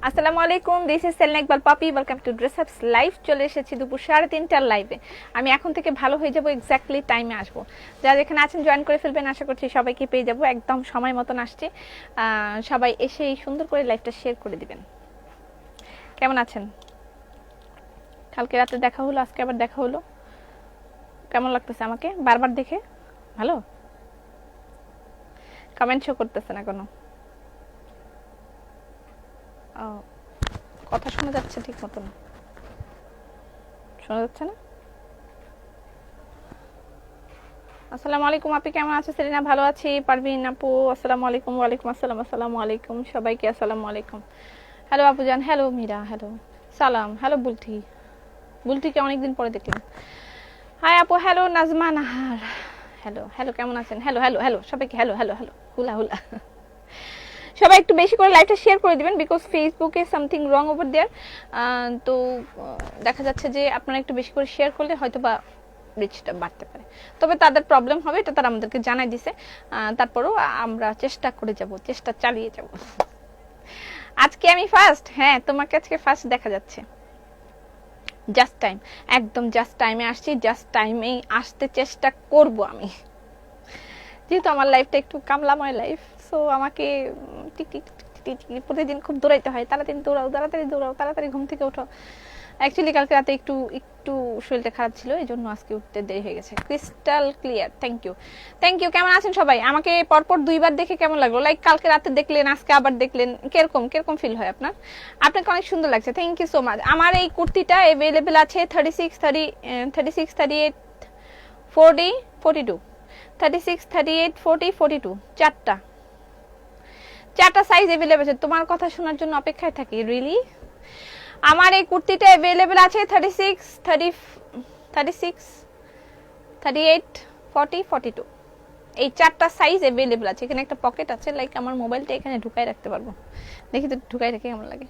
আসসালামু আলাইকুম, this is Selina Iqbal পাপি। ওয়েলকাম টু ড্রেস আপস লাইভ। চলে এসেছি দুপুর 3:30টার লাইভে। আমি এখন থেকে ভালো হয়ে যাব, এক্স্যাক্টলি টাইমে আসবো। যারা এখানে আছেন জয়েন করে ফেলবেন, আশা করছি সবাইকে পেয়ে যাব। একদম সময় মতন আসছে। সবাই এসেই সুন্দর করে লাইভটা শেয়ার করে দিবেন। কেমন আছেন? কালকে রাতে দেখা হলো, আজকে আবার দেখা হলো। কেমন লাগতেছে আমাকে বারবার দেখে? ভালো? কমেন্ট শো করতেছে না কোনো? কথা শোনা যাচ্ছে ঠিক মতন? শোনা যাচ্ছে না? আসসালামু আলাইকুম, আপনি কেমন আছেন? সেলিনা ভালো আছি। পারভিন আপু আসসালামু আলাইকুম। ওয়ালাইকুম আসসালাম। আসসালামু আলাইকুম সবাইকে। আসসালামু আলাইকুম। হ্যালো আপুজান, hello Meera, hello Salam, hello Bulti. বুলটিকে অনেকদিন পরে দেখলাম। হাই আপু, hello Nazma Nahar, hello hello, কেমন আছেন? হ্যালো হ্যালো হ্যালো সবাইকে, হ্যালো হ্যালো হ্যালো, হুলা হুলা। সবাই একটু বেশি করে লাইভটা শেয়ার করে দিবেন, বিকজ ফেসবুকে সামথিং রং ওভার দেয়ার। তো দেখা যাচ্ছে যে আপনারা একটু বেশি করে শেয়ার করলে হয়তো বা রিচটা বাড়তে পারে। তবে তাদের প্রবলেম হবে, এটা তারা আমাদেরকে জানাই দিছে। তারপরেও আমরা চেষ্টা করে যাব, চেষ্টা চালিয়ে যাব। আজকে আমি ফার্স্ট, হ্যাঁ তোমাকে আজকে ফার্স্ট দেখা যাচ্ছে। জাস্ট টাইম, একদম জাস্ট টাইমে আসছি, জাস্ট টাইমেই আসতে চেষ্টা করব আমি, যেহেতু আমার লাইফটা একটু কামলাময় লাইফ। সো আমাকে টিক টিক টিক টিক প্রতিদিন খুব দৌড়াইতে হয়। তাড়াতাড়ি দৌড়াও, তাড়াতাড়ি দৌড়াও, তাড়াতাড়ি ঘুম থেকে ওঠো। অ্যাকচুয়ালি কালকে রাতে একটু একটু শরীরটা খারাপ ছিল, এই জন্য আজকে উঠতে দেরি হয়ে গেছে। Crystal clear, thank you thank you. কেমন আছেন সবাই? আমাকে পরপর দুইবার দেখে কেমন লাগলো? লাইক কালকে রাতে দেখলেন, আজকে আবার দেখলেন, কিরকম কিরকম ফিল হয় আপনার? আপনাকে অনেক সুন্দর লাগছে, থ্যাংক ইউ সো মাচ। আমার এই কুর্তিটা অ্যাভেলেবেল আছে 36, 38, 40, 42, 36, 38, 40, 42, চারটা সাইজ অ্যাভেলেবেল আছে। তোমার কথা শোনার জন্য অপেক্ষায় থাকি। রিয়েলি? আমার এই কুর্তিটা অ্যাভেলেবেল আছে 36, 38, 40, 42, এই চারটা সাইজ অ্যাভেলেবেল আছে। এখানে একটা পকেট আছে, লাইক আমার মোবাইলটা এখানে ঢুকাই রাখতে পারবো। দেখি তো ঢুকাই রেখে কেমন লাগে।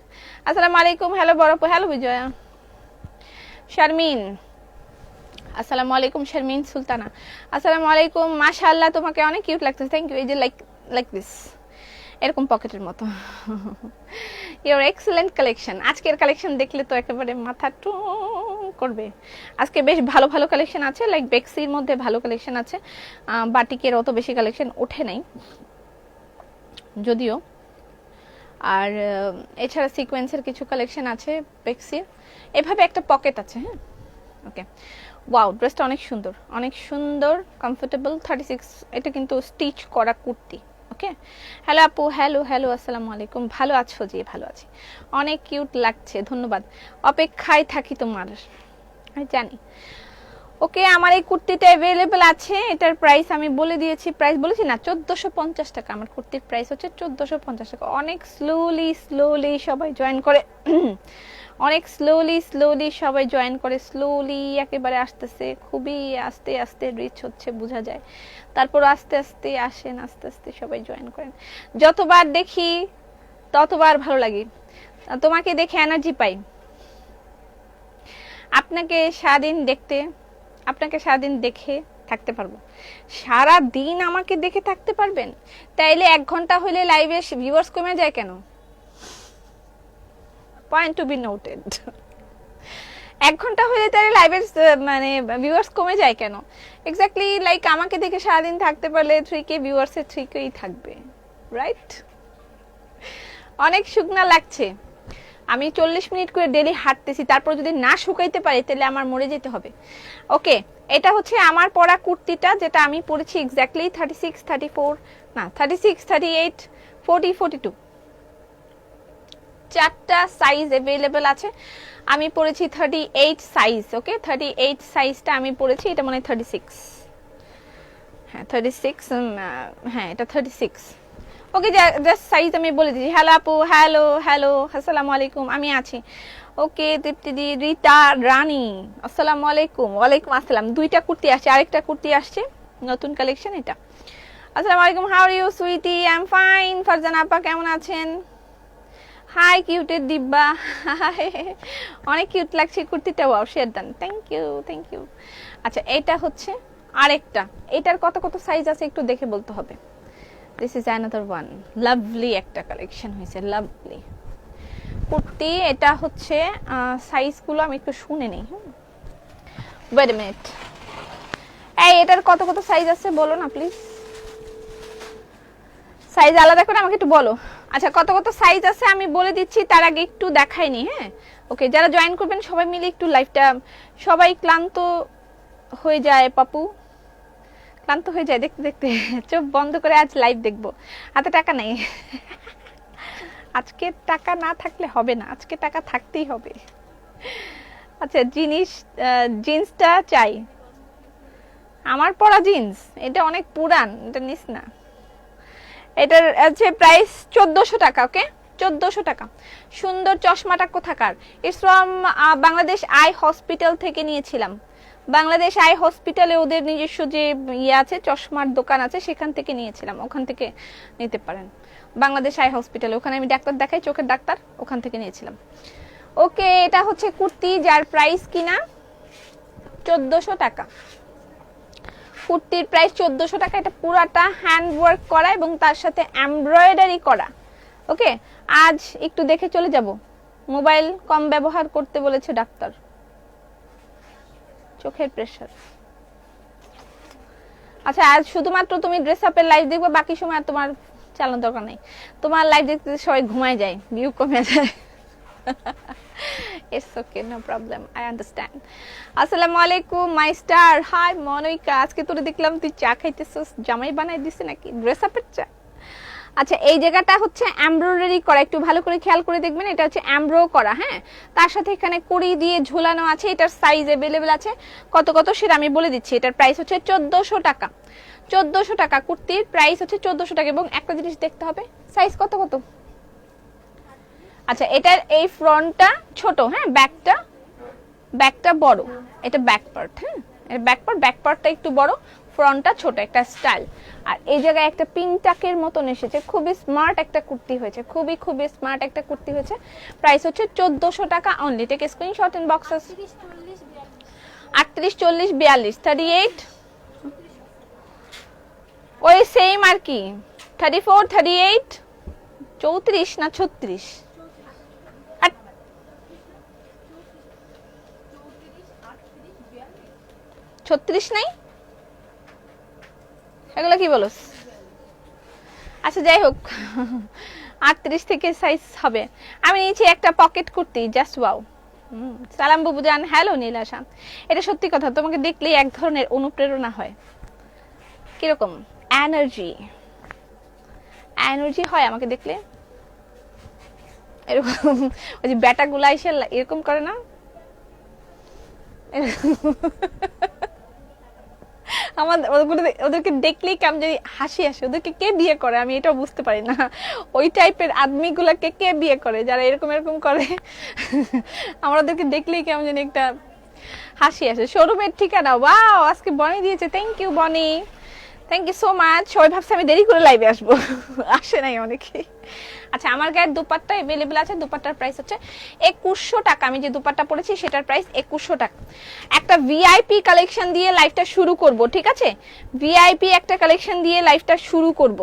আসসালামু আলাইকুম, হ্যালো বড়পু, হ্যালো বিজয়া, শারমিন আসসালামু আলাইকুম, শারমিন সুলতানা আসসালামু আলাইকুম। মাশাআল্লাহ, তোমাকে অনেক কিউট লাগতেছে, থ্যাংক ইউ। এই যে লাইক লাইক দিস, এরকম পকেটের মতো। Your excellent collection. আজকের কালেকশন দেখলে তো একেবারে মাথা টু করবে। আজকে বেশ ভালো ভালো কালেকশন আছে, লাইক বেক্সির মধ্যে ভালো কালেকশন আছে। বাটিকের অত বেশি কালেকশন ওঠে নাই যদিও। আর এছাড়া সিকোয়েন্সের কিছু কালেকশন আছে বেক্সির। এভাবে একটা পকেট আছে, হ্যাঁ ওকে। ওয়াও, ড্রেসটা অনেক সুন্দর, অনেক সুন্দর, কমফোর্টেবল। 36, এটা কিন্তু স্টিচ করা কুর্তি। ওকে, হ্যালো আপু, হ্যালো হ্যালো, আসসালামু আলাইকুম। ভালো আছো? জি ভালো আছি, অনেক কিউট লাগছে, ধন্যবাদ। অপেক্ষায় থাকি তোমার, আমি জানি। ওকে, আমার এই কুর্তিটা অ্যাভেলেবেল আছে। এটার প্রাইস আমি বলে দিয়েছি, প্রাইস বলেছি না? 1450 টাকা। আমার কুর্তির প্রাইস হচ্ছে 1450 টাকা। অনেক স্লোলি স্লোলি সবাই জয়েন করে, অনেক স্লোলি স্লোলি সবাই জয়েন করে, স্লোলি একেবারে আসতেছে, খুবই আস্তে আস্তে রিচ হচ্ছে বোঝা যায়। তারপর আস্তে আস্তে আসেন, আস্তে আস্তে সবাই জয়েন করেন। যতবার দেখি ততবার ভালো লাগে, তোমাকে দেখে এনার্জি পাই। আপনাকে সারাদিন দেখতে, আপনাকে সারাদিন দেখে থাকতে পারবো। সারা দিন আমাকে দেখে থাকতে পারবেন? তাইলে 1 ঘন্টা হইলে লাইভে ভিউয়ার্স কমে যায় কেন? Point two be noted. 1 ঘন্টা হলে তাহলে লাইভের মানে ভিউয়ার্স কমে যায় কেন? এক্স্যাক্টলি লাইক আমাকে দেখে সারাদিন থাকতে পারলে 3K ভিউয়ার্সের 3Kই থাকবে, রাইট? অনেক শুকনা লাগছে। আমি 40 মিনিট করে ডেলি হাঁটতেছি, তারপর যদি না শুকাইতে পারি তাহলে আমার মরে যেতে হবে। ওকে, এটা হচ্ছে আমার পরা কুর্তিটা, যেটা আমি পরেছি এক্স্যাক্টলি 36, 34, না 36, 38, 40, 42, চারটা সাইজ অ্যাভেলেবেল আছে। আমি পরেছি 38 সাইজ। ওকে, 38 সাইজটা আমি পরেছি। এটা মনে হয় 36, হ্যাঁ 36, হ্যাঁ এটা 36। ওকে, জাস্ট সাইজ আমি বলে দিচ্ছি। হ্যালো আপু, হ্যালো হ্যালো, আসসালামু আলাইকুম, আমি আছি। ওকে, দীপ্তি, রিতা রানী, আসসালামু আলাইকুম। ওয়ালাইকুম আসসালাম। 2টা কুর্তি আসছে, আরেকটা কুর্তি আসছে, নতুন কালেকশন এটা। আসসালামু আলাইকুম, how are you sweetie? I am fine. Farzana আপা কেমন আছেন? হাই কিউটের দিব্যা, অনেক কিউট লাগছে কুর্তিটা। Wow, share done, thank you thank you. আচ্ছা, এটা হচ্ছে আরেকটা। এটার কত কত সাইজ আছে একটু দেখে বলতে হবে। This is another one, lovely একটা কালেকশন হয়েছে, লাভলি। কুর্তি, এটা হচ্ছে সাইজগুলো আমি একটু শুনে নেই। ওয়েট আ মিনিট, এই এটার কত কত সাইজ আছে বলো না প্লিজ, সাইজ আলাদা করে আমাকে একটু বলো। আচ্ছা কত কত সাইজ আছে আমি বলে দিচ্ছি, তার আগে একটু দেখাইনি। হ্যাঁ ওকে, যারা জয়েন করবেন সবাই মিলে একটু লাইভটা, সবাই ক্লান্ত হয়ে যায় পাপু, ক্লান্ত হয়ে যায় দেখতে দেখতে, চোখ বন্ধ করে আজ লাইভ দেখবো। হাতে টাকা নেই, আজকে টাকা না থাকলে হবে না, আজকে টাকা থাকতেই হবে। আচ্ছা জিন্সটা চাই, আমার পরা জিন্স এটা অনেক পুরান, এটা নিস না। এটার আছে প্রাইস 1400 টাকা। ওকে 1400 টাকা। সুন্দর চশমাটা কোথাকার? It's from Bangladesh eye hospital থেকে নিয়েছিলাম। বাংলাদেশ আই হসপিটালে ওদের নিজস্ব যে ইয়ে আছে, চশমার দোকান আছে, সেখান থেকে নিয়েছিলাম, ওখান থেকে নিতে পারেন। বাংলাদেশ আই হসপিটালে, ওখানে আমি ডাক্তার দেখাই, চোখের ডাক্তার, ওখান থেকে নিয়েছিলাম। ওকে, এটা হচ্ছে কুর্তি যার প্রাইস কিনা 1400 টাকা। কুর্তির প্রাইস 1400 টাকা। এটা পুরাটা হ্যান্ড ওয়ার্ক করা এবং তার সাথে এমব্রয়ডারি করা। ওকে, আজ একটু দেখে চলে যাব। মোবাইল কম ব্যবহার করতে বলেছে ডাক্তার, চোখের প্রেসার। আচ্ছা আজ শুধুমাত্র তুমি ড্রেস আপের লাইভ দেখবে, বাকি সময় তোমার চালানোর দরকার নেই। তোমার লাইভ দেখতে সবাই ঘুমায় যায়, ভিউ কমে যায়। It's okay, no problem, I understand. আসসালামু আলাইকুম মাই স্টার। হাই মনিকা, আজকে তোরে দেখলাম তুই চা খাইতেছস, জামাই বানাই দিছে নাকি ড্রেস আপের চা? আচ্ছা এই জায়গাটা হচ্ছে এমব্রয়ডারি করা, একটু ভালো করে খেয়াল করে দেখবেন, এটা হচ্ছে এমব্রো করা। হ্যাঁ, তার সাথে এখানে কড়ি দিয়ে ঝোলানো আছে। এটার সাইজ अवेलेबल আছে, কত কত সেটা আমি বলে দিচ্ছি। এটার প্রাইস হচ্ছে 1400 টাকা। 1400 টাকা কুর্তির প্রাইস হচ্ছে 1400 টাকা। এবং একটা জিনিস দেখতে হবে, সাইজ কত কত। আচ্ছা এটার এই ফ্রন্টটা ছোট, হ্যাঁ ব্যাকটা বড়, এটা ব্যাক পার্ট। হ্যাঁ এর ব্যাক পার্টটা একটু বড়, ফ্রন্টটা ছোট, একটা স্টাইল। আর এই জায়গায় একটা পিনটাকের মতন এসেছে, খুবই স্মার্ট একটা কুর্তি হয়েছে, খুবই স্মার্ট একটা কুর্তি হয়েছে। প্রাইস হচ্ছে 1400 টাকা only. Take screenshot in boxes. 38 40 42 38 ওই সেম আর কি, 34 38 34 না 36, 36 নাই, এগুলো কি বলস? আচ্ছা যাই হোক, 38 থেকে সাইজ হবে। আমি নিয়েছি একটা পকেট কুর্তি, জাস্ট ওয়াও। সালাম বুবুজান, হ্যালো নীলাশা। এটা সত্যি কথা, তোমাকে দেখলেই এক ধরনের অনুপ্রেরণা হয়। কিরকম এনার্জি হয় আমাকে দেখলে, এরকম ওই যে ব্যাটাগুলা এসে এরকম করে না, ওদেরকে দেখলেই কেমন যদি হাসি আসে। ওদেরকে কে বিয়ে করে আমি এটাও বুঝতে পারি না, ওই টাইপের আদমি গুলাকে কে বিয়ে করে যারা এরকম করে। আমরা ওদেরকে দেখলেই কেমন জানি একটা হাসি আসে। শোরুমের ঠিকানা, ওয়াও আজকে বনি দিয়েছে, থ্যাংক ইউ বনি, থ্যাংক ইউ সো মাচ। সবাই ভাবছে আমি দেরি করে লাইভে আসবো, আসে নাই অনেকে। আচ্ছা আমার গায়ের দুপাট্টা अवेलेबल আছে, দুপাট্টার প্রাইস হচ্ছে 2100 টাকা। আমি যে দুপাট্টা পরেছি সেটার প্রাইস 2100 টাকা। একটা ভিআইপি কালেকশন দিয়ে লাইভটা শুরু করব, ঠিক আছে? ভিআইপি একটা কালেকশন দিয়ে লাইভটা শুরু করব।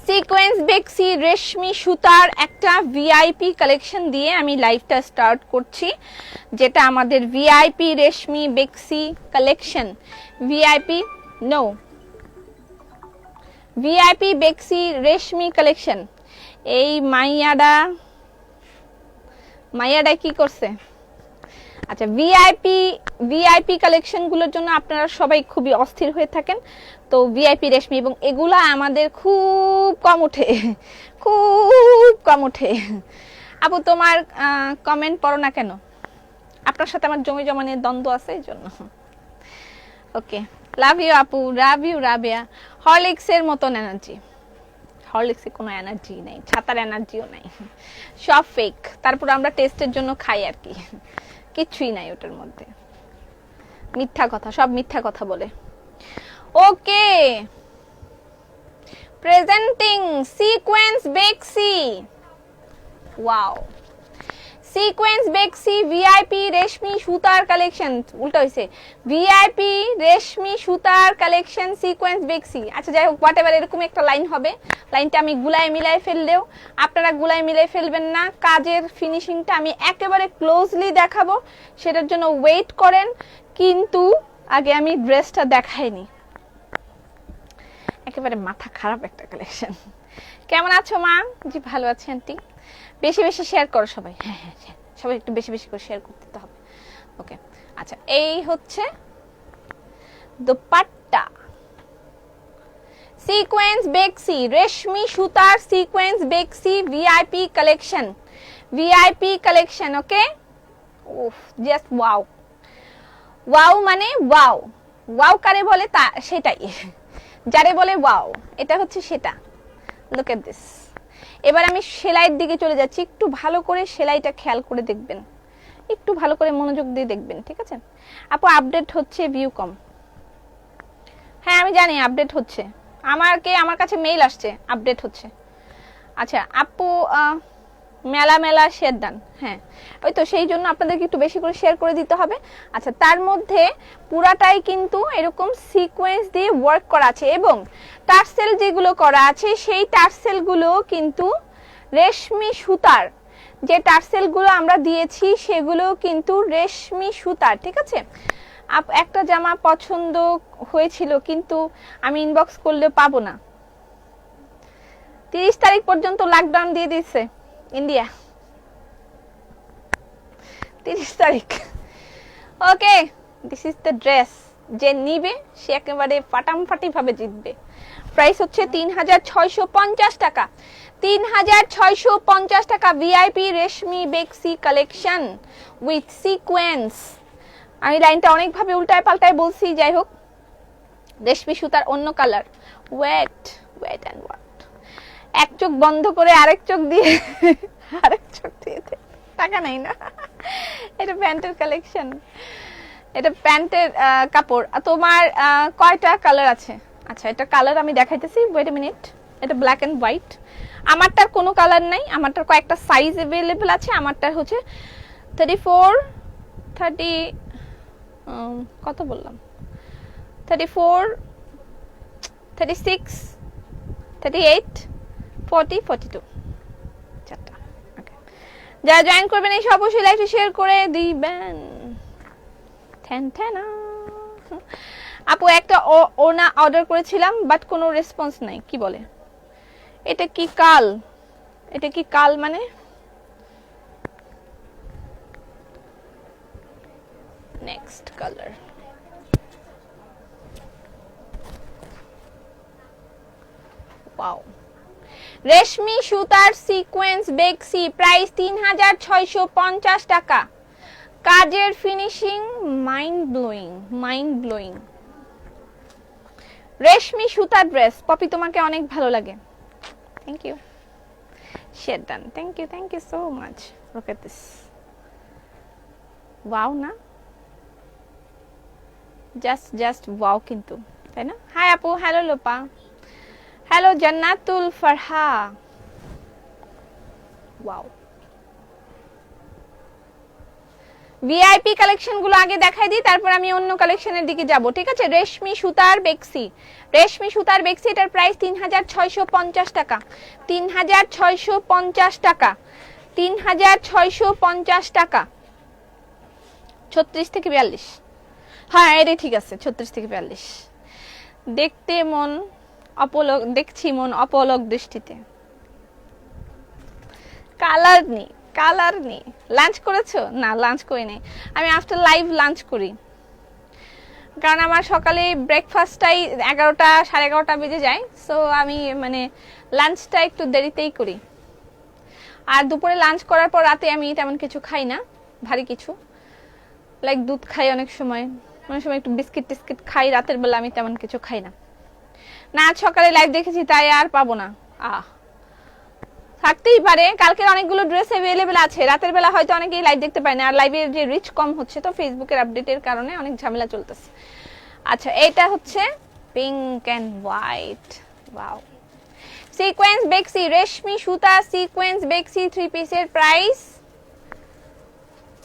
সিকোয়েন্স বেক্সি রেশমি সুতার একটা ভিআইপি কালেকশন দিয়ে আমি লাইভটা স্টার্ট করছি, যেটা আমাদের ভিআইপি রেশমি বেক্সি কালেকশন। ভিআইপি বেক্সি রেশমি কালেকশন। এই মাইয়াডা কি করছে? আচ্ছা ভিআইপি কালেকশন গুলোর জন্য আপনারা সবাই খুবই অস্থির হয়ে থাকেন, তো ভিআইপি রেশমি, এবং এগুলা আমাদের খুব কম ওঠে। আপু তোমার কমেন্ট পড়ো না কেন? আপনার সাথে আমার জমি জমা নিয়ে দ্বন্দ্ব আছে এই জন্য। ওকে, লাভ ইউ আপু, লাভ ইউ রাবিয়া। হরলিক্সের মতন এনার্জি, হরলিক্সে কোনো এনার্জি নেই, ছাতার এনার্জিও নাই, সব ফেক। তারপর আমরা টেস্টের জন্য খাই আর কি, কিছুই নাই ওটার মধ্যে, মিথ্যা কথা, সব মিথ্যা কথা বলে। ওকে, প্রেজেন্টিং সিকোয়েন্স বেক্সি, ওয়াও সিকোয়েন্স বেক্সি ভিআইপি রেশমি সুতার কালেকশন, উল্টা হইছে, ভিআইপি রেশমি সুতার কালেকশন সিকোয়েন্স বেক্সি। আচ্ছা যাই হোক, হোয়াটএভার, এরকম একটা লাইন হবে। লাইনটা আমি গুলায় মিলাই ফেললেও আপনারা গুলায় মিলাই ফেলবেন না। কাজের ফিনিশিংটা আমি একেবারে ক্লোজলি দেখাবো, সেটার জন্য ওয়েট করেন। কিন্তু আগে আমি ড্রেসটা দেখাইনি। একেবারে মাথা খারাপ একটা কালেকশন। কেমন আছো মা? জি ভালো আছি আন্টি। বেশি বেশি শেয়ার করো সবাই। হ্যাঁ হ্যাঁ হ্যাঁ, সবাই একটু বেশি বেশি করে শেয়ার করতে হবে। ওকে, আচ্ছা এই হচ্ছে দোপাট্টা, সিকোয়েন্স বেক্সি রেশমি সুতার সিকোয়েন্স বেক্সি VIP collection, VIP collection. Okay, উফ জাস্ট ওয়াও। ওয়াও মানে ওয়াও, ওয়াও কারে বলে তা সেটাই, যারে বলে ওয়াও এটা হচ্ছে সেটা। Look at this. এবার আমি সেলাইয়ের দিকে চলে যাচ্ছি, একটু ভালো করে সেলাইটা খেয়াল করে দেখবেন, একটু ভালো করে মনোযোগ দিয়ে দেখবেন, ঠিক আছে আপু? আপডেট হচ্ছে, ভিউ কম। হ্যাঁ আমি জানি আপডেট হচ্ছে, আমার কাছে মেইল আসছে আপডেট হচ্ছে। আচ্ছা আপু মেলা মেলা শেয়ার ডান, হ্যাঁ ওই তো, সেই জন্য আপনাদেরকে একটু বেশি করে শেয়ার করে দিতে হবে। আচ্ছা তার মধ্যে পুরাটাই কিন্তু এরকম সিকোয়েন্স দিয়ে ওয়ার্ক করা আছে, এবং টার্সেল যেগুলো করা আছে সেই টার্সেলগুলো কিন্তু রেশমি সুতার, যে টার্সেলগুলো আমরা দিয়েছি সেগুলো কিন্তু রেশমি সুতার, ঠিক আছে? একটা জামা পছন্দ হয়েছিল কিন্তু আমি ইনবক্স করলে পাবো না। 30 তারিখ পর্যন্ত লকডাউন দিয়ে দিয়েছে ইন্ডিয়া, 30 তারিখ। ওকে, দিস ইজ দ্য ড্রেস। যে নিবে সে একেবারে ফাটামফাটি ভাবে জিতবে। প্রাইস হচ্ছে 3650 টাকা, 3650 টাকা। ভিআইপি রেশমি বেক্সি কালেকশন উইথ সিকোয়েন্স। আমি লাইনটা অনেকভাবে উল্টায় পাল্টায় বলছি, যাই হোক। রেশমি সুতার অন্য colour. Wait wait and what. এক চোখ বন্ধ করে আরেক চোখ দিয়ে আরেক চোখ দিয়ে টাকা নাই না। এটা প্যান্টের কালেকশন, এটা প্যান্টের কাপড়। তোমার কয়টা কালার আছে? আচ্ছা এটা কালার আমি দেখাইতেছি, ওয়েট এ মিনিট। এটা ব্ল্যাক এন্ড হোয়াইট। আমারটার কোনো কালার নাই, আমারটার কয়েকটা সাইজ अवेलेबल আছে। আমারটার হচ্ছে 34 30 কত বললাম, 34 36 38 40 42 চারটা। ওকে, যারা জয়েন করবেন এই অবশ্যই লাইকটা শেয়ার করে দিবেন। আপু একটা ওনা অর্ডার করেছিলাম বাট কোনো রেসপন্স নাই, কি বলে? এটা কি কাল? এটা কি কাল মানে? Next colour. ওয়াও, রেশমি সুতার সিকোয়েন্স বেক্সি, প্রাইস 3650 টাকা। কাজের finishing mind blowing, mind blowing. রেশমি সুতার ড্রেস। পপি তোমাকে অনেক ভালো লাগে, thank you. Share done, thank you so much. Look at this, wow না? জাস্ট ওয়াও কিন্তু, তাই না? হাই আপু, hello Lopa, hello Jannatul Farha. Wow, VIP collection গুলো আগে দেখাই দিই, তারপর আমি অন্য কালেকশনের দিকে যাব, ঠিক আছে? রেশমি সুতার বেক্সি, রেশমি সুতার বেক্সি, এটার প্রাইস 3650 টাকা, 3650 টাকা, 3650 টাকা। 36 থেকে 42, হ্যাঁ এটাই ঠিক আছে, 36 থেকে 42। দেখতে মন অপলক, দেখছি মন অপলক দৃষ্টিতে। কালার নেই, কালার নেই। লাঞ্চ করেছো? না লাঞ্চ করি নাই, আমি আফটার লাইভ লাঞ্চ করি, কারণ আমার সকালে ব্রেকফাস্টটাই 11টা 11:30 বেজে যায়। সো আমি মানে লাঞ্চটা একটু দেরিতেই করি। আর দুপুরে লাঞ্চ করার পর রাতে আমি তেমন কিছু খাই না, ভারী কিছু, লাইক দুধ খাই অনেক সময়, অনেক সময় একটু বিস্কিট টিস্কিট খাই। রাতের বেলা আমি তেমন কিছু খাই না। না আজ সকালে লাইভ দেখেছি তাই আর পাবো না। থাকতেই পারে, কালকের অনেকগুলো ড্রেস अवेलेबल আছে। রাতের বেলা হয়তো অনেকেই লাইভ দেখতে পায় না, আর লাইভের যে রিচ কম হচ্ছে, তো ফেসবুকের আপডেটের কারণে অনেক ঝামেলা চলতেছে। আচ্ছা এটা হচ্ছে pink and white. Wow, sequence বেক্সি রেশমি সুতা সিকোয়েন্স বেক্সি 3 পিসের প্রাইস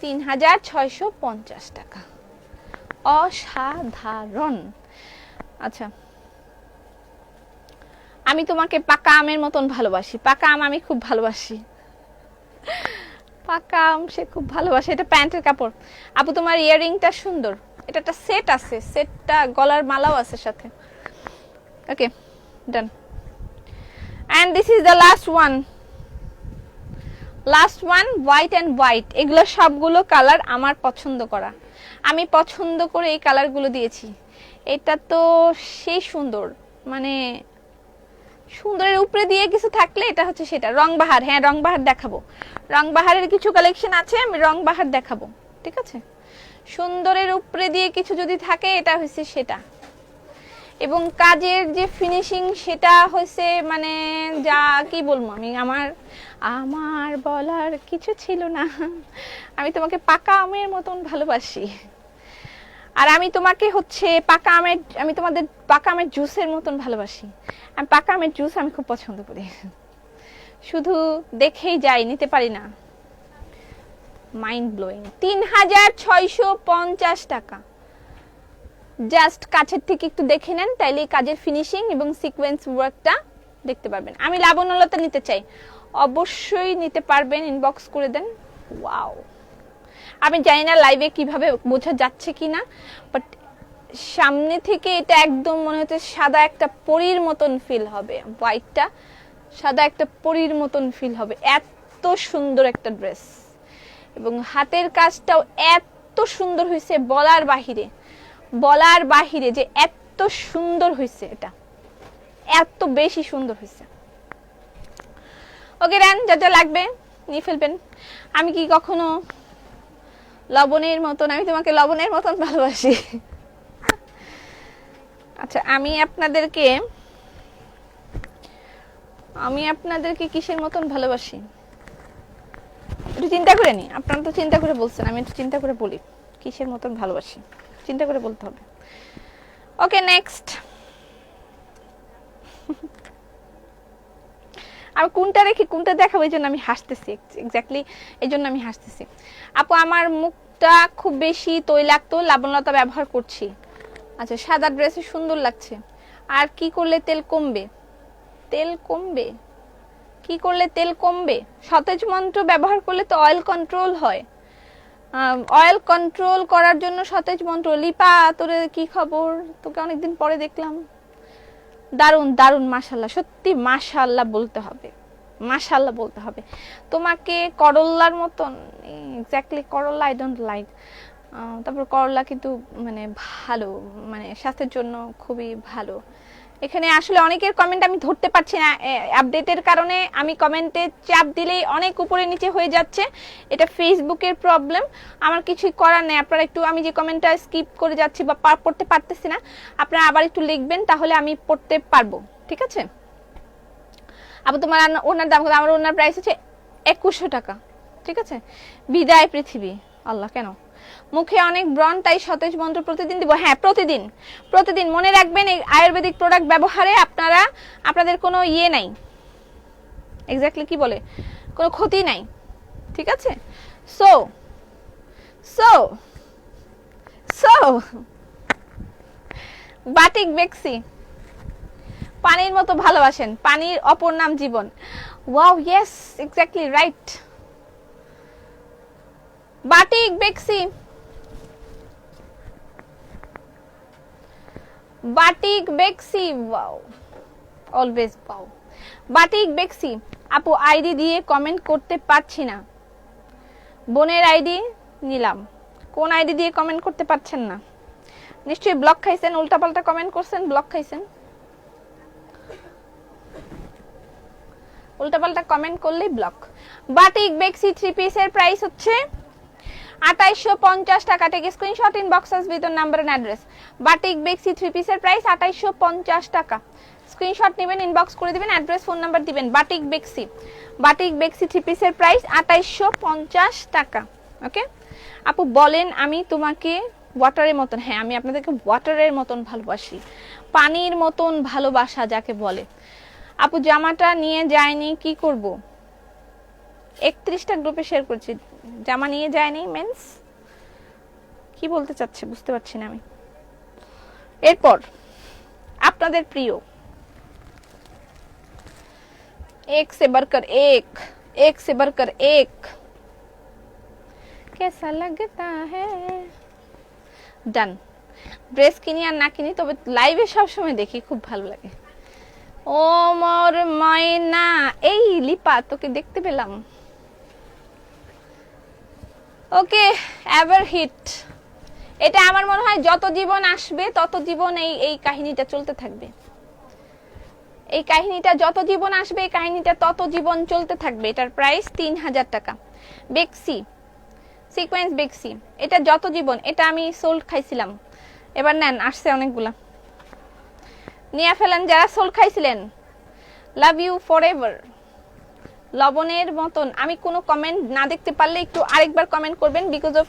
3650 টাকা, অসাধারণ। আচ্ছা, আমি তোমাকে পাকা আমের মতন ভালোবাসি। পাকা আম আমি খুব ভালোবাসি, পাকা আম সে খুব ভালোবাসে। এটা প্যান্টের কাপড়। আপু তোমার ইয়াররিংটা সুন্দর, এটা একটা সেট আছে, সেটটা গলার মালাও আছে সাথে। Okay, done. And this is the last one, last one, white and white. এগুলো সবগুলো কালার আমার পছন্দ করা, আমি পছন্দ করে এই কালারগুলো দিয়েছি। এটা তো সেই সুন্দর, মানে সুন্দরের উপরে দিয়ে কিছু থাকলে এটা হচ্ছে সেটা। রংবাহার, হ্যাঁ রংবাহার দেখাবো, রংবাহারের কিছু কালেকশন আছে, আমি রংবাহার দেখাবো, ঠিক আছে। সুন্দরের উপরে দিয়ে কিছু যদি থাকে এটা হচ্ছে সেটা, এবং কাজের যে ফিনিশিং সেটা হচ্ছে মানে যা কি বলবো আমি, আমার আমার বলার কিছু ছিল না। আমি তোমাকে পাকা আমের মতন ভালোবাসি, আর আমি তোমাকে হচ্ছে পাকা আমের, আমি তোমাদের পাকা আমের জুসের মতন ভালোবাসি। আমি পাকা আমের জুস আমি খুব পছন্দ করি, শুধু দেখেই যাই, নিতে পারি না। Mind blowing. 3650 টাকা। জাস্ট কাছের থেকে একটু দেখে নেন, তাইলে কাজের ফিনিশিং এবং সিকোয়েন্স ওয়ার্কটা দেখতে পারবেন। আমি লাবণ্যলতা নিতে চাই, অবশ্যই নিতে পারবেন, ইনবক্স করে দেন। ওয়াও, আমি জানি না লাইভে কিভাবে বোঝা যাচ্ছে কিনা, বাট সামনে থেকে এটা একদম মনে হচ্ছে সাদা একটা পরীর মতন ফিল হবে। হোয়াইটটা সাদা একটা পরীর মতন ফিল হবে, এত সুন্দর একটা ড্রেস। এবং হাতের কাজটাও এত সুন্দর হয়েছে, বলার বাহিরে, বলার বাহিরে যে এত সুন্দর হয়েছে, এটা এত বেশি সুন্দর হয়েছে। ওকে রান, যা যা লাগবে নিয়ে ফেলবেন। আমি কি কখনো লবণের মতন, আমি তোমাকে লবণের মতন ভালোবাসি। আচ্ছা, আমি আপনাদেরকে কিসের মতন ভালোবাসি একটু চিন্তা করে নি। আপনারা তো চিন্তা করে বলছেন, আমি একটু চিন্তা করে বলি কিসের মতন ভালোবাসি, চিন্তা করে বলতে হবে। ওকে, নেক্সট। আমি কোনটা রেখে কোনটা দেখাবো, এই জন্য আমি হাসতেছি, এক্স্যাক্টলি এই জন্য আমি হাসতেছি। আপু আমার মুখটা খুব বেশি তৈলাক্ত, লাবণ্যতা ব্যবহার করছি। আচ্ছা, সাদা ড্রেসে সুন্দর লাগছে। আর কি করলে তেল কমবে? তেল কমবে কি করলে তেল কমবে? সতেজ মন্ত্র ব্যবহার করলে তো অয়েল কন্ট্রোল হয়। অয়েল কন্ট্রোল করার জন্য সতেজ মন্ত্র। লিপা, তোর কি খবর? তোকে অনেকদিন পরে দেখলাম। দারুন দারুন, মাশাল্লাহ, সত্যি মাশাল্লাহ বলতে হবে, মাশাল্লাহ বলতে হবে। তোমাকে করল্লার মতন, এক্স্যাক্টলি করল্লা আই ডোন্ট লাইক। তারপর করলা কিন্তু মানে ভালো, মানে স্বাস্থ্যের জন্য খুবই ভালো। এখানে আসলে অনেকের কমেন্ট আমি ধরতে পারছি না, আপডেটের কারণে আমি কমেন্টে চাপ দিলেই অনেক উপরে নিচে হয়ে যাচ্ছে, এটা ফেসবুকের প্রবলেম, আমার কিছুই করার নেই। আপনারা একটু, আমি যে কমেন্টটা স্কিপ করে যাচ্ছি বা পড়তে পারতেছি না, আপনারা আবার একটু লিখবেন, তাহলে আমি পড়তে পারবো, ঠিক আছে। আবার তোমার ওনার দাম কত? আমার ওনার প্রাইস হচ্ছে 2100 টাকা, ঠিক আছে। বিদায় পৃথিবী, আল্লাহ কেন? মুখে অনেক ব্রণ, তাই সতেজ মন্ত্র প্রতিদিন দিব। হ্যাঁ, প্রতিদিন প্রতিদিন। মনে রাখবেন, এই আয়ুর্বেদিক প্রোডাক্ট ব্যবহারে আপনাদের কোনো ইয়ে নাই, এক্স্যাক্টলি কি বলে, কোনো ক্ষতি নাই, ঠিক আছে। সো সো সো বাটিক বেক্সি, পানির মতো ভালোবাসেন, পানির অপর নাম জীবন। Wow, yes, exactly right. Batik বেক্সি, বাটিক বেক্সি, ওয়াও, অলওয়েজ ওয়াও। বাটিক বেক্সি। আপু আইডি দিয়ে কমেন্ট করতে পারছি না, বোনের আইডি নিলাম। কোন আইডি দিয়ে কমেন্ট করতে পারছেন না? নিশ্চয়ই ব্লক খাইছেন, উল্টাপাল্টা কমেন্ট করছেন, ব্লক খাইছেন। উল্টাপাল্টা কমেন্ট করলেই ব্লক। বাটিক বেক্সি 3 পিসের প্রাইস হচ্ছে 2850 টাকা। Take screenshot, inboxes with number and address. Batik বেক্সি 3 পিসের প্রাইস 2850 টাকা। স্ক্রিনশট নেবেন, ইনবক্স করে দিবেন, অ্যাড্রেস ফোন নাম্বার দিবেন। বাটিক বেক্সি, বাটিক বেক্সি 3 পিসের প্রাইস 2850 টাকা। ওকে আপু বলেন, আমি তোমাকে ওয়াটারের মতন, হ্যাঁ আমি আপনাদেরকে ওয়াটারের মতন ভালোবাসি, পানির মতন ভালোবাসা যাকে বলে। আপু জামাটা নিয়ে যায়নি, কি করব? 31টা গ্রুপে শেয়ার করছি, জামা নিয়ে যায়নি মেন্স, কি বলতে চাচ্ছে বুঝতে পারছি না আমি। এরপর আপনাদের প্রিয় एक से बढ़कर एक से बढ़कर एक कैसा लगता है। ডান। ড্রেস কিনি আর না কিনি, তবে লাইভে সবসময় দেখি, খুব ভালো লাগে। ও মোর ময়না, এই লিপা তোকে দেখতে পেলাম। ওকে, এভার হিট। এটা আমার মনে হয় যত জীবন আসবে তত জীবন এই কাহিনীটা চলতে থাকবে। এই কাহিনীটা যত জীবন আসবে, এই কাহিনীটা তত জীবন চলতে থাকবে। এটার প্রাইস 3000 টাকা। বেক্সি সিকোয়েন্স বেক্সি, এটা যত জীবন, এটা আমি সোল্ড খাইছিলাম, এবার নেন, আসছে অনেকগুলা, নিয়ে ফেলেন যারা সোল্ড খাইছিলেন। Love you forever. লবণের মতন। আমি কোনো কমেন্ট না দেখতে পারলে একটু আরেকবার কমেন্ট করবেন, বিকজ অফ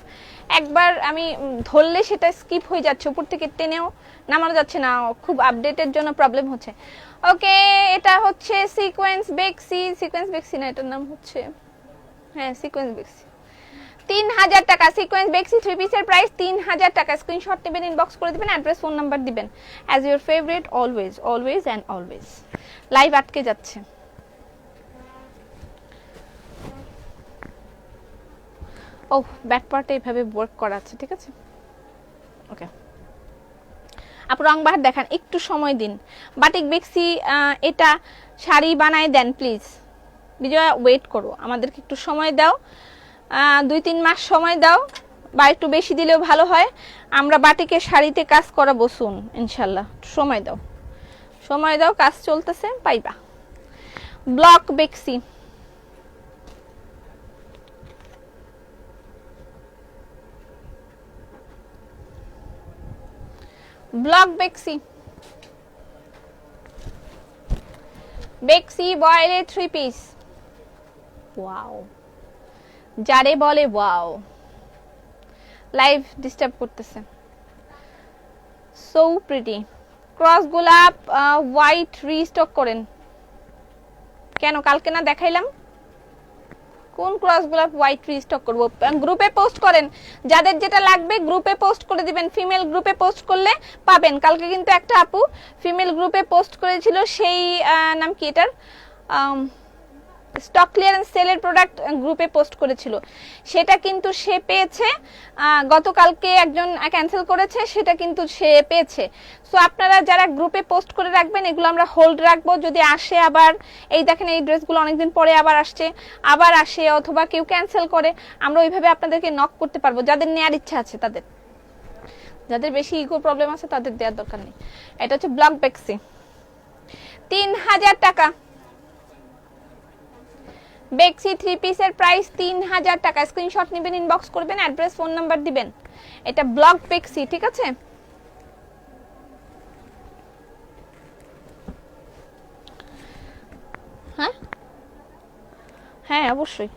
একবার আমি ধরলে সেটা স্কিপ হয়ে যাচ্ছে, উপর থেকে টেনেও নামানো যাচ্ছে না, খুব আপডেটের জন্য প্রবলেম হচ্ছে। ওকে, এটা হচ্ছে সিকোয়েন্স বেক্সি, সিকোয়েন্স বেক্সি না, এটার নাম হচ্ছে, হ্যাঁ সিকোয়েন্স বেক্সি। 3000 টাকা সিকোয়েন্স বেক্সি 3 পিসের প্রাইস 3000 টাকা। স্ক্রিনশট নেবেন, ইনবক্স করে দিবেন, অ্যাড্রেস ফোন নাম্বার দিবেন। As your favourite always, always and always. Live আটকে যাচ্ছে। ও ব্যাক পার্টে এইভাবে ওয়ার্ক করা আছে, ঠিক আছে। ওকে, আপু রং বাহার দেখান, একটু সময় দিন। বাটিক বেক্সি, এটা শাড়ি বানায় দেন প্লিজ। বিজয়া ওয়েট করো, আমাদেরকে একটু সময় দাও, 2-3 মাস সময় দাও, বা একটু বেশি দিলেও ভালো হয়। আমরা বাটিকের শাড়িতে কাজ করাবো শুন, ইনশাল্লাহ। সময় দাও, সময় দাও, কাজ চলতেছে, পাইবা। ব্লক বেক্সি, ব্লক বেক্সি, বেক্সি বয়েলের 3 পিস। ওয়াও, যারে বলে ওয়াও। লাইভ ডিস্টার্ব করতেছে। So pretty. ক্রস গোলাপ হোয়াইট রিস্টক করেন কেন? কালকে না দেখাইলাম? কোন ক্রস গোলাপ হোয়াইট রিস্টক করব? গ্রুপে পোস্ট করেন, যাদের যেটা লাগবে গ্রুপে পোস্ট করে দিবেন। ফিমেল গ্রুপে পোস্ট করলে পাবেন। কালকে কিন্তু একটা আপু ফিমেল গ্রুপে পোস্ট করেছিল, সেই নাম কি এটার, স্টক ক্লিয়ারেন্স সেলের প্রোডাক্ট গ্রুপে পোস্ট করেছিল, সেটা কিন্তু সে পেয়েছে। গতকালকে একজন ক্যান্সেল করেছে, সেটা কিন্তু সে পেয়েছে। সো আপনারা যারা গ্রুপে পোস্ট করে রাখবেন, এগুলো আমরা হোল্ড রাখবো। যদি আসে আবার, এই দেখেন এই ড্রেসগুলো অনেকদিন পরে আবার আসছে, আবার আসে, অথবা কেউ ক্যান্সেল করে, আমরা ওইভাবে আপনাদেরকে নক করতে পারবো। যাদের নেওয়ার ইচ্ছা আছে তাদের, যাদের বেশি ইগো প্রবলেম আছে তাদের দেওয়ার দরকার নেই। এটা হচ্ছে ব্লক বেক্সি, 3000 টাকা। বেক্সি 3 পিসের প্রাইস 3000 টাকা। স্ক্রিনশট নেবেন, ইনবক্স করবেন, অ্যাড্রেস ফোন নাম্বার দিবেন। এটা ব্লক বেক্সি, ঠিক আছে। হ্যাঁ হ্যাঁ অবশ্যই।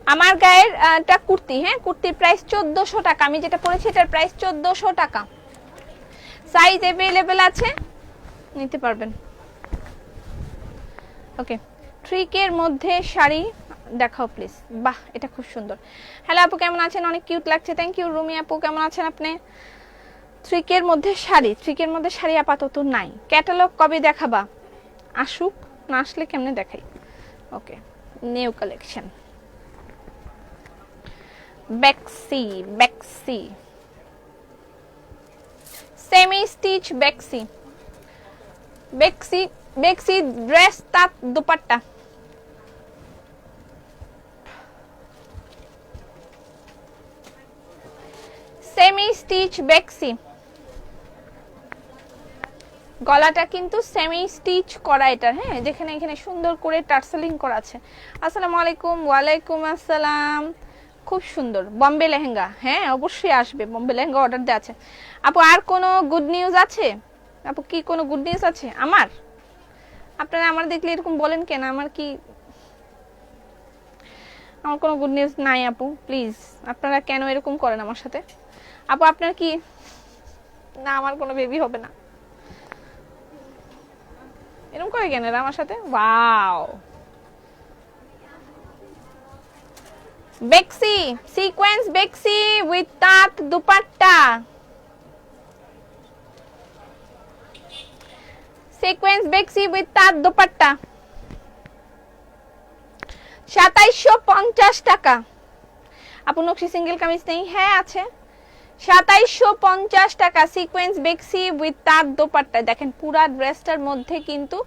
আমার গায়ের টা কুর্তি, হ্যাঁ কুর্তির প্রাইস 1400 টাকা। আমি যেটা পরেছি এটার প্রাইস 1400 টাকা। সাইজ अवेलेबल আছে, নিতে পারবেন। ওকে, 3K এর মধ্যে শাড়ি দেখাও প্লিজ। বাহ, এটা খুব সুন্দর। হ্যালো আপু, কেমন আছেন? অনেক কিউট লাগছে, থ্যাংক ইউ। রুমি আপু, কেমন আছেন আপনি? 3K এর মধ্যে শাড়ি, 3K এর মধ্যে শাড়ি আপাতত নাই। ক্যাটালগ কবে দেখাবা? আসুক, না আসলে কেমনে দেখাই। ওকে, নিউ কালেকশন বেক্সি, বেক্সি সেমি স্টিচ বেক্সি, বেক্সি বেক্সি ড্রেস তাত দুপাট্টা। সেমি স্টিচ বেক্সি, গলাটা কিন্তু সেমি স্টিচ করা এটা, হ্যাঁ, যেখানে এখানে সুন্দর করে টার্সেলিং করা আছে। আসসালামু আলাইকুম। ওয়ালাইকুম আসসালাম। খুব সুন্দর বম্বে লেহেঙ্গা, হ্যাঁ অবশ্যই আসবে। বম্বে লেহেঙ্গা অর্ডার দেওয়া আছে। আপু আর কোনো গুড নিউজ আছে? আপু কি কোনো গুড নিউজ আছে আমার? আপনারা আমার দেখলে এরকম বলেন কেন? আমার কি আমার কোনো গুড নিউজ নাই আপু, প্লিজ। আপনারা কেন এরকম করেন আমার সাথে? আপু আপনার কি, না আমার কোনো বেবি হবে না, এরকম করে কেন এরা আমার সাথে? ওয়াও, বেক্সি সিকোয়েন্স, বেক্সি উইথ তাঁত দুপাট্টা, সিকোয়েন্স বেক্সি উইথ তাঁত দুপাট্টা 2750 টাকা। আপু নকশি সিঙ্গেল কামিজ নেই? হ্যাঁ আছে, 2750 টাকা সিকোয়েন্স বেক্সি উইথ তাঁত দোপাট্টা। দেখেন পুরা ড্রেসটার মধ্যে কিন্তু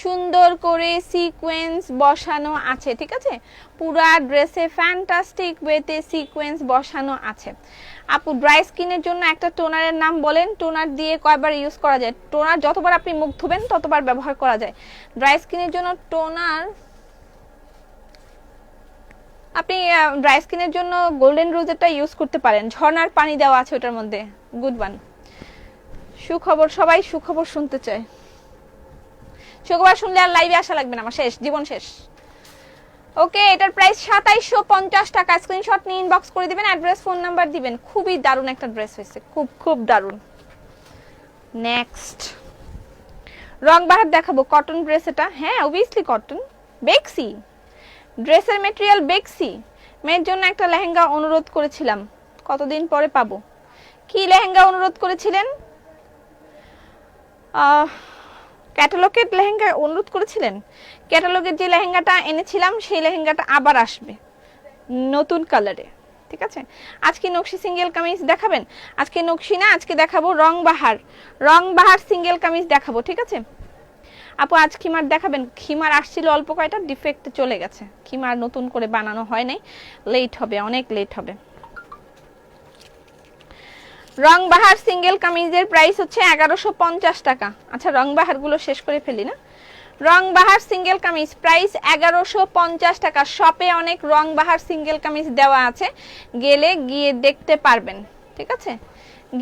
সুন্দর করে সিকোয়েন্স বসানো আছে, ঠিক আছে? পুরা ড্রেসে ফ্যান্টাস্টিক ওয়েতে সিকোয়েন্স বসানো আছে। আপু ড্রাই স্কিনের জন্য একটা টোনারের নাম বলেন, টোনার দিয়ে কয়বার ইউজ করা যায়? টোনার যতবার আপনি মুখ ধুবেন ততবার ব্যবহার করা যায়। ড্রাই স্কিনের জন্য টোনার, আপনি ড্রাই স্কিনের জন্য গোল্ডেন রোজেরটা ইউজ করতে পারেন, ঝর্ণার পানি দেওয়া আছে ওটার মধ্যে, গুড ওয়ান। সুখবর, সবাই সুখবর শুনতে চায়। সুখবর শুনলে আর লাইভে আসা লাগবে না, আমার শেষ, জীবন শেষ। ওকে, এটার প্রাইস 2750 টাকা। স্ক্রিনশট নিয়ে ইনবক্স করে দিবেন, অ্যাড্রেস ফোন নাম্বার দিবেন। খুবই দারুণ একটা ড্রেস হয়েছে, খুব খুব দারুণ। নেক্সট রং বাহার দেখাবো, কটন ড্রেস এটা। হ্যাঁ অবভিয়াসলি কটন, বেক্সি ড্রেসের ম্যাটেরিয়াল, বেক্সি। মেয়ের জন্য একটা লেহেঙ্গা অনুরোধ করেছিলাম, কতদিন পরে পাবো। কি লেহেঙ্গা অনুরোধ করেছিলেন? ক্যাটালগের লেহেঙ্গা অনুরোধ করেছিলেন? ক্যাটালগের যে লেহেঙ্গাটা এনেছিলাম সেই লেহেঙ্গাটা আবার আসবে নতুন কালারে, ঠিক আছে? আজকে নকশি সিঙ্গেল কামিজ দেখাবেন? আজকে নকশি না, আজকে দেখাবো রং বাহার, রং বাহার সিঙ্গেল কামিজ দেখাবো, ঠিক আছে? আপু আজ খিমার দেখাবেন? খিমার আসছিল অল্প কয়টা, ডিফেক্ট চলে গেছে, খিমার নতুন করে বানানো হয় নাই, লেট হবে, অনেক লেট হবে। রং বাহার সিঙ্গেল কামিজের প্রাইস হচ্ছে 1150 টাকা। আচ্ছা রং বাহার গুলো শেষ করে ফেলি না। রং বাহার সিঙ্গেল কামিজ প্রাইস 1150 টাকা। শপে অনেক রং বাহার সিঙ্গেল কামিজ দেওয়া আছে, গেলে গিয়ে দেখতে পারবেন, ঠিক আছে?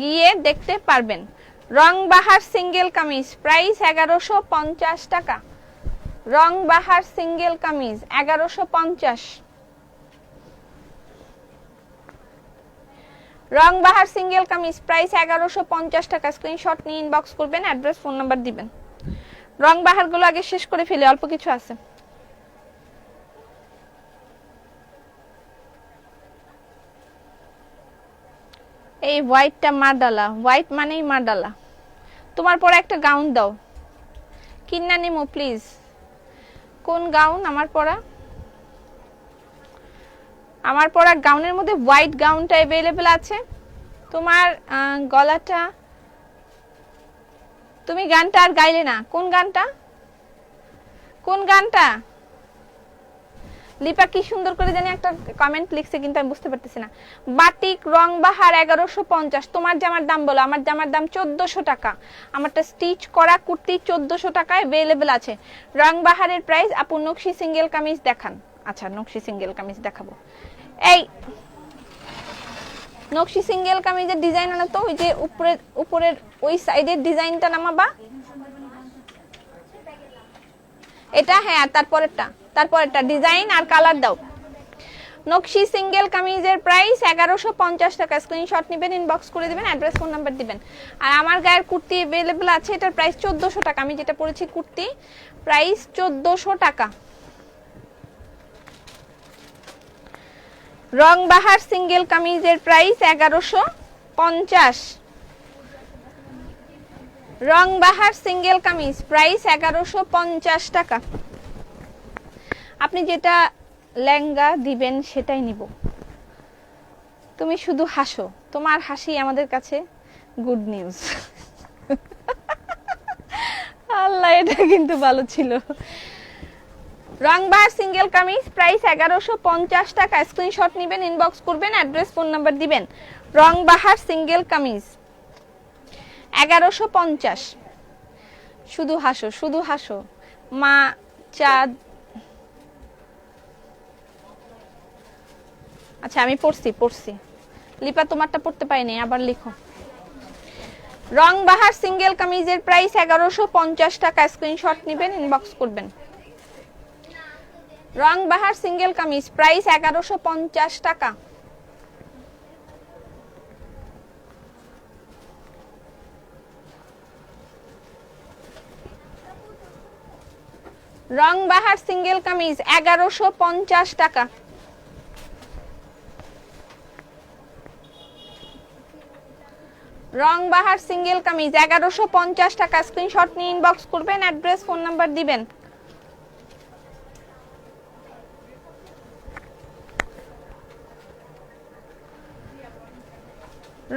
গিয়ে দেখতে পারবেন। রং বাহার সিঙ্গেল কামিজ প্রাইস 1150 টাকা। রং বাহার সিঙ্গেল কামিজ 1150। রং বাহার সিঙ্গেল কামিজ প্রাইস 1150 টাকা। স্ক্রিনশট নিয়ে ইনবক্স করবেন, অ্যাড্রেস ফোন নাম্বার দিবেন। রং বাহার গুলো আগে শেষ করে ফেলে, অল্প কিছু আছে। এই হোয়াইটটা মারডালা, হোয়াইট মানেই মারডালা। তোমার পরে একটা গাউন দাও, কিন্না নিমো প্লিজ। কোন গাউন আমার পরা? আমার পরা গাউনের মধ্যে হোয়াইট গাউনটা अवेलेबल আছে। তোমার গলাটা, তুমি গানটা আর গাইলে না, কোন গানটা? কোন গানটা? লিপা কি সুন্দর করে জানি একটা কমেন্ট লিখছে, কিন্তু আমি বুঝতে পারতেছি না। বাটিক রং বাহার 1150। তোমার জামার দাম বলো। আমার জামার দাম 1400 টাকা। আমারটা স্টিচ করা কুর্তি 1400 টাকায় अवेलेबल আছে। রং বাহারের প্রাইস। আপু নকশি সিঙ্গেল কামিজ দেখান। আচ্ছা নকশি সিঙ্গেল কামিজ দেখাবো। এই নকশি সিঙ্গেল কামিজের ডিজাইন আনো তো, ওই যে উপরের ওই সাইডের ডিজাইনটা নামাবা। এটা হ্যাঁ, তারপরেরটা ডিজাইন আর কালার দাও। নকশি সিঙ্গেল কামিজের প্রাইস 1150 টাকা। স্ক্রিনশট নেবেন, ইনবক্স করে দিবেন, অ্যাড্রেস ফোন নাম্বার দিবেন। আর আমার গায়ের কুর্তি अवेलेबल আছে, এটার প্রাইস 1400 টাকা। আমি যেটা পরেছি কুর্তি, প্রাইস 1400 টাকা। রং বাহার সিঙ্গেল কামিজের প্রাইস 1150। রং বাহার সিঙ্গেল কামিজ প্রাইস 1150 টাকা। আপনি যেটা লেহেঙ্গা দিবেন সেটাই নিব। তুমি শুধু হাসো, তোমার হাসি আমাদের কাছে গুড নিউজ। আল্লাহ, এটা কিন্তু ভালো ছিল। রং বাহার সিঙ্গেল কামিজ প্রাইস 1150 টাকা। স্ক্রিনশট নেবেন, ইনবক্স করবেন, অ্যাড্রেস ফোন নাম্বার দিবেন। রং বাহার সিঙ্গেল কামিজ 1150। শুধু হাসো, শুধু হাসো। মা চাঁদ, আচ্ছা আমি পড়ছি। লিপা তোমারটা পড়তে পাইনি, আবার লিখো। রং বাহার সিঙ্গেল কামিজের প্রাইস 1150 টাকা। স্ক্রিনশট নেবেন, ইনবক্স করবেন। রং বাহার সিঙ্গেল কামিজ, প্রাইস 1150 টাকা। রং বাহার সিঙ্গেল কামিজ 1150 টাকা। রং বাহার সিঙ্গেল কামিজ 1150 টাকা। স্ক্রিনশট নিয়ে ইনবক্স করবেন, অ্যাড্রেস ফোন নাম্বার দিবেন।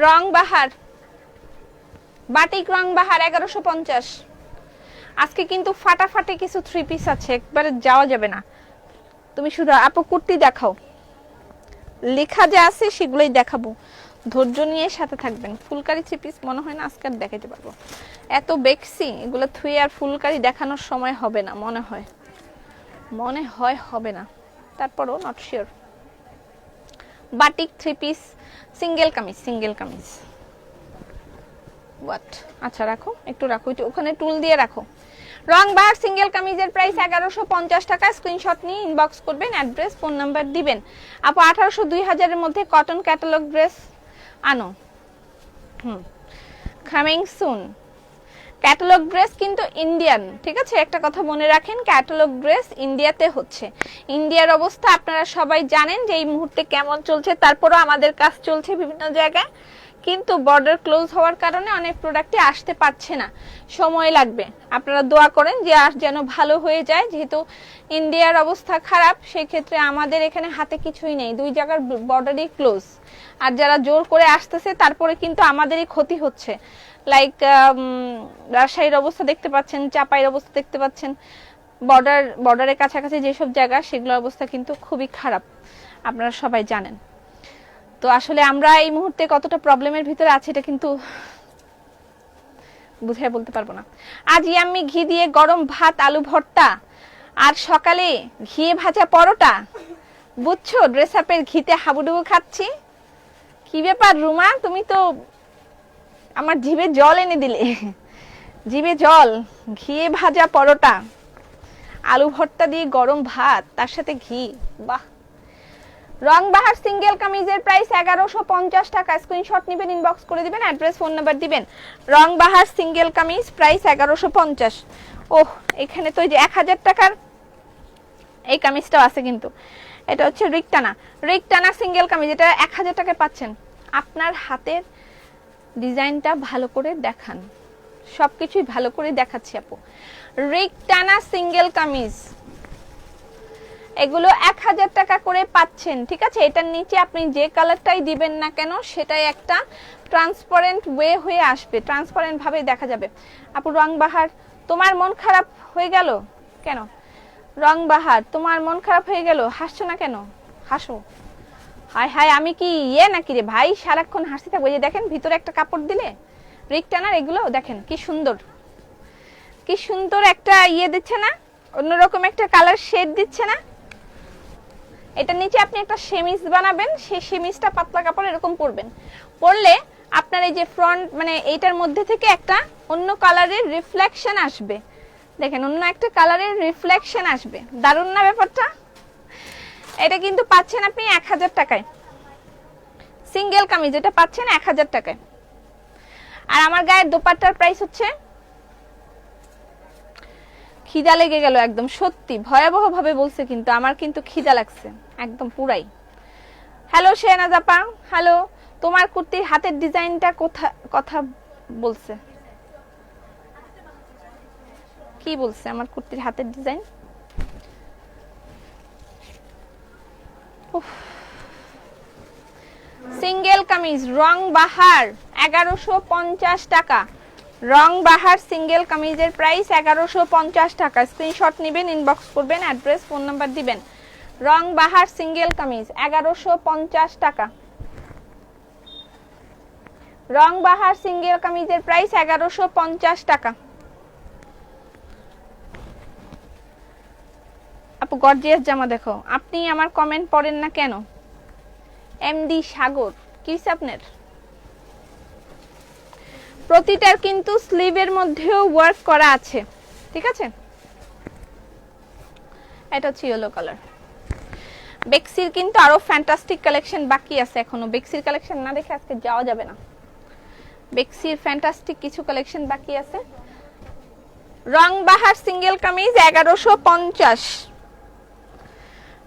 রং বাহার বাটিক রং বাহার 1150। আজকে কিন্তু ফাটাফাটি কিছু থ্রি পিস আছে, একবারে যাওয়া যাবে না। তুমি শুধু আপু কুর্তি দেখাও, লেখা যে আছে সেগুলোই দেখাবো, ধৈর্য নিয়ে সাথে থাকবেন। ফুলকারি থ্রি পিস মনে হয় না আজকে আর দেখাতে পারবো, এত বেক্সি এগুলো থুয়ে আর ফুলকারি দেখানোর সময় হবে না, মনে হয় হবে না, তারপরও not sure. Batik three piece single kameez what, আচ্ছা রাখো, একটু রাখো, ওখানে টুল দিয়ে রাখো। রং বাহার সিঙ্গেল কামিজের প্রাইস 1150 টাকা। স্ক্রিনশট নিয়ে ইনবক্স করবেন, অ্যাড্রেস ফোন নাম্বার দিবেন। আপু 1800-2000 এর মধ্যে কটন ক্যাটালগ ড্রেস আনো। Coming soon. ক্যাটালগ ড্রেস কিন্তু ইন্ডিয়ান, ঠিক আছে, একটা কথা মনে রাখেন, ক্যাটালগ ড্রেস ইন্ডিয়াতে হচ্ছে। ইন্ডিয়ার অবস্থা আপনারা সবাই জানেন যে এই মুহূর্তে কেমন চলছে, তারপরও আমাদের কাজ চলছে বিভিন্ন জায়গায়, কিন্তু বর্ডার ক্লোজ হওয়ার কারণে অনেক প্রোডাক্টই আসতে পারছে না, সময় লাগবে। আপনারা দোয়া করেন যে যেন ভালো হয়ে যায়, যেহেতু ইন্ডিয়ার অবস্থা খারাপ, সেই ক্ষেত্রে আমাদের এখানে হাতে কিছুই নেই, 2 জায়গার বর্ডারই ক্লোজ। আর যারা জোর করে আসতেছে তারপরে কিন্তু আমাদেরই ক্ষতি হচ্ছে। লাইক রাজশাহীর অবস্থা দেখতে পাচ্ছেন, চাপাইয়ের অবস্থা দেখতে পাচ্ছেন, বর্ডারের কাছাকাছি যেসব জায়গা সেগুলোর অবস্থা কিন্তু খুবই খারাপ, আপনারা সবাই জানেন। তো আসলে আমরা এই মুহূর্তে কতটা প্রবলেমের ভিতরে আছি এটা কিন্তু বুঝাই বলতে পারবো না। আজ ইয়াম্মি ঘি দিয়ে গরম ভাত, আলু ভর্তা, আর সকালে ঘিয়ে ভাজা পরোটা, বুঝছো, ড্রেস আপের ঘিতে হাবুডুবু খাচ্ছি। কি ব্যাপার রুমা, তুমি তো আমার জিভে জল এনে দিলে, জিভে জল। ঘিয়ে ভাজা পরোটা, আলু ভর্তা দিয়ে গরম ভাত, তার সাথে ঘি, বাহ। রং বাহার সিঙ্গেল কামিজের প্রাইস 1150 টাকা। স্ক্রিনশট নেবেন, ইনবক্স করে দিবেন, অ্যাড্রেস ফোন নাম্বার দিবেন। রং বাহার সিঙ্গেল কামিজ প্রাইস 1150। ওহ, এখানে তো এই যে 1000 টাকার এই কামিজটাও আছে, কিন্তু এটা হচ্ছে রিকটানা সিঙ্গেল কামিজ, এটা 1000 টাকায় পাচ্ছেন। আপনার হাতের ডিজাইনটা ভালো করে দেখান, সবকিছুই ভালো করে দেখাচ্ছি আপু। রিকটানা সিঙ্গেল কামিজ, এগুলো 1000 টাকা করে পাচ্ছেন, ঠিক আছে। এটার নিচে আপনি যে কালারটাই দিবেন না কেন সেটাই একটা ট্রান্সপারেন্ট ওয়ে হয়ে আসবে, ট্রান্সপারেন্ট ভাবে দেখা যাবে। আপু রং বাহার, তোমার মন খারাপ হয়ে গেল কেন? রং বাহার, তোমার মন খারাপ হয়ে গেল, হাসছো না কেন? হাসো। হায় হায়, আমি কি নাকি রে ভাই, সারাক্ষণ হাসতে থাকবো। যে দেখেন ভিতরে একটা কাপড় দিলে, রিকটানার এগুলো দেখেন কি সুন্দর একটা দিচ্ছে না, অন্যরকম একটা কালার শেড দিচ্ছে না। এটা নিচে আপনি একটা সেমিজ বানাবেন, সেই সেমিজটা পাতলা কাপড় এরকম পরবেন, পরলে আপনার এই যে ফ্রন্ট মানে এইটার মধ্যে থেকে একটা অন্য কালারের রিফ্লেকশন আসবে। দেখেন অন্য একটা কালারের রিফ্লেকশন আসবে, দারুণ না ব্যাপারটা? এটা কিন্তু পাচ্ছেন আপনি 1000 টাকায়। সিঙ্গেল কামিজ এটা পাচ্ছেন 1000 টাকায়। আর আমার গায়ের দোপাট্টার প্রাইস হচ্ছে, খিদা লেগে গেল একদম, সত্যি ভয়াবহ ভাবে বলছে, কিন্তু আমার কিন্তু খিদা লাগছে একদম পুরাই। হ্যালো শেহনাজ আপা, হ্যালো। তোমার কুর্তির হাতের ডিজাইনটা কথা বলছে, কি বলছে আমার কুর্তির হাতের ডিজাইন? সিঙ্গেল কামিজ রং বাহার 1150 টাকা। রং বাহার সিঙ্গেল কামিজের প্রাইস 1150 টাকা। স্ক্রিনশট নেবেন, ইনবক্স করবেন, অ্যাড্রেস ফোন নাম্বার দিবেন। রং বাহার সিঙ্গেল কামিজ 1150 টাকা। রং বাহার সিঙ্গেল কামিজের প্রাইস 1150 টাকা। আপু গর্জিয়াস জামা দেখো। আপনি আমার কমেন্ট পড়েন না কেন? এমডি সাগর, কি আপনার? প্রতিটার কিন্তু স্লিভের মধ্যেও ওয়ার্ক করা আছে, ঠিক আছে। এটা হচ্ছে ইয়েলো কালার। বেক্সির কিন্তু আরো ফ্যান্টাস্টিক কালেকশন বাকি আছে এখনো, বেক্সির কালেকশন না দেখে আজকে যাওয়া যাবে না। বেক্সির ফ্যান্টাস্টিক কিছু কালেকশন বাকি আছে। রংবাহার সিঙ্গেল কামিজ 1150।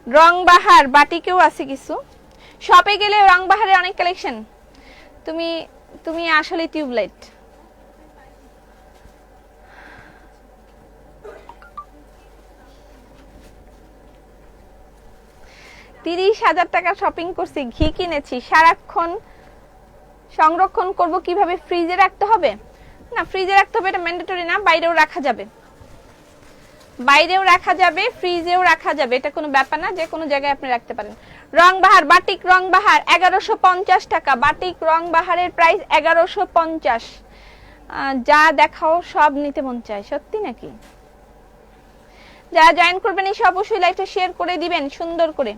রংবাহার বাটিকেও আছে কিছু, শপে গেলে রংবাহারের অনেক কালেকশন। তুমি তুমি আসলে টিউবলাইট। $30,000 শপিং করছি, ঘি কিনেছি, সারাক্ষণ সংরক্ষণ করব কিভাবে? ফ্রিজে রাখতে হবে না, ফ্রিজে রাখতে হবে এটা ম্যান্ডেটরি না, বাইরেও রাখা যাবে, বাইরেও রাখা যাবে, ফ্রিজেও রাখা যাবে, এটা কোনো ব্যাপার না, যে কোনো জায়গায় আপনি রাখতে পারেন। রংবাহার বাটিক রংবাহার 1150 টাকা। বাটিক রংবাহারের প্রাইস 1150। যা দেখাও সব নিতে মন চায়, সত্যি নাকি? যারা জয়েন করবেন এই সব অবশ্যই লাইভটা শেয়ার করে দিবেন সুন্দর করে।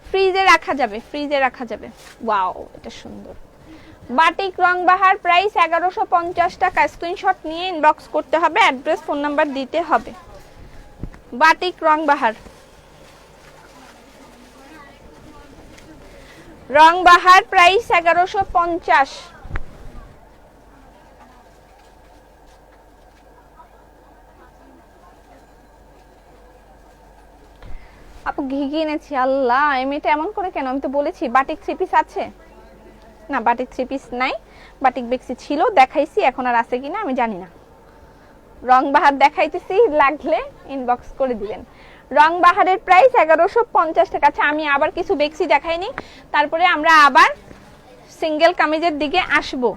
ফ্রিজে রাখা যাবে, ফ্রিজে রাখা যাবে। ওয়াও, এটা সুন্দর। বাটিক রংবাহার প্রাইস 1150 টাকা। স্ক্রিনশট নিয়ে ইনবক্স করতে হবে, অ্যাড্রেস ফোন নাম্বার দিতে হবে। বাটিক রংবাহার, রংবাহার প্রাইস 1150। আপু ঘি কিনেছি। আল্লাহ, এমনিটা এমন করে কেন? আমি তো বলেছি বাটিক থ্রি পিস আছে না, বাটিক থ্রি পিস নাই, বাটিক বেক্সি ছিল, দেখাইছি, এখন আর আছে কিনা আমি জানি না। রংবাহার দেখাইতেছি, লাগলে ইনবক্স করে দিবেন। রংবাহারের প্রাইস 1150 টাকা। আচ্ছা, আমি আবার কিছু বেক্সি দেখাইনি, তারপরে আমরা আবার সিঙ্গেল কামিজের দিকে আসবো।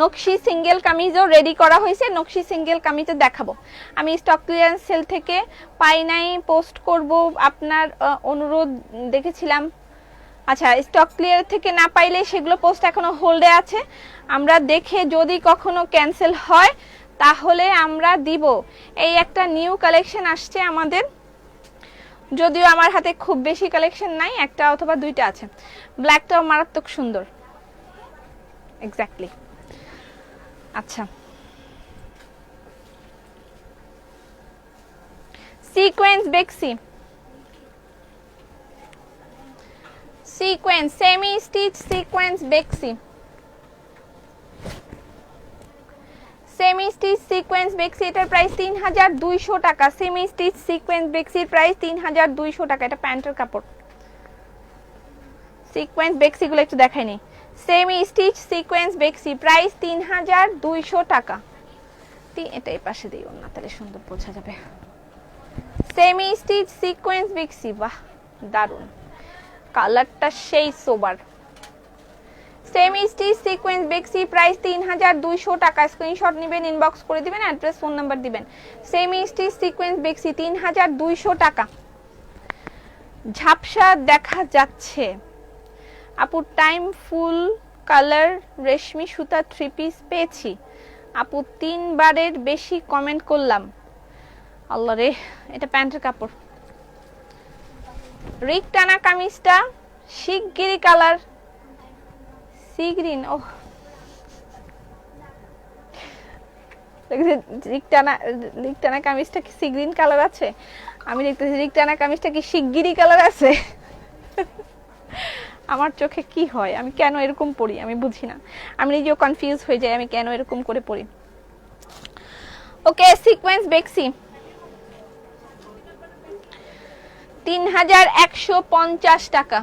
নকশি সিঙ্গেল কামিজও রেডি করা হয়েছে, নকশি সিঙ্গেল কামিজও দেখাবো। আমি স্টক ক্লিয়ারেন্স সেল থেকে পাই নাই, পোস্ট করব আপনার অনুরোধ দেখেছিলাম। আচ্ছা, স্টক ক্লিয়ার থেকে না পাইলে সেগুলো পোস্ট এখনো হোল্ডে আছে, আমরা দেখে যদি কখনো ক্যান্সেল হয় তাহলে আমরা দিব। এই একটা নিউ কালেকশন আসছে আমাদের, যদিও আমার হাতে খুব বেশি কালেকশন নাই, একটা অথবা দুইটা আছে। ব্ল্যাকটাও মারাত্মক সুন্দর, এক্স্যাক্টলি। আচ্ছা, সিকোয়েন্স বেক্সি, সিকোয়েন্স সেমি স্টিচ সিকোয়েন্স বেক্সি, সেমি স্টিচ সিকোয়েন্স বেক্সি, এটার প্রাইস 3200 টাকা। সেমি স্টিচ সিকোয়েন্স বেক্সির প্রাইস 3200 টাকা। এটা প্যান্টের কাপড়। সিকোয়েন্স বেক্সি গুলো একটু দেখাইনি। সেমি স্টিচ সিকোয়েন্স বেক্সি প্রাইস 3200 টাকা। এটা এই পাশে দিই না, তাহলে সুন্দর বোঝা যাবে। সেমি স্টিচ সিকোয়েন্স বেক্সি, বাহ দারুন, কালারটা সেই সোবার। সেমি স্টিচ সিকোয়েন্স বেক্সি প্রাইস 3200 টাকা। স্ক্রিনশট নেবেন, ইনবক্স করে দিবেন, অ্যাড্রেস ফোন নাম্বার দিবেন। সেমি স্টিচ সিকোয়েন্স বেক্সি 3200 টাকা। ঝাপসা দেখা যাচ্ছে আপু, টাইম ফুল কালার রেশমি সুতা থ্রি পিস পেয়েছি আপু, 3 বারের বেশি কমেন্ট করলাম। আল্লাহ রে, এটা প্যান্টের কাপড়। রিক টানা কামিজটা শিগগিরি কালার, সি গ্রিন। ও রিক টানা কামিজটা কি সি গ্রিন কালার আছে? আমি দেখতেছি রিক টানা কামিজটা কি শিগগিরি কালার আছে। আমার চোখে কি হয়, আমি কেন এরকম পড়ি আমি বুঝি না, আমি নিজেও কনফিউজ হয়ে যাই আমি কেন এরকম করে পড়ি। ওকে, সিকোয়েন্স বেক্সি 3150 টাকা।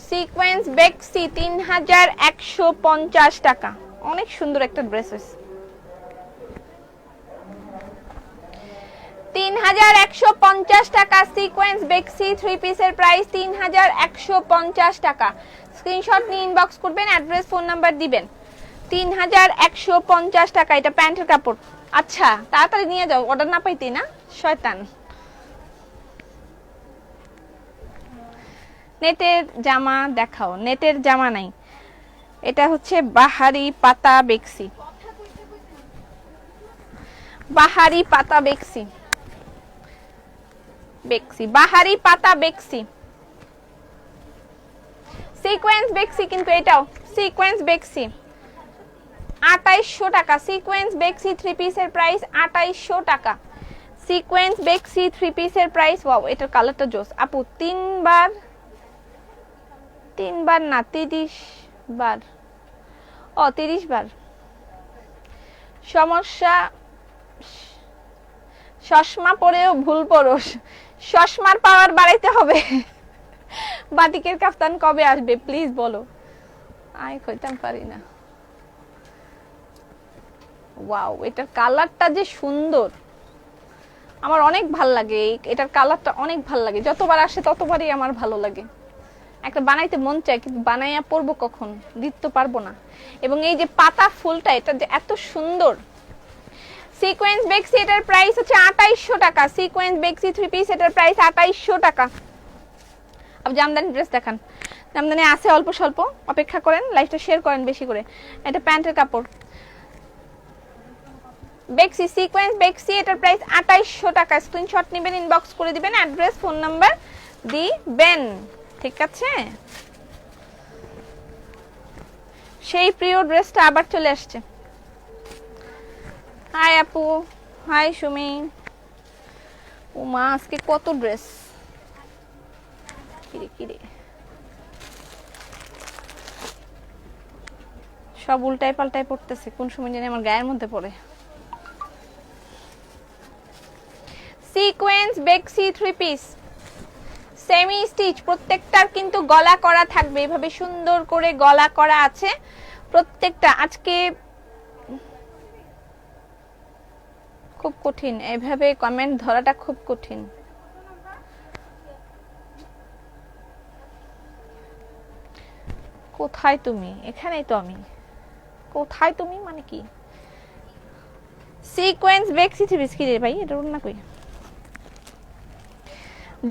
সিকোয়েন্স বেক্সি 3150 টাকা। অনেক সুন্দর একটা ড্রেসেস। 3150 টাকা সিকোয়েন্স বেক্সি থ্রি পিসের প্রাইস 3150 টাকা। স্ক্রিনশট নিয়ে ইনবক্স করবেন, অ্যাড্রেস ফোন নাম্বার দিবেন। 3150 টাকা। এটা প্যান্টের কাপড়। আচ্ছা, তাড়াতাড়ি নিয়ে যাও, অর্ডার না পাইতে না শয়তান। নেটের জামা দেখাও। নেটের জামা নাই, এটা হচ্ছে বাহারি পাতা বেক্সি, বাহারি পাতা বেক্সি, বেক্সি বাহারি পাতা বেক্সি, সিকোয়েন্স বেক্সি, কিন্তু এটাও সিকোয়েন্স বেক্সি 2800 টাকা। সিকোয়েন্স বেক্সি থ্রি পিসের প্রাইস 2800 টাকা। সিকোয়েন্স বেক্সি 3 পিসের প্রাইস, ওয়াও এটার কালারটা জোস আপু। 3 বার না 30 বার, ও 30 বার। সমস্যা, চশমা পরেও ভুল পরশ, চশমার পাওয়ার বাড়াইতে হবে। বাটিকের কাফতান কবে আসবে প্লিজ বলো, আয় কইতাম পারি না। ওয়াও এটার কালারটা যে সুন্দর, আমার অনেক ভাল লাগে। এটার কালারটা অনেক ভাল লাগে, যতবার আসে ততবারই আমার ভালো লাগে। একটা বানাইতে মন চায়, কিন্তু বানাইয়া পরবো কখন, দিতে পারবো না। এবং এই যে পাতা ফুলটা, এটা যে এত সুন্দর। সিকোয়েন্স বেক্সি এটার প্রাইস হচ্ছে 2800 টাকা। সিকোয়েন্স বেক্সি 3 পিস এটার প্রাইস 2800 টাকা। আপনি জামদানি ড্রেস দেখান, জামদানি আছে অল্প স্বল্প, অপেক্ষা করেন, লাইভটা শেয়ার করেন বেশি করে। এটা প্যান্টের কাপড়, বেক্সি সিকোয়েন্স বেক্সি এটার প্রাইস 2800 টাকা। স্ক্রিনশট নেবেন, ইনবক্স করে দিবেন, অ্যাড্রেস ফোন নাম্বার দিবেন, ঠিক আছে? সেই প্রিয় ড্রেসটা আবার চলে আসছে। হাই আপু, হাই সুমি। ওমা আজকে কত ড্রেস, কিরে কিরে সব উল্টাই পাল্টাই পড়তেছে, কোন সময় জানি আমার গায়ের মধ্যে পড়ে। সিকোয়েন্স বেক্সি 3 পিস সেমি স্টিচ, প্রত্যেকটার কিন্তু গলা করা থাকবে, এভাবে সুন্দর করে গলা করা আছে প্রত্যেকটা। আজকে খুব কঠিন, এভাবে কমেন্ট ধরাটা খুব কঠিন। কোথায় তুমি? এখানেই তো আমি। কোথায় তুমি মানে কি? সিকোয়েন্স বেক্সি 3 পিস, কি রে ভাই এটা না কই?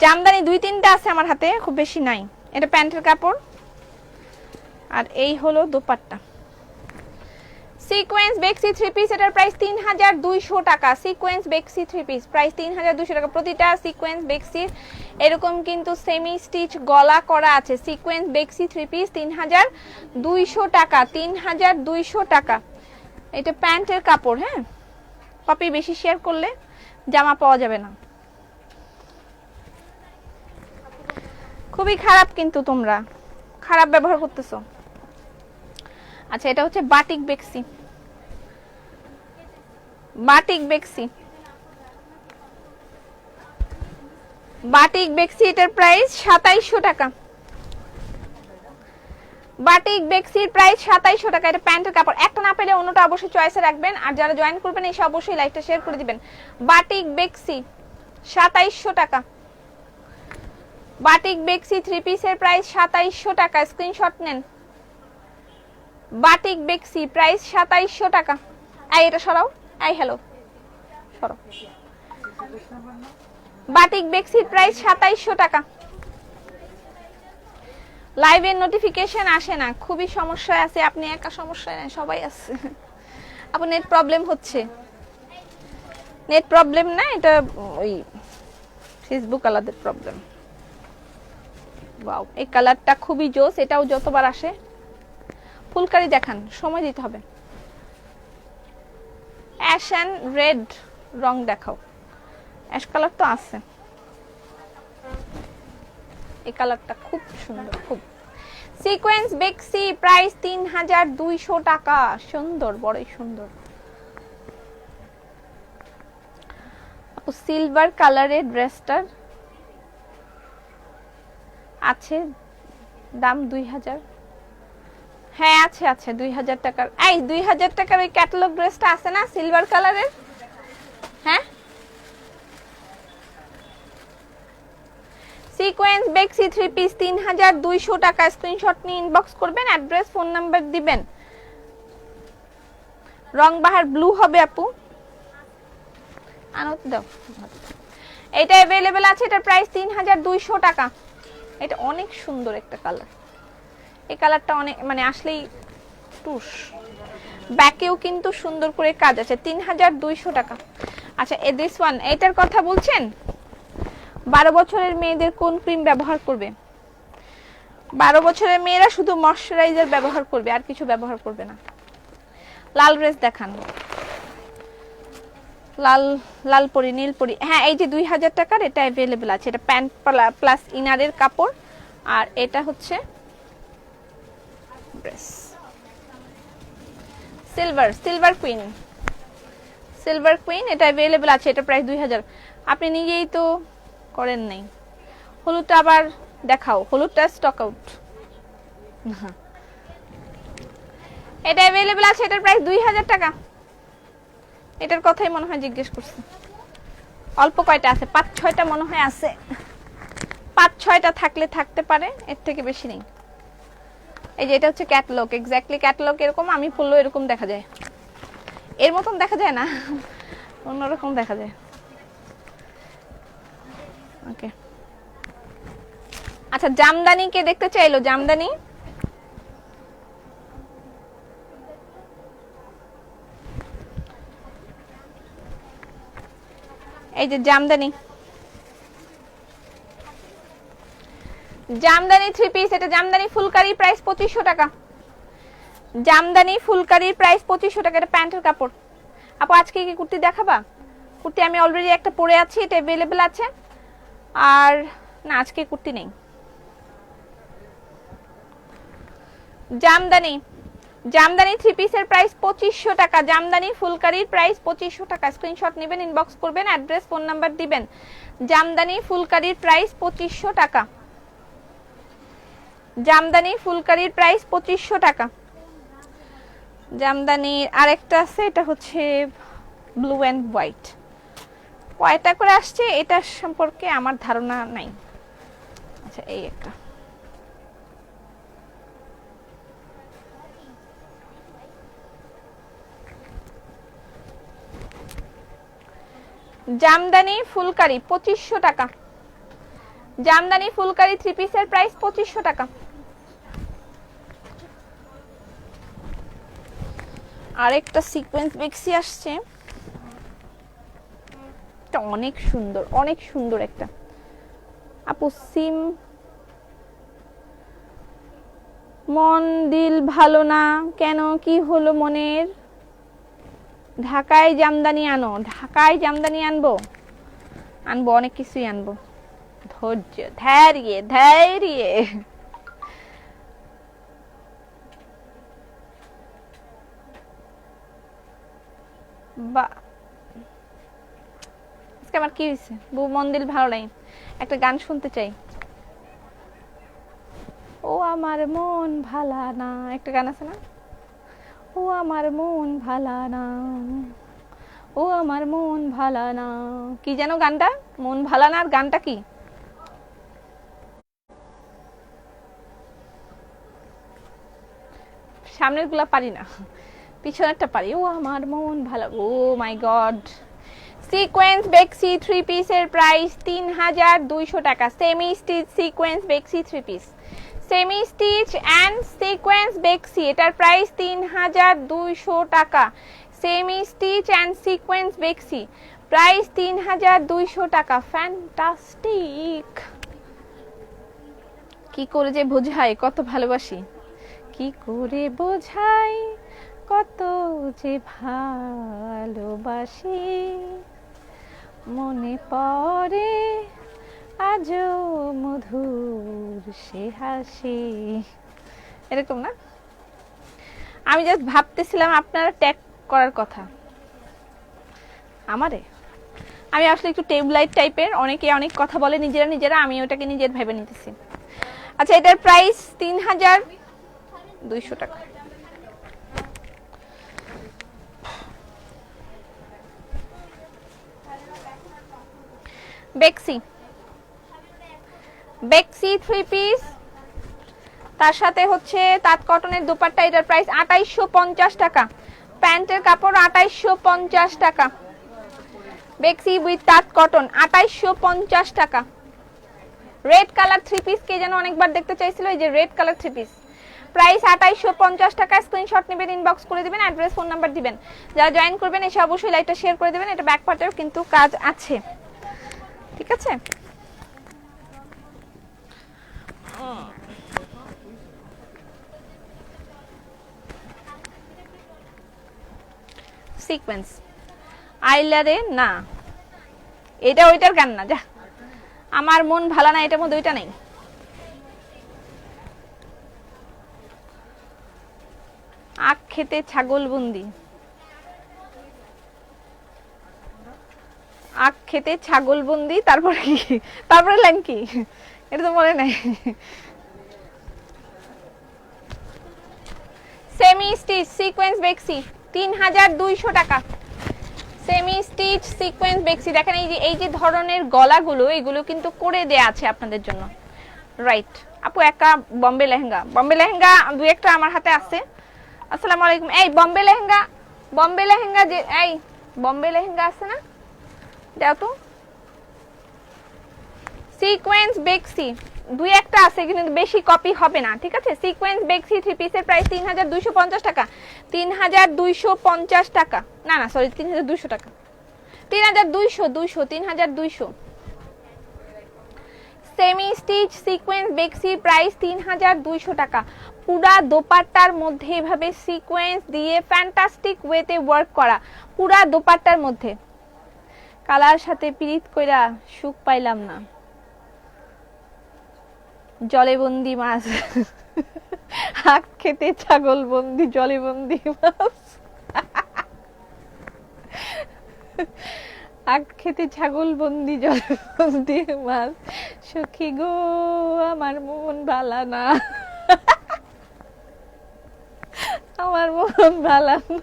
জামদানি 2-3টা আছে আমার হাতে, খুব বেশি নাই। এটা প্যান্টের কাপড়, আর এই হলো দোপাট্টা। সিকোয়েন্স বেক্সি 3 পিস এটার প্রাইস 3200 টাকা। সিকোয়েন্স বেক্সি 3 পিস প্রাইস 3200 টাকা। প্রতিটা সিকোয়েন্স বেক্সির এরকম কিন্তু সেমি স্টিচ গলা করা আছে। সিকোয়েন্স বেক্সি 3 পিস 3200 টাকা, 3200 টাকা। এটা প্যান্টের কাপড়। হ্যাঁ, কপি বেশি শেয়ার করলে জামা পাওয়া যাবে না। খুবই খারাপ, কিন্তু তোমরা খারাপ ব্যবহার করতেছো। আচ্ছা, এটা হচ্ছে বাটিক বেক্সি, বাটিক বেক্সি, বাটিক বেক্সি এটার প্রাইস 2700 টাকা। বাটিক বেক্সির প্রাইস 2700 টাকা। এটা প্যান্টের কাপড়। একটা না পেলে অন্যটা অবশ্যই চয়েসে রাখবেন, আর যারা জয়েন করবেন এসে অবশ্যই লাইভটা শেয়ার করে দিবেন। বাটিক বেক্সি 2700 টাকা। বাটিক বেক্সি 3 পিসের প্রাইস 2700 টাকা। স্ক্রিনশট নেন। বাটিক বেক্সি প্রাইস 2700 টাকা। এই এটা সরাও, এই হ্যালো সরাও। বাটিক বেক্সির প্রাইস 2700 টাকা। লাইভের নোটিফিকেশন আসে না, খুবই সমস্যা আছে। আপনি একা সমস্যা নেই, সবাই আছে। আপনার নেট প্রবলেম হচ্ছে, নেট প্রবলেম না, এটা ওই ফেসবুক আলাদের প্রবলেম। ওয়াও, এই কালারটা খুবই জোস, এটাও যতবার আসে। ফুলকারি দেখান, সময় দিতে হবে। অ্যাশ এন্ড রেড রং দেখাও। অ্যাশ কালার তো আছে, এই কালারটা খুব সুন্দর, খুব। সিকোয়েন্স বেক্সি প্রাইস 3200 টাকা। সুন্দর, বড়ই সুন্দর। আপু সিলভার কালারের ড্রেসটার আছে দাম 2000। হ্যাঁ আছে, আছে 2000 টাকার। এই 2000 টাকার ওই ক্যাটালগ ড্রেসটা আছে না সিলভার কালারের? হ্যাঁ, সিকোয়েন্স বেক্সি 3 পিস 3200 টাকা। স্ক্রিনশট নিয়ে ইনবক্স করবেন, অ্যাড্রেস ফোন নাম্বার দিবেন। রং বাহার ব্লু হবে আপু, আনো দাও। এটা अवेलेबल আছে, এটার প্রাইস 3200 টাকা। এটা অনেক সুন্দর একটা কালার, এই কালারটা অনেক মানে আসলেই টুস। ব্যাকেও কিন্তু সুন্দর করে কাজ আছে। 3200 টাকা। আচ্ছা, দিস ওয়ান, এটার কথা বলছেন? 12 বছরের মেয়েদের কোন ক্রিম ব্যবহার করবে? 12 বছরের মেয়েরা শুধু ময়শ্চারাইজার ব্যবহার করবে, আর কিছু ব্যবহার করবে না। লাল ড্রেস দেখান। লাল লাল পরি নীল পরি, হ্যাঁ এই যে 2000 টাকার এটা অ্যাভেলেবেল আছে। এটা প্যান্ট প্লাস ইনারের কাপড়, আর এটা হচ্ছে dress. Silver queen, silver queen এটা অ্যাভেলেবেল আছে। এটা প্রাইস 2000। আপনি নিজেই তো করেন নাই। হলুদটা আবার দেখাও, হলুদটা স্টক আউট। এটা অ্যাভেলেবেল আছে, এটার প্রাইস 2000 টাকা। এটার কথাই মনে হয় জিজ্ঞেস করছে। অল্প কয়টা আছে, 5-6টা মনে হয় আছে। 5-6টা থাকলে থাকতে পারে, এর থেকে বেশি নেই। এই যে এটা হচ্ছে ক্যাটালগ, এক্স্যাক্টলি ক্যাটালগ এরকম। আমি পরলেও এরকম দেখা যায়, এর মতন দেখা যায় না, অন্যরকম দেখা যায়। ওকে, আচ্ছা জামদানি কে দেখতে চাইলো? জামদানি, এই যে জামদানি, জামদানি 3 পিস। এটা জামদানি ফুলকারি, প্রাইস 2500 টাকা। জামদানি ফুলকারির প্রাইস 2500 টাকা। এটা প্যান্টের কাপড়। আপু আজকে কি কুর্তি দেখাবা? কুর্তি আমি অলরেডি একটা পরে আছি, এটা अवेलेबल আছে। আর না, আজকে কুর্তি নেই। জামদানি, জামদানি 3 পিসের প্রাইস 2500 টাকা। জামদানি ফুলকারির প্রাইস 2500 টাকা। স্ক্রিনশট নেবেন, ইনবক্স করবেন, অ্যাড্রেস ফোন নাম্বার দিবেন। জামদানি ফুলকারির প্রাইস 2500 টাকা। জামদানি ফুলকারির প্রাইস 2500 টাকা। জামদানির আরেকটা আছে, এটা হচ্ছে ব্লু এন্ড হোয়াইট। কয়টা করে আসছে এটা সম্পর্কে আমার ধারণা নাই। আচ্ছা এই একটা জামদানি ফুলকারি 2500 টাকা। জামদানি ফুলকারি 3 পিসের প্রাইস 2500 টাকা। আরেকটা সিকোয়েন্স বেক্সি আসছে, এটা অনেক সুন্দর, অনেক সুন্দর একটা। আপু সিম মন দিল ভালো না কেন, কি হলো মনের? ঢাকায় জামদানি আনো। ঢাকায় জামদানি আনবো, আনবো অনেক কিছুই আনবো। ধৈর্য, ধৈর্য, ধৈর্য। বা আজকে আমার কি হয়েছে? বউ মন দিল ভালো নাই, একটা গান শুনতে চাই। ও আমার মন ভালা না, একটা গান আছে না? ও আমার মন ভালা না, ও আমার মন ভালা না, কি যেন গানটা? মন ভালা না, আর গানটা কি? সামনের গুলা পারি না, পিছনেরটা পারি। ও আমার মন ভালো। ও মাই গড। সিকোয়েন্স বেক্সি 3 পিসের প্রাইস 3200 টাকা। সেমি স্টিচ সিকোয়েন্স বেক্সি 3 piece, semi stitch and sequence বেক্সি, এটার প্রাইস 3200 টাকা। সেমি স্টিচ এন্ড সিকোয়েন্স বেক্সি প্রাইস 3200 টাকা। ফ্যান্টাস্টিক। কি করে যে বোঝাই কত ভালোবাসি, কি করে বোঝাই কত যে ভালোবাসি, মনে পড়ে আজও মধুর সে হাসি। এরকম না? আমি জাস্ট ভাবতেছিলাম আপনারা ট্যাগ করার কথা আমারে। আমি আসলে একটু টেবলাইট টাইপের, অনেকে অনেক কথা বলে নিজেরা নিজেরা, আমি ওটাকে নিজের ভেবে নিতেছি। আচ্ছা এটার প্রাইস 3200 টাকা। বেক্সি, বেক্সি 3 পিস, তার সাথে হচ্ছে তাঁত কটনের দুপাট্টা, এটার প্রাইস 2850 টাকা। প্যান্টের কাপড় 2850 টাকা। বেক্সি উইথ তাঁত কটন 2850 টাকা। রেড কালার 3 পিস কে যেন অনেকবার দেখতে চাইছিল, এই যে রেড কালার 3 পিস, প্রাইস 2850 টাকা। স্ক্রিনশট নেবেন, ইনবক্স করে দিবেন, অ্যাড্রেস ফোন নাম্বার দিবেন। যারা জয়েন করবেন এসে অবশ্যই লাইভটা শেয়ার করে দিবেন। এটা ব্যাক পার্টেও কিন্তু কাজ আছে, ঠিক আছে? সিকোয়েন্স আইলারে না, এটা ওইটার গান না, যা। আমার মন ভালো না, এটার মধ্যে ওইটা নাই। আখ খেতে ছাগল বন্দি, আখ খেতে ছাগল বন্দি, তারপরে কি, তারপরে লাইন কি, এটা তো মনে নাই। সেমি স্টিচ সিকোয়েন্স বেক্সি 3200 টাকা। সেমি স্টিচ সিকোয়েন্স বেক্সি, দেখেন এই যে ধরনের গলাগুলো, এগুলো কিন্তু করে দেয়া আছে আপনাদের জন্য, রাইট। আপু একা বম্বে লেহেঙ্গা, বম্বে লেহেঙ্গা দুই একটা আমার হাতে আছে। আসসালামু আলাইকুম। এই বম্বে লেহেঙ্গা, বম্বে লেহেঙ্গা যে, এই বম্বে লেহেঙ্গা আছে না, দাও তো। সিকোয়েন্স বেক্সি দুই একটা আছে, কিন্তু বেশি কপি হবে না, ঠিক আছে। সিকোয়েন্স বেক্সি 3 পিসের প্রাইস 3250 টাকা। 3250 টাকা, না না সরি 3200 টাকা, 3200। সেমি স্টিচ সিকোয়েন্স বেক্সি প্রাইস 3200 টাকা। পুরা দোপাট্টার মধ্যে এভাবে সিকোয়েন্স দিয়ে ফ্যান্টাস্টিক ওয়েতে ওয়ার্ক করা, পুরা দোপাট্টার মধ্যে। কালার সাথে পিরিত কইরা সুখ পাইলাম না, জলে বন্দি মাছ। আখ খেতে ছাগল বন্দি, জলে বন্দি মাছ। আখ খেতে ছাগল বন্দি, জলে বন্দি মাছ। সখী গো আমার মন ভালা না, আমার মন ভালা না।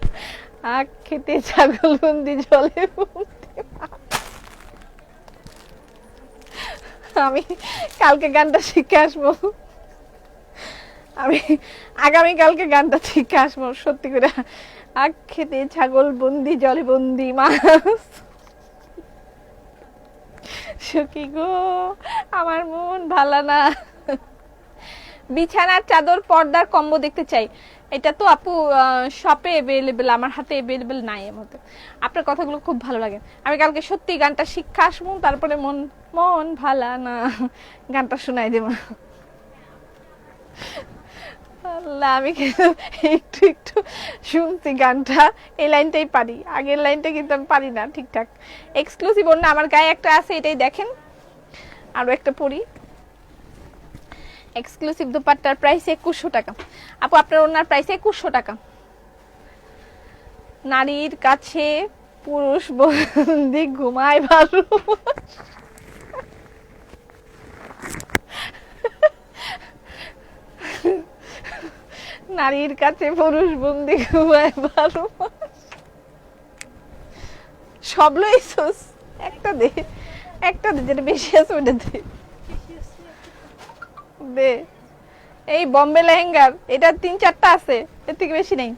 আখ খেতে ছাগল বন্দি, জলে বন্দি মাছ। আমি কালকে গানটা শিখে আসবো, আমি আগামী কালকে গানটা শিখে আসবো সত্যি করে। আখ খেতে ছাগল বন্দি, জলে বন্দি মাছ। সখী গো আমার মন ভালো না। বিছানার চাদর পর্দার কম্বো দেখতে চাই। এটা তো আপু শপে अवेलेबल, আমার হাতে अवेलेबल নাই এর মধ্যে। আপনার কথাগুলো খুব ভালো লাগে। আমি কালকে সত্যি গানটা শিক্ষা আসবো, তারপরে মন মন ভালো না গানটা শোনাই দেব। আল্লাহ, আমি একটু একটু শুনছি গানটা, এই লাইনটাই পারি, আগের লাইনটা কিন্তু আমি পারি না ঠিকঠাক। এক্সক্লুসিভ ওড়না আমার গায়ে একটা আছে, এটাই দেখেন। আরো একটা পরি। এক্সক্লুসিভ দুপাট্টার প্রাইস 2100 টাকা। আপু আপনার ওনার প্রাইস 2100 টাকা। নারীর কাছে পুরুষ বন্দি ঘুমায় ভালো, নারীর কাছে পুরুষ বন্দি ঘুমায় ভালো। সব লইছস, একটা দে, একটা দে, যেটা বেশি আছে ওটা দে দে। এই বম্বে লেহেঙ্গার এটা 3-4টা আছে, এর থেকে বেশি নেই।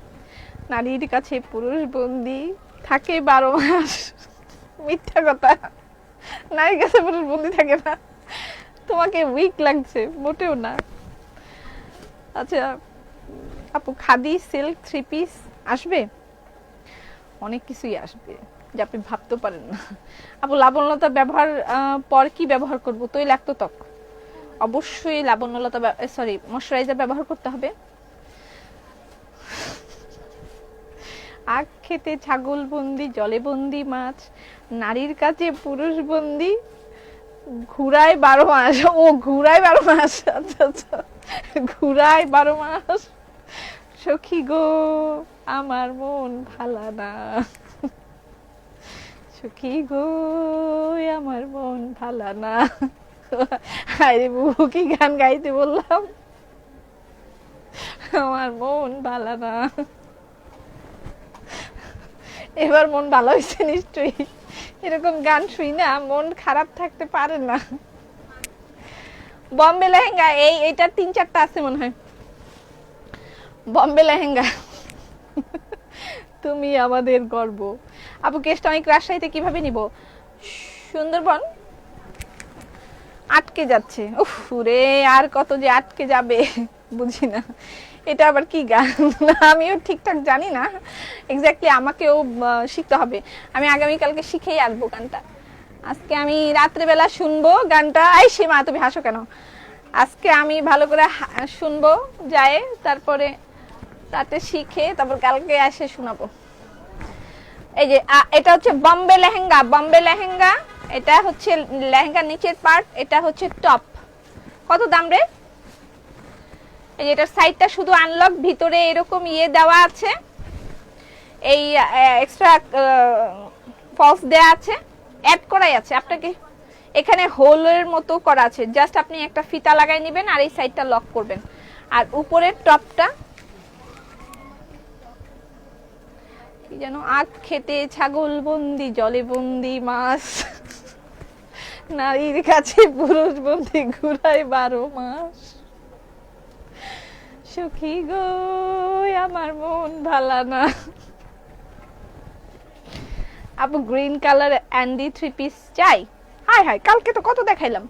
নারীর কাছে পুরুষ বন্দি থাকে 12 মাস। মিথ্যা কথা, নারীর কাছে পুরুষ বন্দি থাকে না। তোমাকে উইক লাগছে, মোটেও না। আচ্ছা আপু, খাদি সিল্ক 3 পিস আসবে? অনেক কিছুই আসবে যে আপনি ভাবতে পারেন না। আপু লাবণ্যলতা ব্যবহার পর কি ব্যবহার করব? তৈলাক্ত ত্বক, অবশ্যই লাবণ্যলতা সরি ময়শ্চারাইজার ব্যবহার করতে হবে। আখ খেতে ছাগল বন্দি, জলে বন্দি মাছ, নারীর কাছে পুরুষ বন্দি, ঘুরায় 12 মাস। ও ঘুরায় 12 মাস, আচ্ছা আচ্ছা, ঘুরায় 12 মাস। সখী গো আমার মন ভালা না, সখী গো আমার মন ভালা না। আরে বুবু কি গান গাইতে বললাম, আমার মন ভালা না। এবার মন ভালো হয়েছে নিশ্চয়ই, এরকম গান শুই না মন খারাপ থাকতে পারে না। বম্বে লেহেঙ্গা এইটার 3-4টা আছে মনে হয়। বম্বে লেহেঙ্গা তুমি আমাদের গর্ব। আপু কেসটা অনেক রাজশাহীতে কিভাবে নিব? সুন্দরবন আটকে যাচ্ছে, উফ রে, আর কত যে আটকে যাবে বুঝি না। এটা আবার কি গান আমিও ঠিকঠাক জানি না এক্স্যাক্টলি, আমাকেও শিখতে হবে। আমি আগামীকালকে শিখেই আসবো গানটা। আজকে আমি রাত্রেবেলা শুনবো গানটা। আই সীমা তুমি হাসো কেন? আজকে আমি ভালো করে শুনবো যায়, তারপরে রাতে শিখে তারপর কালকে এসে শোনাবো। এই যে এটা হচ্ছে বম্বে লেহেঙ্গা, বম্বে লেহেঙ্গা। এটা হচ্ছে লেহেঙ্গার নিচের পার্ট, এটা হচ্ছে টপ। কত দাম রে? এই যে এটার সাইডটা শুধু আনলক, ভিতরে এরকম ইয়ে দেওয়া আছে, এই এক্সট্রা ফলস দেয়া আছে, অ্যাড করাই আছে। আপনাকে এখানে হোলের মতো করা আছে, জাস্ট আপনি একটা ফিতা লাগাই নেবেন আর এই সাইডটা লক করবেন। আর উপরের টপটা কি যেন, আখ খেতে ছাগল বন্দি, জলে বন্দি মাছ, নারীর কাছে পুরুষ বন্দি, ঘুরায় 12 মাস। সখী গো আমার মন ভালা না। আপু গ্রিন কালার অ্যান্ডি 3 পিস চাই? হায় হায়, কালকে তো কত দেখাইলাম।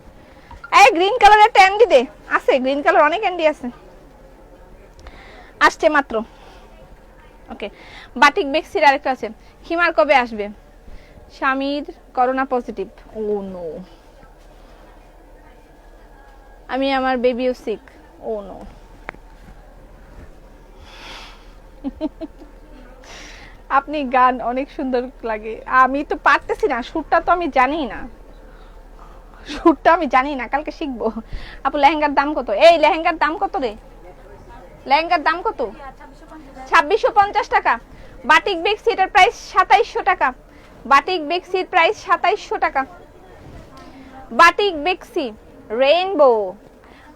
এই গ্রিন কালার একটা অ্যান্ডি দে। আছে গ্রিন কালার, অনেক অ্যান্ডি আছে, আসছে মাত্র। ওকে, বাটিক বেক্সির আরেকটা আছে। হিমার কবে আসবে? স্বামীর করোনা পজিটিভ। ও নো। আমি আমার বেবিও সিক। ও নো। আপনি গান অনেক সুন্দর লাগে। আমি তো পারতেছি না, সুরটা তো আমি জানি না, সুরটা আমি জানি না, কালকে শিখবো। আপু লেহেঙ্গার দাম কত? এই লেহেঙ্গার দাম কত রে? লেহেঙ্গার দাম কত? 2650 টাকা। বাটিক বেক্সি এটার প্রাইস 2700 টাকা। বাটিক বেক্সির প্রাইস 2700 টাকা। বাটিক বেক্সি রেইনবো,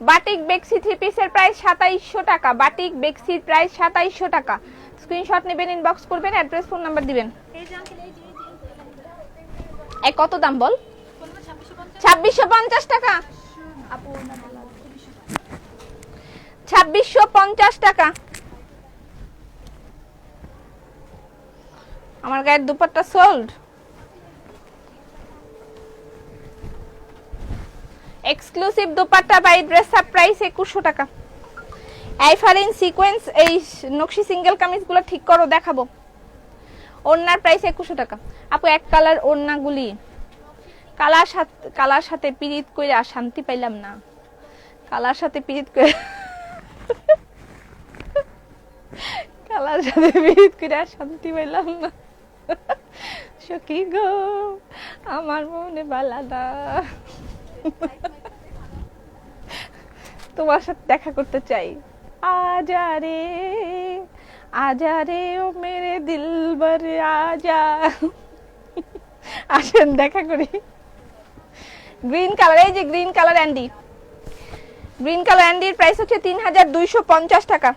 বাটিক বেক্সি 3 পিসের প্রাইস 2700 টাকা। বাটিক বেক্সির প্রাইস 2700 টাকা। স্ক্রিনশট নেবেন, ইনবক্স করবেন, অ্যাড্রেস ফোন নাম্বার দিবেন। এই কত দাম বল? 2650 টাকা। 2650 টাকা। আমার গায়ের dupatta sold. Exclusive dupatta by dress up price 2100 টাকা। আইফারিন সিকোয়েন্স এই নকশি সিঙ্গেল কামিজগুলো ঠিক করো, দেখাবো। ওড়নার প্রাইস 2100 টাকা। আপু এক কালার ওড়নাগুলি কালার সাথে পিরিত কইরা শান্তি পাইলাম না। কালার সাথে পিরিত কইরা কালার সাথে পিরিত কইরা শান্তি পাইলাম না। সখী গো আমার মনে বালা না। তোমার সাথে দেখা করতে চাই। আজারে আজারে ও মেরে দিলবার আজা। আসেন দেখা করি। গ্রিন কালার, এই যে গ্রিন কালার অ্যান্ডি, গ্রিন কালার অ্যান্ডির প্রাইস হচ্ছে 3250 টাকা।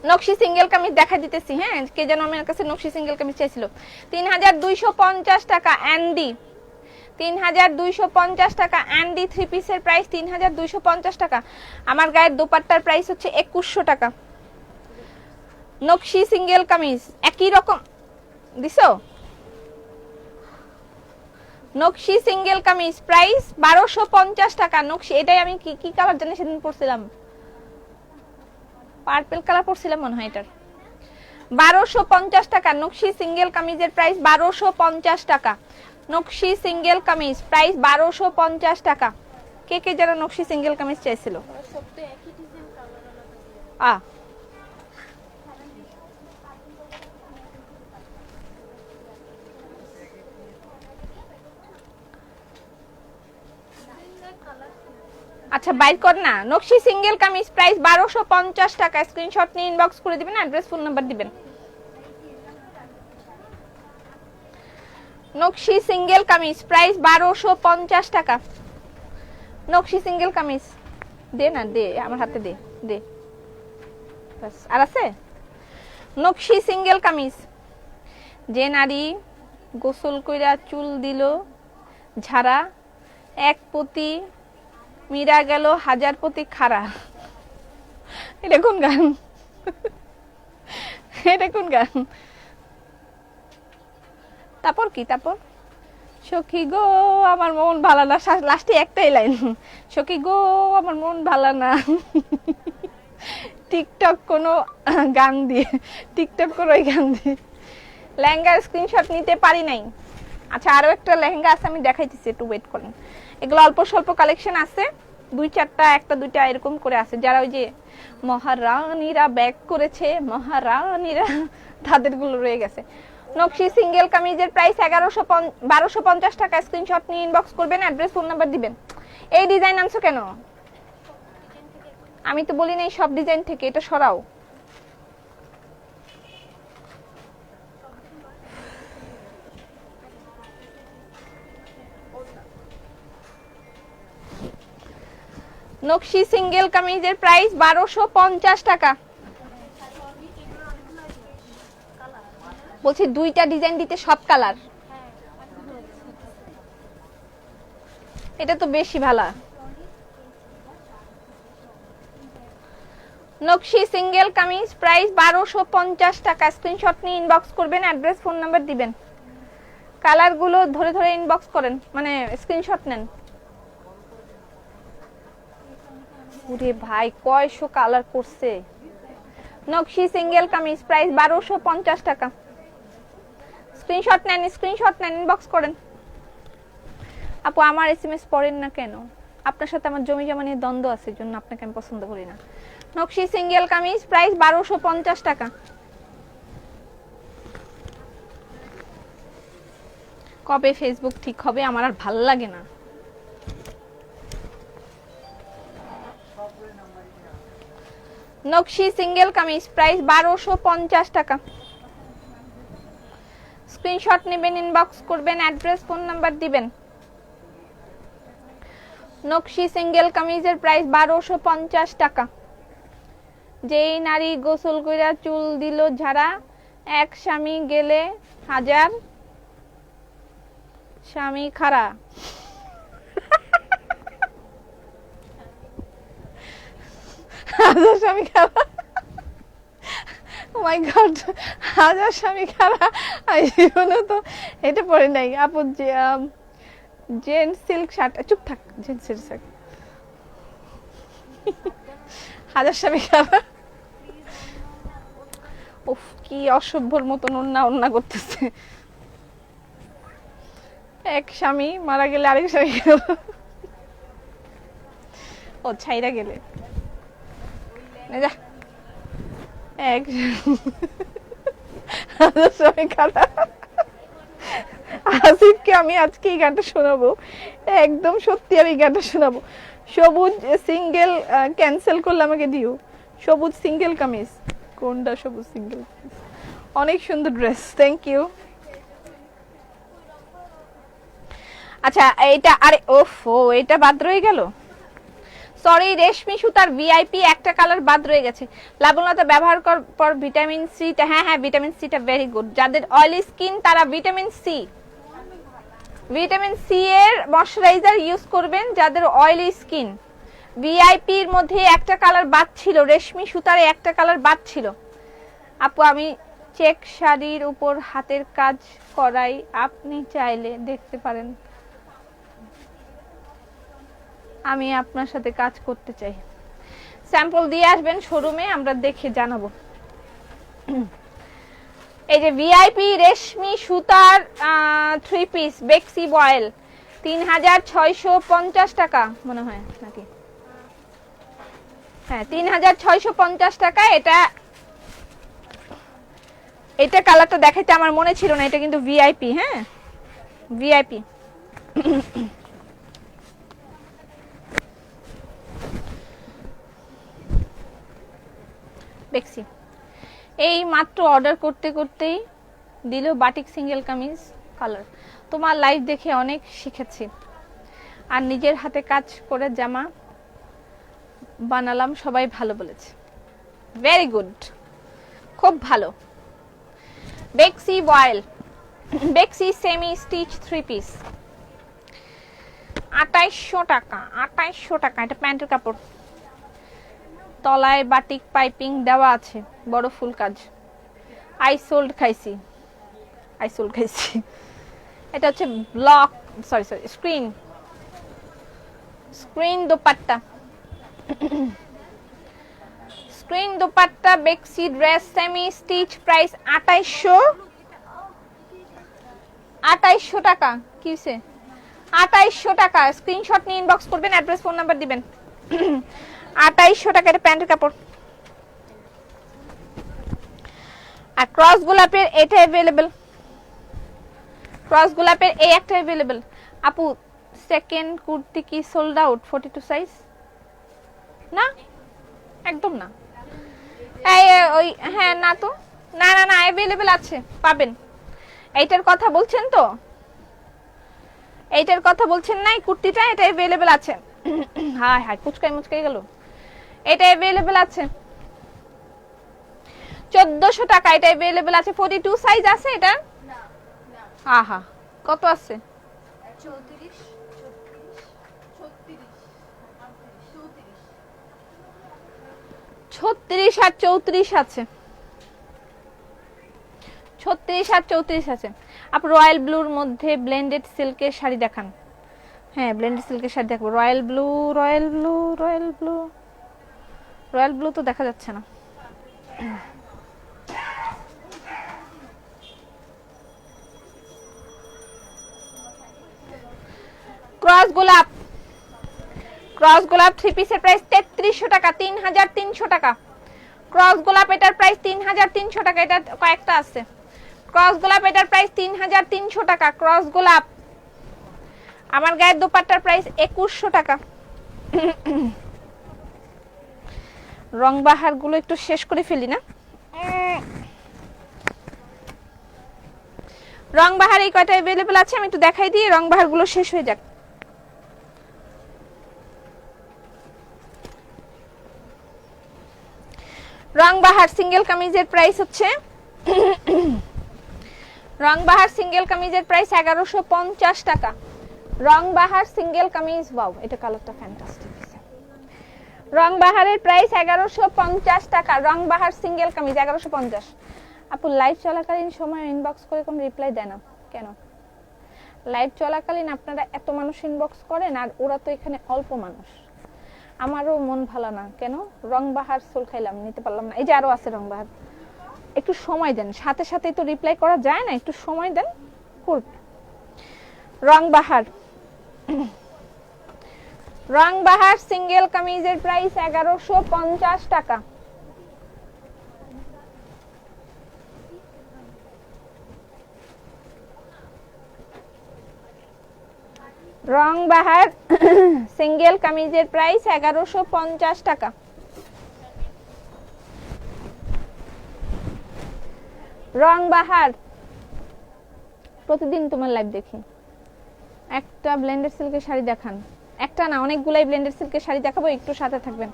নকশি সিঙ্গেল কামিজ দেখা দিতেছি। হ্যাঁ, কে যেন আমার কাছে নকশি সিঙ্গেল কামিজ চাইছিল। 3250 টাকা অ্যান্ডি, 3250 টাকা অ্যান্ডি 3 পিসের প্রাইস 3250 টাকা। আমার গায়ের দোপাট্টার প্রাইস হচ্ছে 2100 টাকা। নকশি সিঙ্গেল কামিজ একই রকম দিছো। নকশি সিঙ্গেল কামিজ প্রাইস 1250 টাকা। নকশি এটাই আমি কি কালার জানি সেদিন পরছিলাম, পার্পল কালার পরছিলাম মনে হয়। এটার 1250 টাকা। নকশি সিঙ্গেল কামিজের প্রাইস 1250 টাকা। নকশি সিঙ্গেল কামিজ প্রাইস 1250 টাকা। কে কে যারা নকশি সিঙ্গেল কামিজ চাইছিল? আচ্ছা বাইর কর না। নকশি সিঙ্গেল কামিজ প্রাইস 1250 টাকা। স্ক্রিনশট নিয়ে ইনবক্স করে দিবেন, অ্যাড্রেস ফোন নাম্বার দিবেন। নকশি সিঙ্গেল কামিজ প্রাইস 1250 টাকা। নকশি সিঙ্গেল কামিজ দে না, দে আমার হাতে দে, দে বাস। আর আছে নকশি সিঙ্গেল কামিজ। যে নারী গোসল কইরা চুল দিল ঝাড়া, এক পতি মীরা গেল হাজার পতি খাড়া। এটা কোন গান? এটা কোন গান? তারপর কি? তারপর সখী গো আমার মন ভালো না, লাস্টে একটাই লাইন, সখী গো আমার মন ভালো না। টিকটক কোনো গান দিয়ে, টিকটক কোনো গান দিয়ে লেহেঙ্গার স্ক্রিনশট নিতে পারি নাই। আচ্ছা আরো একটা লেহেঙ্গা আছে, আমি দেখাইতেছি, একটু ওয়েট করেন। এগুলো অল্প স্বল্প কালেকশন আছে, 2-4টা, একটা দুইটা এরকম করে আছে। যারা ওই যে মহারানীরা ব্যাক করেছে, মহারানীরা, তাদের গুলো রয়ে গেছে। নকশি সিঙ্গেল কামিজের প্রাইস 1250 টাকা। স্ক্রিনশট নিয়ে ইনবক্স করবেন, অ্যাড্রেস ফোন নাম্বার দিবেন। এই ডিজাইন আনছো কেন? আমি তো বলি নাই সব ডিজাইন থেকে, এটা সরাও। নকশি সিঙ্গেল কামিজের প্রাইস 1250 টাকা। বলছি দুইটা ডিজাইন দিতে সব কালার, এটা তো বেশি ভালো। নকশি সিঙ্গেল কামিজ প্রাইস 1250 টাকা। স্ক্রিনশট নিয়ে ইনবক্স করবেন, অ্যাড্রেস ফোন নাম্বার দিবেন। কালারগুলো ধরে ধরে ইনবক্স করেন, মানে স্ক্রিনশট নেন। ওরে ভাই কয়শো কালার করছে। নকশি সিঙ্গেল কামিজ প্রাইস 1250 টাকা। স্ক্রিনশট নেন, ইনবক্স করেন। আপু আমার এসএমএস পড়েন না কেন? আপনার সাথে আমার জমি জমা নিয়ে দ্বন্দ্ব আছে, জন্য আপনাকে আমি পছন্দ করি না। নকশি সিঙ্গেল কামিজ প্রাইস 1250 টাকা। কবে ফেসবুক ঠিক হবে? আমার আর ভাল লাগে না। নকশি সিঙ্গেল কামিজ প্রাইস 1250 টাকা। স্ক্রিনশট নেবেন, ইনবক্স করবেন, অ্যাড্রেস ফোন নাম্বার দিবেন। নকশি সিঙ্গেল কামিজের প্রাইস 1250 টাকা। যেই নারী গোসল কইরা চুল দিল ঝাড়া, এক স্বামী গেলে হাজার স্বামী খাড়া। হাজার স্বামী খাড়া, ও মাই গড, হাজার স্বামী খাড়া। আই জীবনে তো এটা পড়ে নাই আপু। জেন সিল্ক শার্ট, চুপ থাক, জেন সিল্ক শার্ট, হাজার স্বামী খাড়া। উফ কি অসভ্যর মতন অন্যা করতেছে। এক স্বামী মারা গেলে আরেক স্বামী গেল, ও ছাইরা গেলে যা এক হাজার স্বামী খাড়া। আসিফকে আমি আজকে এই গানটা শোনাবো, একদম সত্যি আমি গানটা শোনাবো। সবুজ সিঙ্গেল ক্যান্সেল করলে আমাকে দিও। সবুজ সিঙ্গেল কামিজ, কোনটা সবুজ সিঙ্গেল? অনেক সুন্দর ড্রেস, থ্যাংক ইউ। আচ্ছা এইটা, আরে ওফো এটা বাদ রয়ে গেল, সরি। রেশমি সুতার ভিআইপি একটা কালার বাদ রয়ে গেছে। লাবণ্যতা ব্যবহার করার পর ভিটামিন সিটা, হ্যাঁ ভিটামিন সিটা ভেরি গুড। যাদের অয়েলি স্কিন তারা ভিটামিন সি এর ময়শ্চারাইজার ইউজ করবেন। যাদের অয়েলি স্কিন, ভিআইপির মধ্যে একটা কালার বাদ ছিল, রেশমি সুতারে একটা কালার বাদ ছিল। আপু আমি চেক শাড়ির উপর হাতের কাজ করাই, আপনি চাইলে দেখতে পারেন। আমি আপনার সাথে কাজ করতে চাই। স্যাম্পল দিয়ে আসবেন শোরুমে, আমরা দেখে জানাবো। এই যে ভিআইপি রেশমি সুতার 3 পিস বেক্সি বয়েল 3650 টাকা মনে হয় নাকি? হ্যাঁ 3650 টাকা। এটা কালারটা দেখাইতে আমার মনে ছিল না, এটা কিন্তু ভিআইপি। হ্যাঁ ভিআইপি। বেক্সি এই মাত্র অর্ডার করতে করতেই দিল বাটিক সিঙ্গেল কামিজ কালার। তোমার লাইভ দেখে অনেক শিখেছি, আর নিজের হাতে কাজ করে জামা বানালাম, সবাই ভালো বলেছে। ভেরি গুড, খুব ভালো। বেক্সি বয়েল, বেক্সি সেমি স্টিচ 3 পিস 2800 টাকা। 2800 টাকা। এটা প্যান্টের কাপড়, তলায় বাটিক পাইপিং দেওয়া আছে, বড় ফুল কাজ। আইসোল্ড খাইছি। এটা হচ্ছে block, sorry screen dupatta. Screen dupatta বেক্সি ড্রেস সেমি স্টিচ, প্রাইস 2800 টাকা। কি হইছে? 2800 টাকা। স্ক্রিনশট নিয়ে ইনবক্স করবেন, অ্যাড্রেস ফোন নাম্বার দিবেন। 2800 টাকা। এটা প্যান্টের কাপড়। আর ক্রস গোলাপের এটা अवेलेबल ক্রস গোলাপের এই একটা अवेलेबल আপু সেকেন্ড কুর্তি কি সোল্ড আউট 42 সাইজ না একদম না এই ওই হ্যাঁ না তো না না না अवेलेबल আছে পাবেন এইটার কথা বলছেন তো এইটার কথা বলছেন না এই কুর্তিটা এটা अवेलेबल আছে হায় হায় কুচকাই মুচকাই গেল এটা अवेलेबल আছে 1400 টাকা এটা अवेलेबल আছে 42 সাইজ আছে এটা না না আহা কত আছে 34 36 আর 34 আছে 36 আর 34 আছে আপ রয়্যাল ব্লুর মধ্যে ব্লেন্ডেড সিল্কের শাড়ি দেখান হ্যাঁ ব্লেন্ডেড সিল্কের শাড়ি দেখো royal blue royal blue royal blue royal blue তো দেখা যাচ্ছে না ক্রস গোলাপ 3 পিসের প্রাইস 3300 টাকা 3300 টাকা ক্রস গোলাপ এটার প্রাইস 3300 টাকা এটা কয়েকটা আছে ক্রস গোলাপ এটার প্রাইস 3300 টাকা ক্রস গোলাপ আমার গায়ের দোপাট্টার প্রাইস 2100 টাকা রং বাহার গুলো একটু শেষ করে ফেলি না রং বাহার এই কয়টা अवेलेबल আছে আমি একটু দেখাই দিই রং বাহার গুলো শেষ হয়ে যাক রং বাহার সিঙ্গেল কামিজের প্রাইস হচ্ছে রং বাহার সিঙ্গেল কামিজের প্রাইস 1150 টাকা রং বাহার সিঙ্গেল কামিজ ওয়াও এটা কালারটা ফ্যান্টাস্টিক রং বাহারের প্রাইস 1150 টাকা রং বাহার সিঙ্গেল কামিজ 1150 আপু লাইভ চলাকালীন সময় ইনবক্স করে কোন রিপ্লাই দেন না কেন লাইভ চলাকালীন আপনারা এত মানুষ ইনবক্স করেন আর ওরা তো এখানে অল্প মানুষ আমারও মন ভালো না কেন রং বাহার সোল খাইলাম নিতে পারলাম না এই যে আরো আছে রং বাহার একটু সময় দেন সাথে সাথেই তো রিপ্লাই করা যায় না একটু সময় দেন করব রং বাহার সিঙ্গেল কামিজের প্রাইস 1150 টাকা রং বাহার সিঙ্গেল কামিজের প্রাইস 1150 টাকা রং বাহার প্রতিদিন তোমার লাইভ দেখি একটা ব্লেন্ডেড সিল্কের শাড়ি দেখান একটা না অনেকগুলাই ব্লেন্ডেড সিল্কের শাড়ি দেখাবো একটু সাথে থাকবেন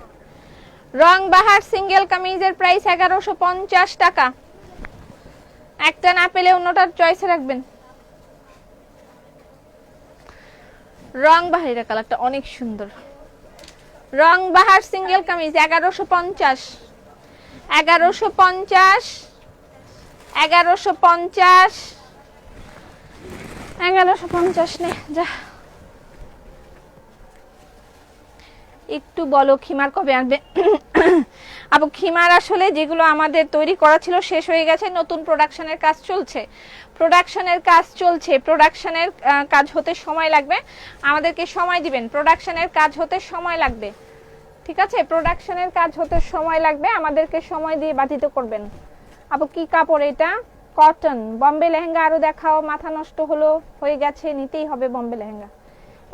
রং বাহার সিঙ্গেল কামিজের প্রাইস 1150 টাকা একটা না পেলে অন্যটার চয়েসে রাখবেন রং বাহার এর কালারটা অনেক সুন্দর রং বাহার সিঙ্গেল কামিজ 1150 1150 1150 1150 নে যা একটু বলো খিমার কবে আনবে আপু খিমার আসলে যেগুলো আমাদের তৈরি করা ছিল শেষ হয়ে গেছে নতুন প্রোডাকশনের কাজ চলছে প্রোডাকশনের কাজ হতে সময় লাগবে আমাদেরকে সময় দিবেন প্রোডাকশনের কাজ হতে সময় লাগবে ঠিক আছে প্রোডাকশনের কাজ হতে সময় লাগবে আমাদেরকে সময় দিয়ে বাধিত করবেন আপু কি কাপড় এটা কটন বম্বে লেহেঙ্গা আরো দেখাও মাথা নষ্ট হলো হয়ে গেছে নিতেই হবে বম্বে লেহেঙ্গা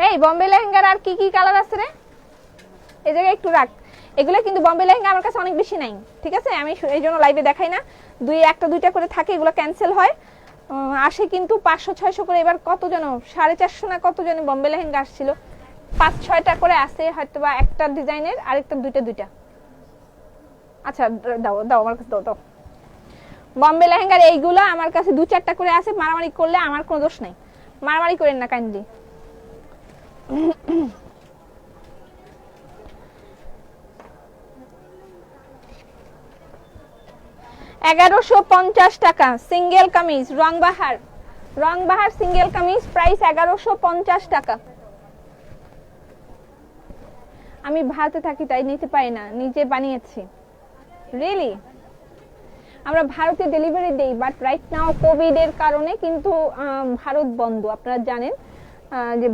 এই বম্বে লেহেঙ্গার আর কি কি কালার আছে রে এই জায়গায় একটু রাখ এগুলো কিন্তু বম্বে লেহেঙ্গা আমার কাছে অনেক বেশি নাই ঠিক আছে আমি এইজন্য লাইভে দেখাই না একটা দুইটা করে থাকে এগুলো ক্যান্সেল হয় আসে কিন্তু 500 600 করে এবার কত জন 450 না কত জন বম্বে লেহেঙ্গা আসছিল 5-6টা করে আছে হয়তোবা একটা ডিজাইনের আরেকটা দুইটা আচ্ছা দাও আমার কাছে দাও বম্বে লেহেঙ্গার এইগুলো আমার কাছে 2-4টা করে আছে মারামারি করলে আমার কোনো দোষ নাই মারামারি করেন না কাইন্ডলি $1150 টাকা সিঙ্গেল কামিজ রং বাহার সিঙ্গেল কামিজ প্রাইস 1150 টাকা আমি ভারতে থাকি তাই নিতে পারি না নিজে বানিয়েছি রিয়েলি আমরা ভারতে ডেলিভারি দেই বাট রাইট নাও কোভিড এর কারণে কিন্তু ভারত বন্ধ আপনারা জানেন যে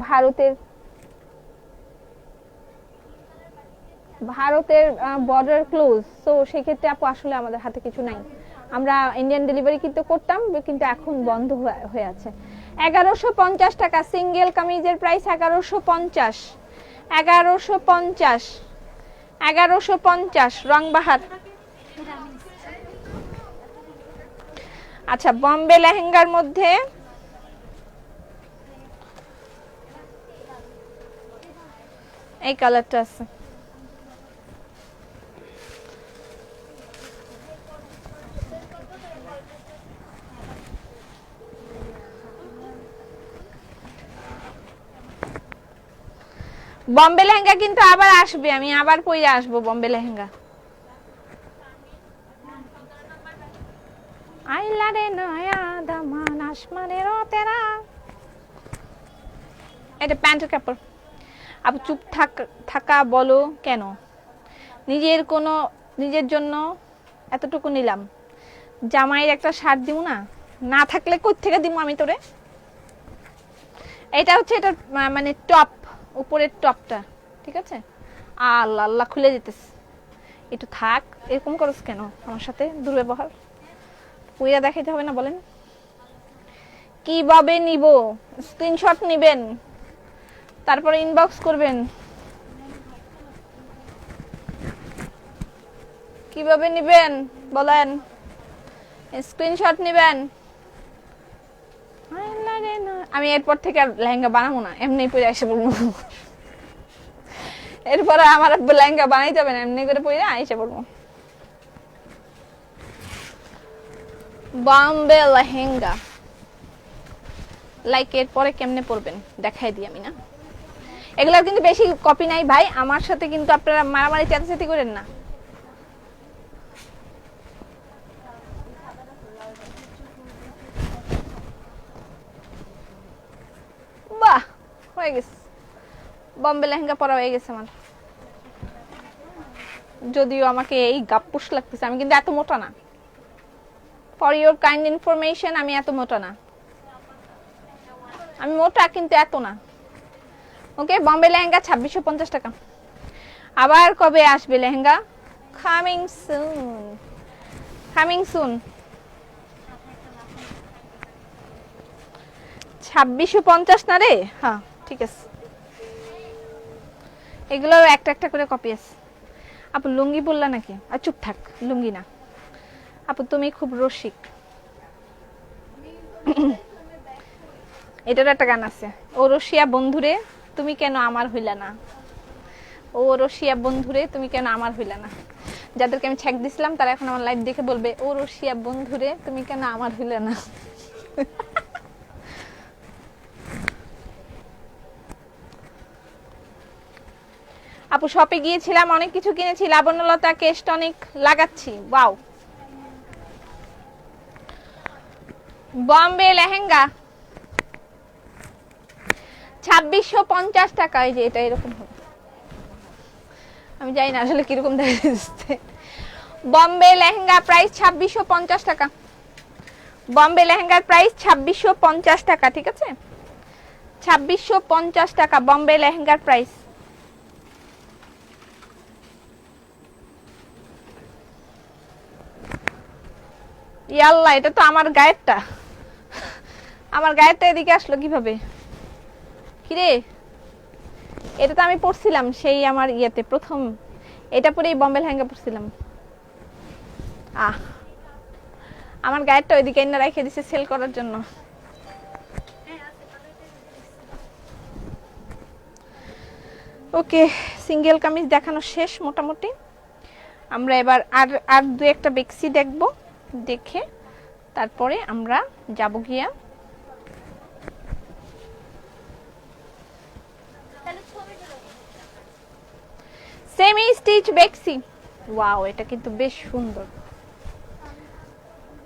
ভারতের বর্ডার ক্লোজ সো সেই ক্ষেত্রে আপু আসলে আমাদের হাতে কিছু নাই আমরা ইন্ডিয়ান ডেলিভারি কিন্তু করতাম কিন্তু এখন বন্ধ হয়ে আছে 1150 টাকা সিঙ্গেল কামিজের প্রাইস 1150, 1150, 1150 রংবাহার। আচ্ছা বম্বে লেহেঙ্গার মধ্যে এই কালারটা আছে, বম্বে লেহেঙ্গা কিন্তু আবার আসবে, আমি আবার পরে আসবো বম্বে লেহেঙ্গা। আইলা রে নয়া দামান আসমানের তেরা, এটা প্যান্টের কাপড়। আপু চুপ থাকা বলো কেন? নিজের জন্য এতটুকু নিলাম, জামাইয়ের একটা শার্ট দিব না, না থাকলে কই থেকে দিব আমি তোরে? এটা হচ্ছে এটা মানে টপ, উপরের টপটা, ঠিক আছে? আল্লাহ আল্লাহ খুলে যেতেছে, একটু থাক, এরকম করছ কেন আমার সাথে? দুর্ব্যবহার পুইয়া দেখাইতে হবে না বলেন? কিভাবে নিব? স্ক্রিনশট নেবেন, তারপরে ইনবক্স করবেন। কিভাবে নেবেন বলেন? স্ক্রিনশট নেবেন। আমি এরপর থেকে আর লেহেঙ্গা বানাবো না, এমনি পরে এসে বলবো। এরপরে আমার লেহেঙ্গা বানাইতে হবে না, এমনি করে পরে এসে বলবো। বম্বে লেহেঙ্গা লাইক এরপরে কেমনে পরবেন দেখাই দিই আমি, না এগুলোর কিন্তু বেশি কপি নাই ভাই, আমার সাথে কিন্তু আপনারা মারামারি চেঁচাচেঁতি করেন না। বাহ হয়ে গেছে, বম্বে লেহেঙ্গা পরা হয়ে গেছে আমার। যদিও আমাকে এই গাপ্পুস লাগতেছে, আমি কিন্তু এত মোটা না। ফর ইউর কাইন্ড ইনফরমেশন, আমি এত মোটা না, আমি মোটা কিন্তু এত না। ওকে বম্বে লেহেঙ্গা 2650 টাকা। আবার কবে আসবে lehenga? Coming soon, coming soon. 2650 না রে? হ্যাঁ ঠিক আছে, এগুলো একটা একটা করে কপি আছে। আপু লুঙ্গি বললা নাকি? আর চুপ থাক, লুঙ্গি না আপু, তুমি খুব রসিক। এটার একটা গান আছে, ও রসিয়া বন্ধুরে তুমি কেন আমার হইলা না, ও রসিয়া বন্ধুরে তুমি কেন আমার হইলা না। যাদেরকে আমি ছেক দিছিলাম তারা এখন আমার লাইভ দেখে বলবে, ও রসিয়া বন্ধুরে তুমি কেন আমার হইলা না। আপু শপে গিয়েছিলাম, অনেক কিছু কিনেছি, লাবণ্যলতা কেশ টনিক লাগাচ্ছি। ওয়াও বম্বে লেহেঙ্গা 2650 টাকা। এই যে এটা এরকম হবে, আমি জানি না আসলে কিরকম দেখা যাচ্ছে। বম্বে লেহেঙ্গা প্রাইস 2650 টাকা, বম্বে লেহেঙ্গার প্রাইস 2650 টাকা, ঠিক আছে? 2650 টাকা বম্বে লেহেঙ্গার প্রাইস। ইয়াল্লা, এটা তো আমার গায়েরটা, আমার গায়েরটা এদিকে আসলো কিভাবে? কিরে, এটা তো আমি পরছিলাম সেই আমার ইয়েতে প্রথম, এটা পরেই বম্বে লেহেঙ্গা পরছিলাম। আমার গায়েরটা ওইদিকে এনে রেখে দিছে সেল করার জন্য। ওকে সিঙ্গেল কামিজ দেখানো শেষ মোটামুটি। আমরা এবার আর দু একটা বেক্সি দেখব, দেখে তারপরে আমরা যাব গিয়া সেমি স্টিচ বেক্সি। ওয়াও এটা কিন্তু বেশ সুন্দর,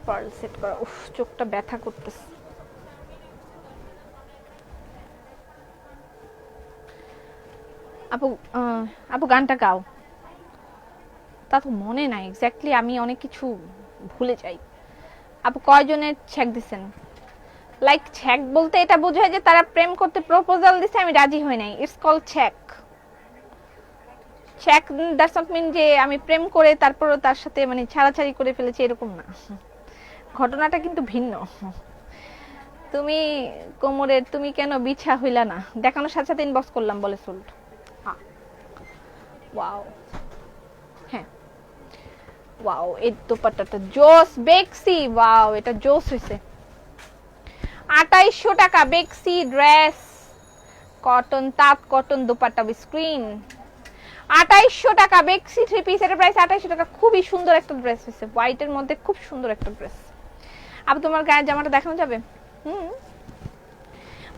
পার্ল সেট করা। উফ চোখটা ব্যথা করতেছে। আপু আপু গানটা গাও। তা তো মনে নাই এক্স্যাক্টলি, আমি অনেক কিছু ভুলে যাই। আপু কয়জনের ছেক দিছেন? লাইক ছেক বলতে এটা বোঝায় যে তারা প্রেম করতে প্রপোজাল দিছে, আমি রাজি হই নাই। It's call check. Check that's not mean যে আমি প্রেম করে তারপরও তার সাথে মানে ছাড়াছাড়ি করে ফেলেছি, এরকম না। ঘটনাটা কিন্তু ভিন্ন। তুমি কোমরের তুমি কেন বিছা হইলা না, দেখানোর সাথে সাথে ইনবক্স করলাম বলে সোল্ড। ওয়াও, হ্যাঁ ওয়াও, এই দোপাট্টাটা জোস বেক্সি, ওয়াও এটা জোস হইছে। 2800 টাকা বেক্সি ড্রেস, কটন তাঁত কটন দোপাট্টা স্ক্রিন। 2800 টাকা বেক্সি থ্রি পিস, এর প্রাইস 2800 টাকা। খুবই সুন্দর একটা ড্রেস হইছে, হোয়াইটের মধ্যে খুব সুন্দর একটা ড্রেস। আপ তোমার গায়ের জামাটা দেখানো যাবে?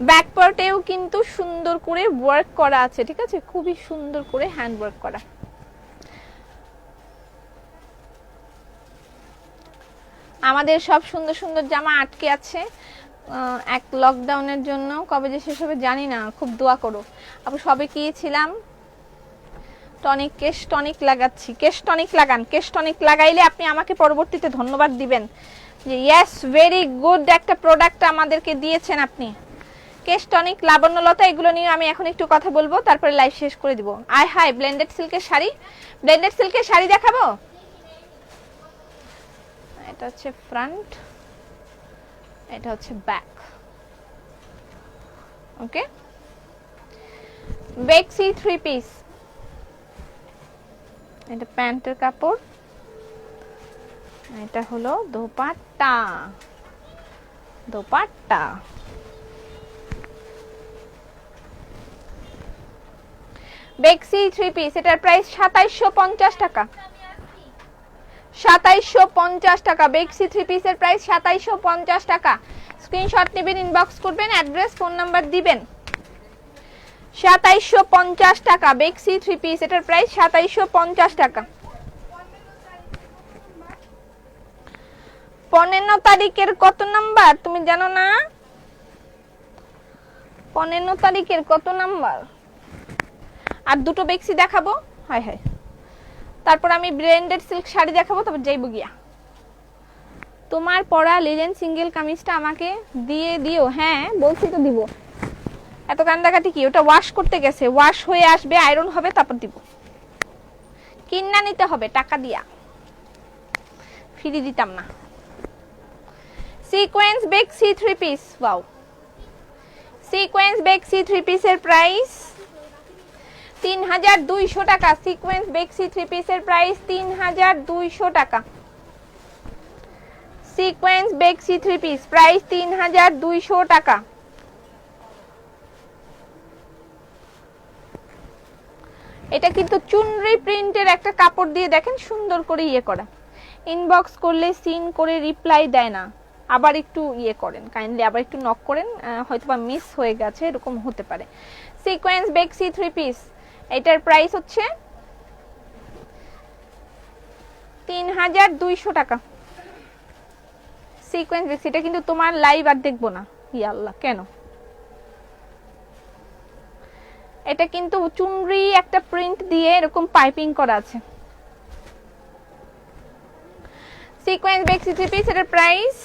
ব্যাক পার্টেও কিন্তু সুন্দর করে ওয়ার্ক করা আছে, ঠিক আছে, খুবই সুন্দর করে হ্যান্ড ওয়ার্ক করা। আমাদের সব সুন্দর সুন্দর জামা আটকে আছে এক লকডাউনের জন্য, কবে যে শেষ হবে জানি না, খুব দোয়া করো। আপু সবে কি ছিলাম টনিক, কেশ টনিক লাগাচ্ছি। কেশ টনিক লাগান, কেশ টনিক লাগাইলে আপনি আমাকে পরবর্তীতে ধন্যবাদ দিবেন যে ইয়েস ভেরি গুড একটা প্রোডাক্ট আমাদেরকে দিয়েছেন আপনি। কেশ টনিক, লাবণ্যলতা, এগুলো নিয়ে আমি এখন একটু কথা বলবো, তারপরে লাইভ শেষ করে দিব। আয় হাই ব্লেন্ডেড সিল্কের শাড়ি, ব্লেন্ডেড সিল্কের শাড়ি দেখাবো। এটা হচ্ছে ফ্রন্ট, এটা হচ্ছে ব্যাক। ওকে, বেক্সি থ্রি পিস, এটা প্যান্টের কাপড়, এটা হলো দোপাট্টা। দোপাট্টা বেক্সি থ্রি পিস, এটার প্রাইস 2750 টাকা। 2750 টাকা বেক্সি থ্রি পিসের প্রাইস 2750 টাকা। স্ক্রিনশট নেবেন, ইনবক্স করবেন, অ্যাড্রেস ফোন নাম্বার দিবেন। 2750 টাকা বেক্সি থ্রি পিস, এটার প্রাইস 2750 টাকা। 15 তারিখের কত নাম্বার তুমি জানো না? 15 তারিখের কত নাম্বার? আর দুটো বেক্সি দেখাবো, হাই হাই, তারপর আমি ব্র্যান্ডেড সিল্ক শাড়ি দেখাবো, তারপর যাইব গিয়া। তোমার পরা লিলেন সিঙ্গেল কামিজটা আমাকে দিয়ে দিও। হ্যাঁ বলছি তো দিব, এত কান্দাকাটি কি? ওটা ওয়াশ করতে গেছে, ওয়াশ হয়ে আসবে, আয়রন হবে, তারপর দিব। কিন্না নিতে হবে টাকা দিয়া, ফ্রি দিতাম না। সিকোয়েন্স বেক্সি থ্রি পিস, ওয়াও, সিকোয়েন্স বেক্সি থ্রি পিসের প্রাইস 3200 টাকা। সিকোয়েন্স বেক্সি থ্রি পিসের প্রাইস 3200 টাকা। সিকোয়েন্স বেক্সি থ্রি পিস প্রাইস 3200 টাকা। এটা কিন্তু চুনরি প্রিন্টের একটা কাপড় দিয়ে দেখেন সুন্দর করে ইয়ে করা। ইনবক্স করলে সিন করে রিপ্লাই দেয় না, আবার একটু ইয়ে করেন কাইন্ডলি, আবার একটু নক করেন, হয়তোবা মিস হয়ে গেছে, এরকম হতে পারে। সিকোয়েন্স বেক্সি থ্রি পিস, এটার প্রাইস হচ্ছে 3200 টাকা। সিকোয়েন্স বেক্সি, এটা কিন্তু তোমার লাইভ আর দেখবো না, ইয়া আল্লাহ কেন? এটা কিন্তু চুনরি একটা প্রিন্ট দিয়ে এরকম পাইপিং করা আছে। সিকোয়েন্স বেক্সি থ্রি পিস, এটার প্রাইস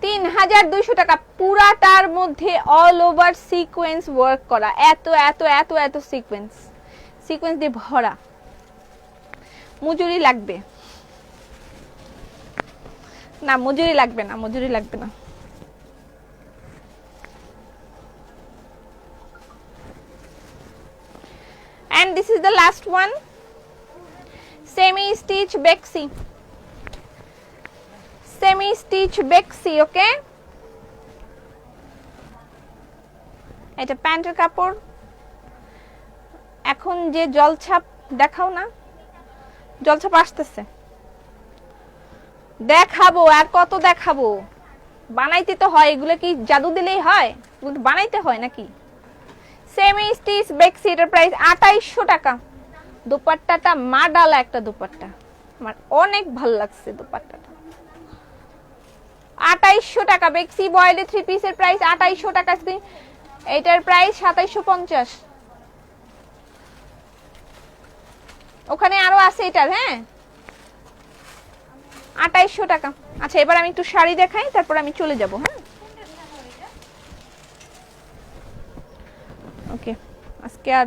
3200 টাকা। পুরাটার মধ্যে অল ওভার সিকোয়েন্স ওয়ার্ক করা, এত এত এত এত সিকোয়েন্স, সিকোয়েন্স দিয়ে ভরা। মজুরি লাগবে না, মজুরি লাগবে না, মজুরি লাগবে না। And this is the last one, semi stitch bexi, semi stitch bexi, okay? এটা প্যান্টের কাপড়। এখন যে জলছাপ দেখাও না, জলছাপ আসতেছে, দেখাবো আর কত দেখাবো? বানাইতে তো হয়, এগুলো কি জাদু দিলেই হয়? বানাইতে হয় নাকি? সেমি স্টিচ বেক্সি, এটার প্রাইস 2800 টাকা। দোপাট্টাটা মা ডালা একটা দোপাট্টা, আমার অনেক ভালো লাগছে দোপাট্টাটা। 2800 টাকা বেক্সি বয়েলে থ্রি পিসের প্রাইস 2800 টাকা। এটার প্রাইস 2750। ওখানে আরো আছে এটার, হ্যাঁ 2800 টাকা। আচ্ছা এবার আমি একটু শাড়ি দেখাই, তারপর আমি চলে যাব। হ্যাঁ ওকে, আজকে আর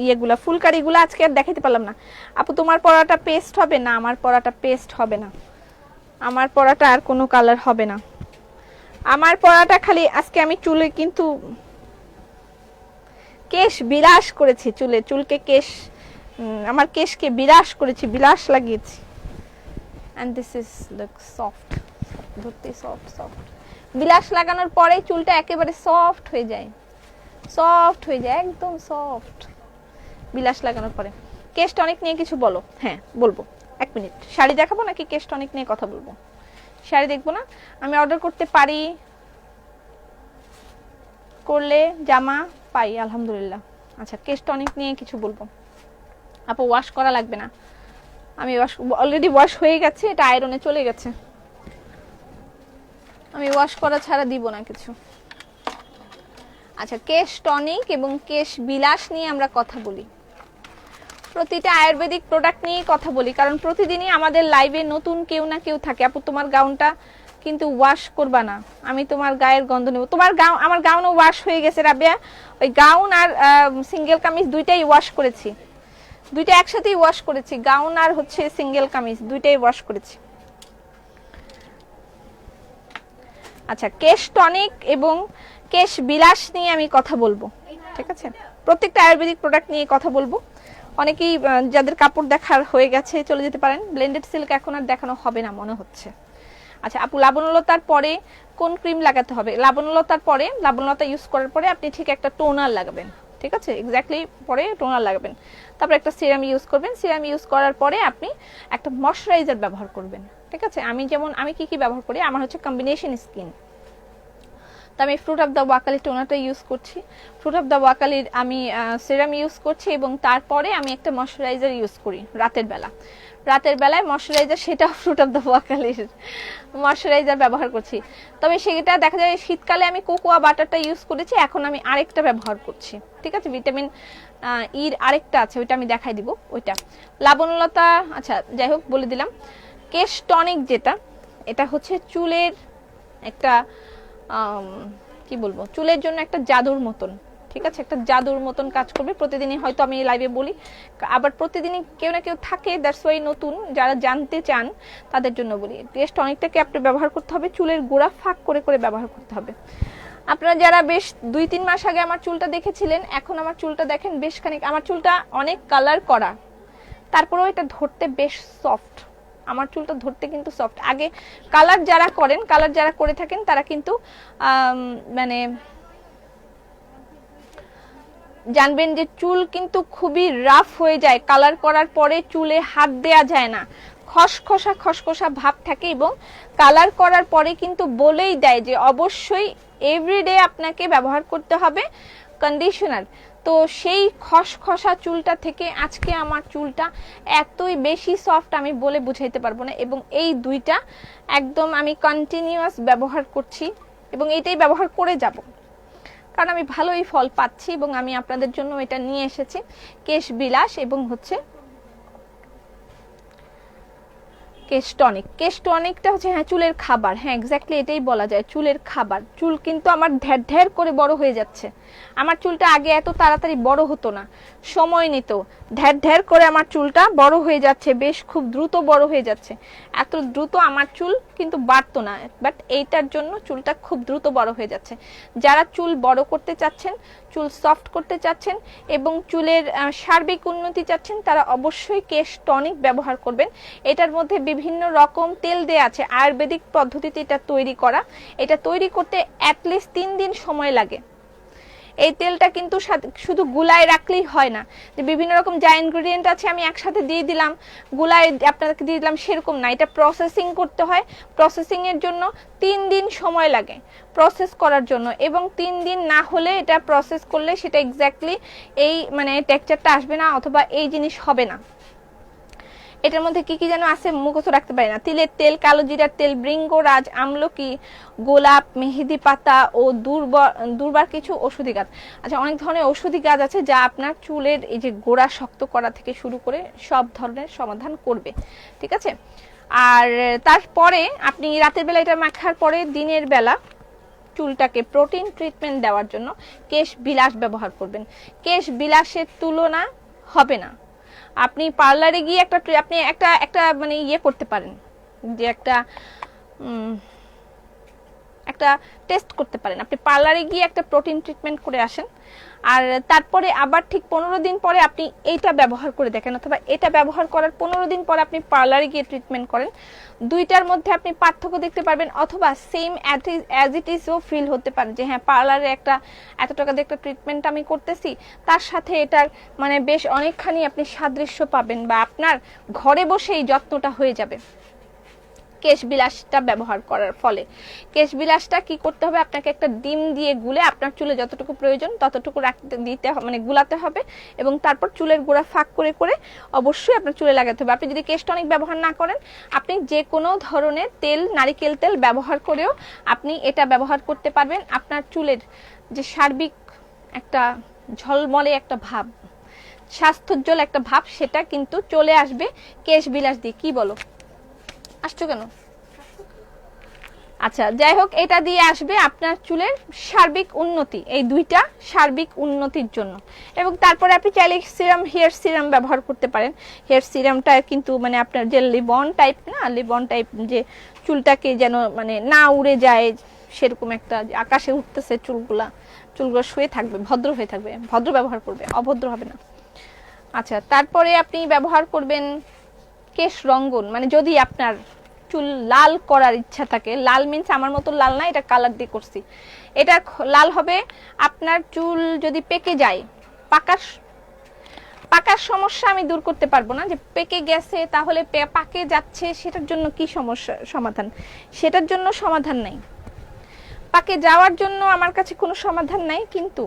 ইয়েগুলা ফুলকারিগুলো আজকে আর দেখাতে পারলাম না। আপু তোমার পরাটা পেস্ট হবে না? আমার পরাটা পেস্ট হবে না, আমার পরাটা আর কোনো কালার হবে না। আমার পড়াটা খালি আজকে আমি চুলে কিন্তু কেশ বিলাস করেছি, চুলকে কেশ, আমার কেশকে বিলাস করেছি, বিলাস লাগিয়েছি। and this is look soft, ধরতে সফট সফট। বিলাস লাগানোর পরে চুলটা একেবারে সফট হয়ে যায়, সফট হয়ে যায়, একদম সফট বিলাস লাগানোর পরে। কেশ টনিক নিয়ে কিছু বলো। হ্যাঁ বলবো, 1 মিনিট। শাড়ি দেখাবো নাকি কেশ টনিক নিয়ে কথা বলবো? শাড়ি দেখবো না, আমি অর্ডার করতে পারি, করলে জামা পাই আলহামদুলিল্লাহ। আচ্ছা কেশ টনিক নিয়ে কিছু বলবো। আপু ওয়াশ করা লাগবে না, আমি অলরেডি ওয়াশ হয়ে গেছে, এটা আয়রনে চলে গেছে, আমি ওয়াশ করা ছাড়া দিব না কিছু। আচ্ছা কেশ টনিক এবং কেশ বিলাস নিয়ে আমরা কথা বলি, প্রতিটা আয়ুর্বেদিক প্রোডাক্ট নিয়ে কথা বলি, কারণ প্রতিদিনই আমাদের লাইভে নতুন কেউ না কেউ থাকে। আপু তোমার গাউনটা কিন্তু ওয়াশ করবা না, আমি তোমার গায়ের গন্ধ নেব। তোমার গাউন, আমার গাউনও ওয়াশ হয়ে গেছে রাবিয়া, ওই গাউন আর সিঙ্গেল কামিজ দুইটাই ওয়াশ করেছি, দুইটা একসাথেই ওয়াশ করেছি, গাউন আর হচ্ছে সিঙ্গেল কামিজ দুইটাই ওয়াশ করেছি। আচ্ছা কেশ টনিক এবং কেশ বিলাস নিয়ে আমি কথা বলবো, ঠিক আছে? প্রত্যেকটা আয়ুর্বেদিক প্রোডাক্ট নিয়ে কথা বলবো। অনেকেই যাদের কাপড় দেখার হয়ে গেছে চলে যেতে পারেন, ব্লেন্ডেড সিল্ক এখন আর দেখানো হবে না মনে হচ্ছে। আচ্ছা আপু লাবণ্যলতার পরে কোন ক্রিম লাগাতে হবে? লাবণ্যলতার পরে, লাবণ্যলতা ইউজ করার পরে আপনি ঠিক একটা টোনার লাগাবেন, ঠিক আছে? এক্স্যাক্টলি পরে টোনার লাগাবেন, তারপর একটা সিরাম ইউজ করবেন, সিরাম ইউজ করার পরে আপনি একটা ময়শ্চারাইজার ব্যবহার করবেন, ঠিক আছে? আমি কি ব্যবহার করি, আমার হচ্ছে কম্বিনেশন স্কিন, তো আমি ফ্রুট অফ দ্য ওয়াকালি টোনারটা ইউজ করছি, ফ্রুট অফ দ্য ওয়াকালির আমি সিরাম ইউজ করছি, এবং তারপরে আমি একটা ময়শ্চারাইজার ইউজ করি রাতের বেলায় ময়শ্চারাইজার, সেটা ফ্রুট অফ দ্য ওয়াকালির ময়শ্চারাইজার ব্যবহার করছি। তবে সেটা দেখা যায় শীতকালে আমি কোকোয়া বাটারটা ইউজ করেছি, এখন আমি আরেকটা ব্যবহার করছি, ঠিক আছে? ভিটামিন ইর আরেকটা আছে, ওইটা আমি দেখাই দিব, ওইটা লাবণ্যলতা। আচ্ছা যাই হোক বলে দিলাম। কেশ টনিক যেটা, এটা হচ্ছে চুলের একটা কি বলবো, চুলের জন্য একটা জাদুর মতন, ঠিক আছে? একটা জাদুর মতন কাজ করবে। প্রতিদিনই হয়তো আমি লাইভে বলি, আবার প্রতিদিনই কেউ না কেউ থাকে, দ্যাটস ওয়াই নতুন যারা জানতে চান তাদের জন্য বলি। কেশ টনিকটাকে আপনি ব্যবহার করতে হবে, চুলের গোড়া ফাঁক করে করে ব্যবহার করতে হবে। আপনারা যারা বেশ 2-3 মাস আগে আমার চুলটা দেখেছিলেন, এখন আমার চুলটা দেখেন বেশ খানিক, আমার চুলটা অনেক কালার করা, তারপরেও এটা ধরতে বেশ সফট, আমার চুলটা ধরতে কিন্তু সফট। আগে কালার যারা করেন, কালার যারা করে থাকেন তারা কিন্তু মানে জানবেন যে চুল কিন্তু খুবই রাফ হয়ে যায়, কালার করার পরে চুলে হাত দেয়া যায় না, খসখসা খসখসা ভাব থাকে, এবং কালার করার পরে কিন্তু বলেই দেয় যে অবশ্যই এভরিডে আপনাকে ব্যবহার করতে হবে কন্ডিশনার। তো সেই খসখসা চুলটা থেকে আজকে আমার চুলটা এতই বেশি সফট আমি বলে বুঝাইতে পারবো না, এবং এই দুইটা একদম আমি কন্টিনিউয়াস ব্যবহার করছি, এবং এইটাই ব্যবহার করে যাব, কারণ আমি ভালোই ফল পাচ্ছি, এবং আমি আপনাদের জন্য এটা নিয়ে এসেছি কেশ বিলাস এবং হচ্ছে কেশ টনিক। কেশ টনিকটা হচ্ছে হ্যাঁ চুলের খাবার, হ্যাঁ এক্স্যাক্টলি এটাই বলা যায়, চুলের খাবার। চুল কিন্তু আমার ঢের ঢের করে বড় হয়ে যাচ্ছে, আমার চুলটা আগে এত তাড়াতাড়ি বড় হতো না, সময় নিত, ঢের ঢের করে আমার চুলটা বড় হয়ে যাচ্ছে, বেশ খুব দ্রুত বড় হয়ে যাচ্ছে। এত দ্রুত আমার চুল কিন্তু বাড়তো না, বাট এইটার জন্য চুলটা খুব দ্রুত বড় হয়ে যাচ্ছে। যারা চুল বড় করতে চাচ্ছেন, চুল সফট করতে চাচ্ছেন এবং চুলের সার্বিক উন্নতি চাচ্ছেন, তারা অবশ্যই কেশ টনিক ব্যবহার করবেন। এটার মধ্যে বিভিন্ন রকম তেল দেয়া আছে, আয়ুর্বেদিক পদ্ধতিতে এটা তৈরি করা, এটা তৈরি করতে অ্যাটলিস্ট 3 দিন সময় লাগে। এই তেলটা কিন্তু শুধু গুলায় রাখলেই হয় না, যে বিভিন্ন রকম যা ইনগ্রেডিয়েন্ট আছে আমি একসাথে দিয়ে দিলাম, গুলায় আপনাদেরকে দিয়ে দিলাম, সেরকম না, এটা প্রসেসিং করতে হয়। প্রসেসিং এর জন্য 3 দিন সময় লাগে প্রসেস করার জন্য, এবং 3 দিন না হলে এটা প্রসেস করলে সেটা এক্স্যাক্টলি এই মানে টেক্সচারটা আসবে না, অথবা এই জিনিস হবে না। এটার মধ্যে কি কি যেন আছে মুখস্থ রাখতে পারি না। তিলের তেল, কালো জিরার তেল, বৃঙ্গরাজ, আমলকি, গোলাপ, মেহেদি পাতা ও দুর্বার কিছু ঔষধি গাছ। আচ্ছা অনেক ধরনের ঔষধি গাছ আছে যা আপনার চুলের এই যে গোড়া শক্ত করা থেকে শুরু করে সব ধরনের সমাধান করবে, ঠিক আছে? আর তারপরে আপনি রাতের বেলা এটা মাখার পরে দিনের বেলা চুলটাকে প্রোটিন ট্রিটমেন্ট দেওয়ার জন্য কেশ বিলাস ব্যবহার করবেন। কেশ বিলাসের তুলনা হবে না। আপনি পার্লারে গিয়ে আপনি একটা মানে ইয়ে করতে পারেন, যে একটা টেস্ট করতে পারেন। আপনি পার্লারে গিয়ে একটা প্রোটিন ট্রিটমেন্ট করে আসেন, আর তারপরে আবার ঠিক 15 দিন পরে আপনি এইটা ব্যবহার করে দেখেন, অথবা এটা ব্যবহার করার 15 দিন পরে আপনি পার্লারে গিয়ে ট্রিটমেন্ট করেন। দুইটার মধ্যে আপনি পার্থক্য দেখতে পারবেন, অথবা সেম অ্যাজ ইট ইজও ফিল হতে পারে যে হ্যাঁ পার্লারে একটা এত টাকা দিয়ে একটা ট্রিটমেন্ট আমি করতেছি, তার সাথে এটার মানে বেশ অনেকখানি আপনি সাদৃশ্য পাবেন, বা আপনার ঘরে বসেই যত্নটা হয়ে যাবে কেশ বিলাসটা ব্যবহার করার ফলে। কেশ বিলাসটা কি করতে হবে, আপনাকে একটা ডিম দিয়ে গুলে আপনার চুলে যতটুকু প্রয়োজন ততটুকু রাখতে দিতে হবে, মানে গুলাতে হবে, এবং তারপর চুলের গোড়া ফাঁক করে করে অবশ্যই আপনার চুলে লাগাতে হবে। আপনি যদি কেশ টনিক ব্যবহার না করেন, আপনি যে কোনো ধরনের তেল, নারিকেল তেল ব্যবহার করেও আপনি এটা ব্যবহার করতে পারবেন। আপনার চুলের যে সার্বিক একটা ঝলমলে একটা ভাব, স্বাস্থ্যোজ্জ্বল একটা ভাব, সেটা কিন্তু চলে আসবে কেশ বিলাস দিয়ে। কি বলো, আসছো কেন? আচ্ছা, যাই হোক, এটা দিয়ে আসবে আপনার চুলের সার্বিক উন্নতি, এই দুইটা সার্বিক উন্নতির জন্য। এবং তারপরে আপনি চাইলে সিরাম, হেয়ার সিরাম ব্যবহার করতে পারেন। হেয়ার সিরামটা কিন্তু মানে আপনার যে লিবন টাইপ না, লিবন টাইপ, যে চুলটাকে যেন মানে না উড়ে যায় সেরকম একটা, আকাশে উঠতেছে চুলগুলো শুয়ে থাকবে, ভদ্র হয়ে থাকবে, ভদ্র ব্যবহার করবে, অভদ্র হবে না। আচ্ছা, তারপরে আপনি ব্যবহার করবেন কেশ রঙ্গন, মানে যদি আপনার চুল লাল করার ইচ্ছা থাকে, লাল মিন্স আমার মতো লাল না, এটা কালার দিয়ে করছি, এটা লাল হবে। আপনার চুল যদি পেকে যায়, পাকার সমস্যা আমি দূর করতে পারবো না, যে পেকে গেছে তাহলে পাকে যাচ্ছে, সেটার জন্য কি সমস্যা সমাধান, সেটার জন্য সমাধান নাই। পাকে যাওয়ার জন্য আমার কাছে কোনো সমাধান নাই, কিন্তু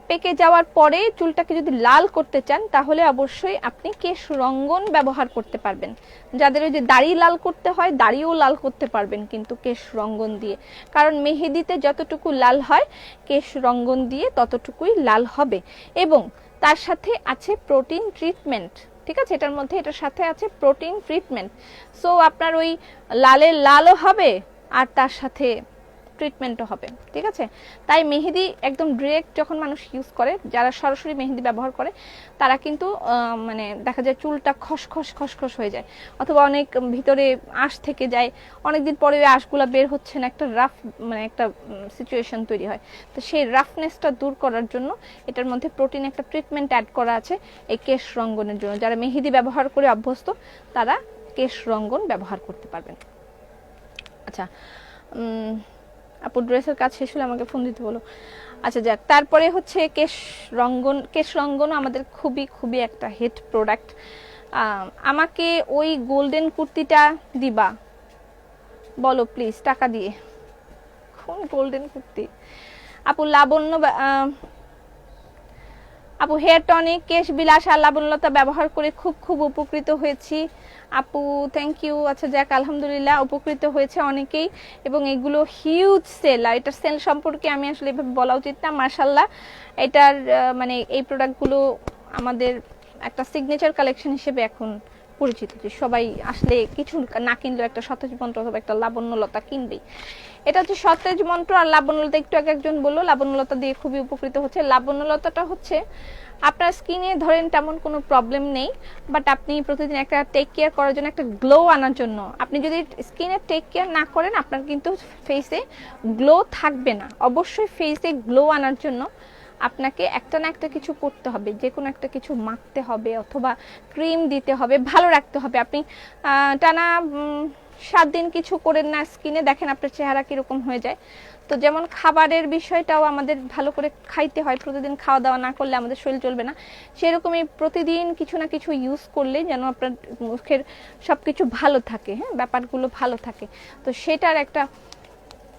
পেকে যাওয়ার পরে চুলটাকে যদি লাল করতে চান তাহলে অবশ্যই আপনি কেশ রঙ্গন ব্যবহার করতে পারবেন। যাদের ওই যে দাড়ি লাল করতে হয়, দাড়িও লাল করতে পারবেন কিন্তু কেশ রঙ্গন দিয়ে, কারণ মেহেদিতে যতটুকু লাল হয় কেশ রঙ্গন দিয়ে ততটুকুই লাল হবে। এবং তার সাথে আছে প্রোটিন ট্রিটমেন্ট, ঠিক আছে, এটার মধ্যে এটার সাথে আছে প্রোটিন ট্রিটমেন্ট। সো আপনার ওই লালের লালও হবে আর তার সাথে ট্রিটমেন্টও হবে, ঠিক আছে। তাই মেহেদি একদম ডিরেক্ট যখন মানুষ ইউজ করে, যারা সরাসরি মেহেদি ব্যবহার করে, তারা কিন্তু মানে দেখা যায় চুলটা খসখস হয়ে যায়, অথবা অনেক ভিতরে আঁশ থেকে যায়, অনেকদিন পরে ওই আঁশগুলো বের হচ্ছে না, একটা রাফ মানে একটা সিচুয়েশন তৈরি হয়। তো সেই রাফনেসটা দূর করার জন্য এটার মধ্যে প্রোটিন একটা ট্রিটমেন্ট অ্যাড করা আছে এই কেশ রঙ্গনের জন্য। যারা মেহেদি ব্যবহার করে অভ্যস্ত তারা কেশ রঙ্গন ব্যবহার করতে পারবেন। আচ্ছা, আপু ড্রেসের কাজ শেষ হলে আমাকে ফোন দিতে বলো। আচ্ছা যাক, তারপরে হচ্ছে কেশ রঙ্গন আমাদের খুবই একটা হিট প্রোডাক্ট। আমাকে ওই গোল্ডেন কুর্তিটা দিবা বলো প্লিজ, টাকা দিয়ে। কোন গোল্ডেন কুর্তি আপু? লাবণ্য আপু হেয়ার টনিক, কেশ বিলাস আর লাবণ্যলতা ব্যবহার করে খুব উপকৃত হয়েছি আপু, থ্যাংক ইউ। আচ্ছা যাক, আলহামদুলিল্লাহ উপকৃত হয়েছে অনেকেই, এবং এগুলো হিউজ সেল। আর এটার সেল সম্পর্কে আমি আসলে এভাবে বলা উচিত না, মাশাআল্লাহ এটার মানে এই প্রোডাক্টগুলো আমাদের একটা সিগনেচার কালেকশন হিসেবে এখন পরিচিত, যে সবাই আসলে কিছু না কিনলেও একটা সতেজ মন্ত্র অথবা একটা লাবণ্যলতা কিনবেই। এটা হচ্ছে সতেজ মন্ত্র আর লাবণ্যলতা, একটু আগে একজন বললো লাবণ্যলতা দিয়ে খুবই উপকৃত হচ্ছে। লাবণ্যলতাটা হচ্ছে আপনার স্কিনে ধরেন তেমন কোনো প্রবলেম নেই, বাট আপনি প্রতিদিন একটা টেক কেয়ার করার জন্য, একটা গ্লো আনার জন্য, আপনি যদি স্কিনে টেক কেয়ার না করেন আপনার কিন্তু ফেসে গ্লো থাকবে না। অবশ্যই ফেসে গ্লো আনার জন্য আপনাকে একটা না একটা কিছু করতে হবে, যে কোনো একটা কিছু মাখতে হবে অথবা ক্রিম দিতে হবে, ভালো রাখতে হবে। আপনি টানা 7 দিন কিছু করেন না স্কিনে, দেখেন আপনার চেহারা কিরকম হয়ে যায়। তো যেমন খাবারের বিষয়টাও আমাদের ভালো করে খাইতে হয়, প্রতিদিন খাওয়া দাওয়া না করলে আমাদের শরীর চলবে না। সেরকমই প্রতিদিন কিছু না কিছু ইউজ করলে যেন আপনার মুখের সব কিছু ভালো থাকে, হ্যাঁ ব্যাপারগুলো ভালো থাকে। তো সেটার একটা,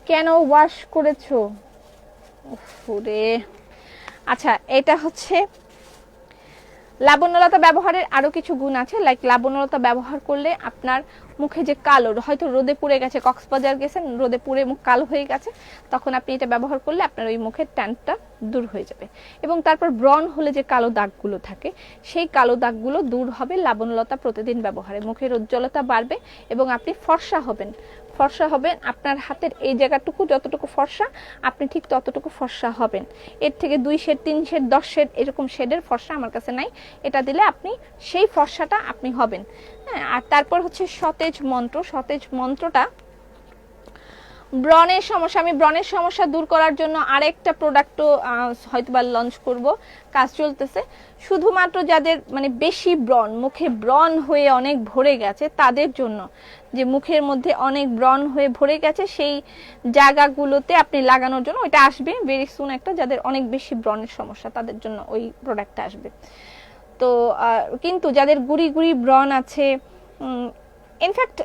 কেন ওয়াশ করেছো রে? আচ্ছা, এটা হচ্ছে লাবণ্যলতা ব্যবহারের আরো কিছু গুণ আছে। লাইক লাবণ্যলতা ব্যবহার করলে আপনার মুখে যে কালো, হয়তো রোদে পুড়ে গেছে, কক্সবাজার গেছেন, রোদে পুড়ে মুখ কালো হয়ে গেছে, তখন আপনি এটা ব্যবহার করলে আপনার ওই মুখের ট্যানটা দূর হয়ে যাবে। এবং তারপর ব্রণ হলে যে কালো দাগগুলো থাকে, সেই কালো দাগগুলো দূর হবে লাবণ্যলতা প্রতিদিন ব্যবহারে। মুখের উজ্জ্বলতা বাড়বে এবং আপনি ফর্সা হবেন। আপনার হাতের এই জায়গাটুকু যতটুকু ফর্সা, আপনি ঠিক ততটুকু ফর্সা হবেন। এর থেকে 2 শেড 3 শেড 10 শেড এরকম শেডের ফর্সা আমার কাছে নাই, এটা দিলে আপনি সেই ফর্সাটা আপনি হবেন। হ্যাঁ, আর তারপর হচ্ছে সতেজ মন্ত্র। সতেজ মন্ত্রটা ব্রণের সমস্যা, আমি ব্রণের সমস্যা দূর করার জন্য আরেকটা প্রোডাক্টও হয়তোবা লঞ্চ করব, কাজ চলতেছে। শুধুমাত্র যাদের মানে বেশি ব্রণ, মুখে ব্রণ হয়ে অনেক ভরে গেছে তাদের জন্য, যে মুখের মধ্যে অনেক ব্রণ হয়ে ভরে গেছে সেই জায়গাগুলোতে আপনি লাগানোর জন্য ওইটা আসবে ভেরি সুন একটা, যাদের অনেক বেশি ব্রণের সমস্যা তাদের জন্য ওই প্রোডাক্টটা আসবে। তো কিন্তু যাদের গুড়ি গুড়ি ব্রণ আছে, ইনফ্যাক্ট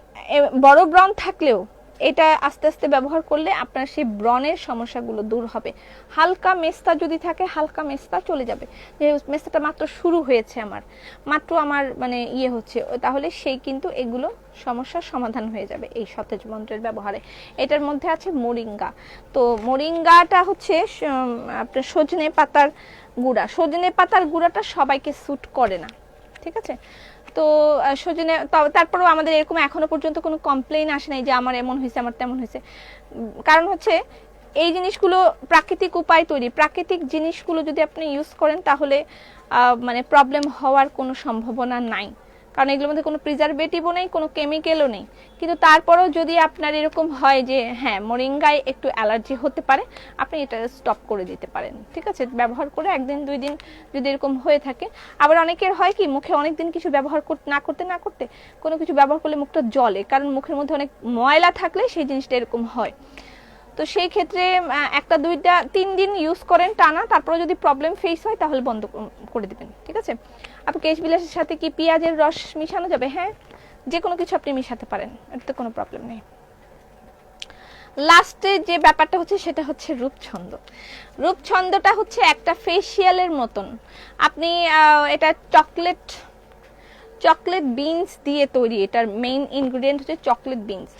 বড় ব্রণ থাকলেও এটা আস্তে আস্তে ব্যবহার করলে আপনার সেই ব্রণের সমস্যাগুলো দূর হবে। হালকা মেস্তা যদি থাকে, হালকা মেস্তা চলে যাবে, যে মেস্তাটা মাত্র শুরু হয়েছে মাত্র আমার মানে ইয়ে হচ্ছে, তাহলে সেই কিন্তু এগুলো সমস্যার সমাধান হয়ে যাবে এই সতেজ মন্ত্রের ব্যবহারে। এটার মধ্যে আছে মোরিঙ্গা। তো মোরিঙ্গাটা হচ্ছে আপনার সজনে পাতার গুঁড়া। সজনে পাতার গুঁড়াটা সবাইকে স্যুট করে না, ঠিক আছে? তো সজনে, তারপরেও আমাদের এরকম এখনো পর্যন্ত কোনো কমপ্লেইন আসে নাই যে আমার এমন হয়েছে, আমার তেমন হয়েছে। কারণ হচ্ছে এই জিনিসগুলো প্রাকৃতিক উপায় তৈরি, প্রাকৃতিক জিনিসগুলো যদি আপনি ইউজ করেন তাহলে মানে প্রবলেম হওয়ার কোনো সম্ভাবনা নাই, কারণ এগুলোর মধ্যে কোনো প্রিজারভেটিভও নেই, কোনো কেমিক্যালও নেই। কিন্তু তারপরেও যদি আপনার এরকম হয় যে হ্যাঁ মোরিঙ্গায় একটু অ্যালার্জি হতে পারে, আপনি এটা স্টপ করে দিতে পারেন, ঠিক আছে? ব্যবহার করে 1 দিন 2 দিন যদি এরকম হয়ে থাকে। আবার অনেকের হয় কি, মুখে অনেক দিন কিছু ব্যবহার না করতে কোনো কিছু ব্যবহার করলে মুখটা জ্বলে, কারণ মুখের মধ্যে অনেক ময়লা থাকলে সেই জিনিসটা এরকম হয়। তো সেই ক্ষেত্রে 1টা 2টা 3 দিন ইউজ করেন টানা, তারপরে যদি প্রবলেম ফেস হয় তাহলে বন্ধ করে দিবেন, ঠিক আছে? আপনি কেশ বিলাসের সাথে কি পেঁয়াজের রস মিশানো যাবে? হ্যাঁ, যে কোনো কিছু আপনি মিশাতে পারেন, এটাতে কোনো প্রবলেম নেই। লাস্টে যে ব্যাপারটা হচ্ছে সেটা হচ্ছে রূপছন্দ। রূপছন্দটা হচ্ছে একটা ফেসিয়ালের মতন। আপনি এটা চকলেট বিনস দিয়ে তৈরি, এটার মেইন ইনগ্রেডিয়েন্ট হচ্ছে চকলেট বিনস।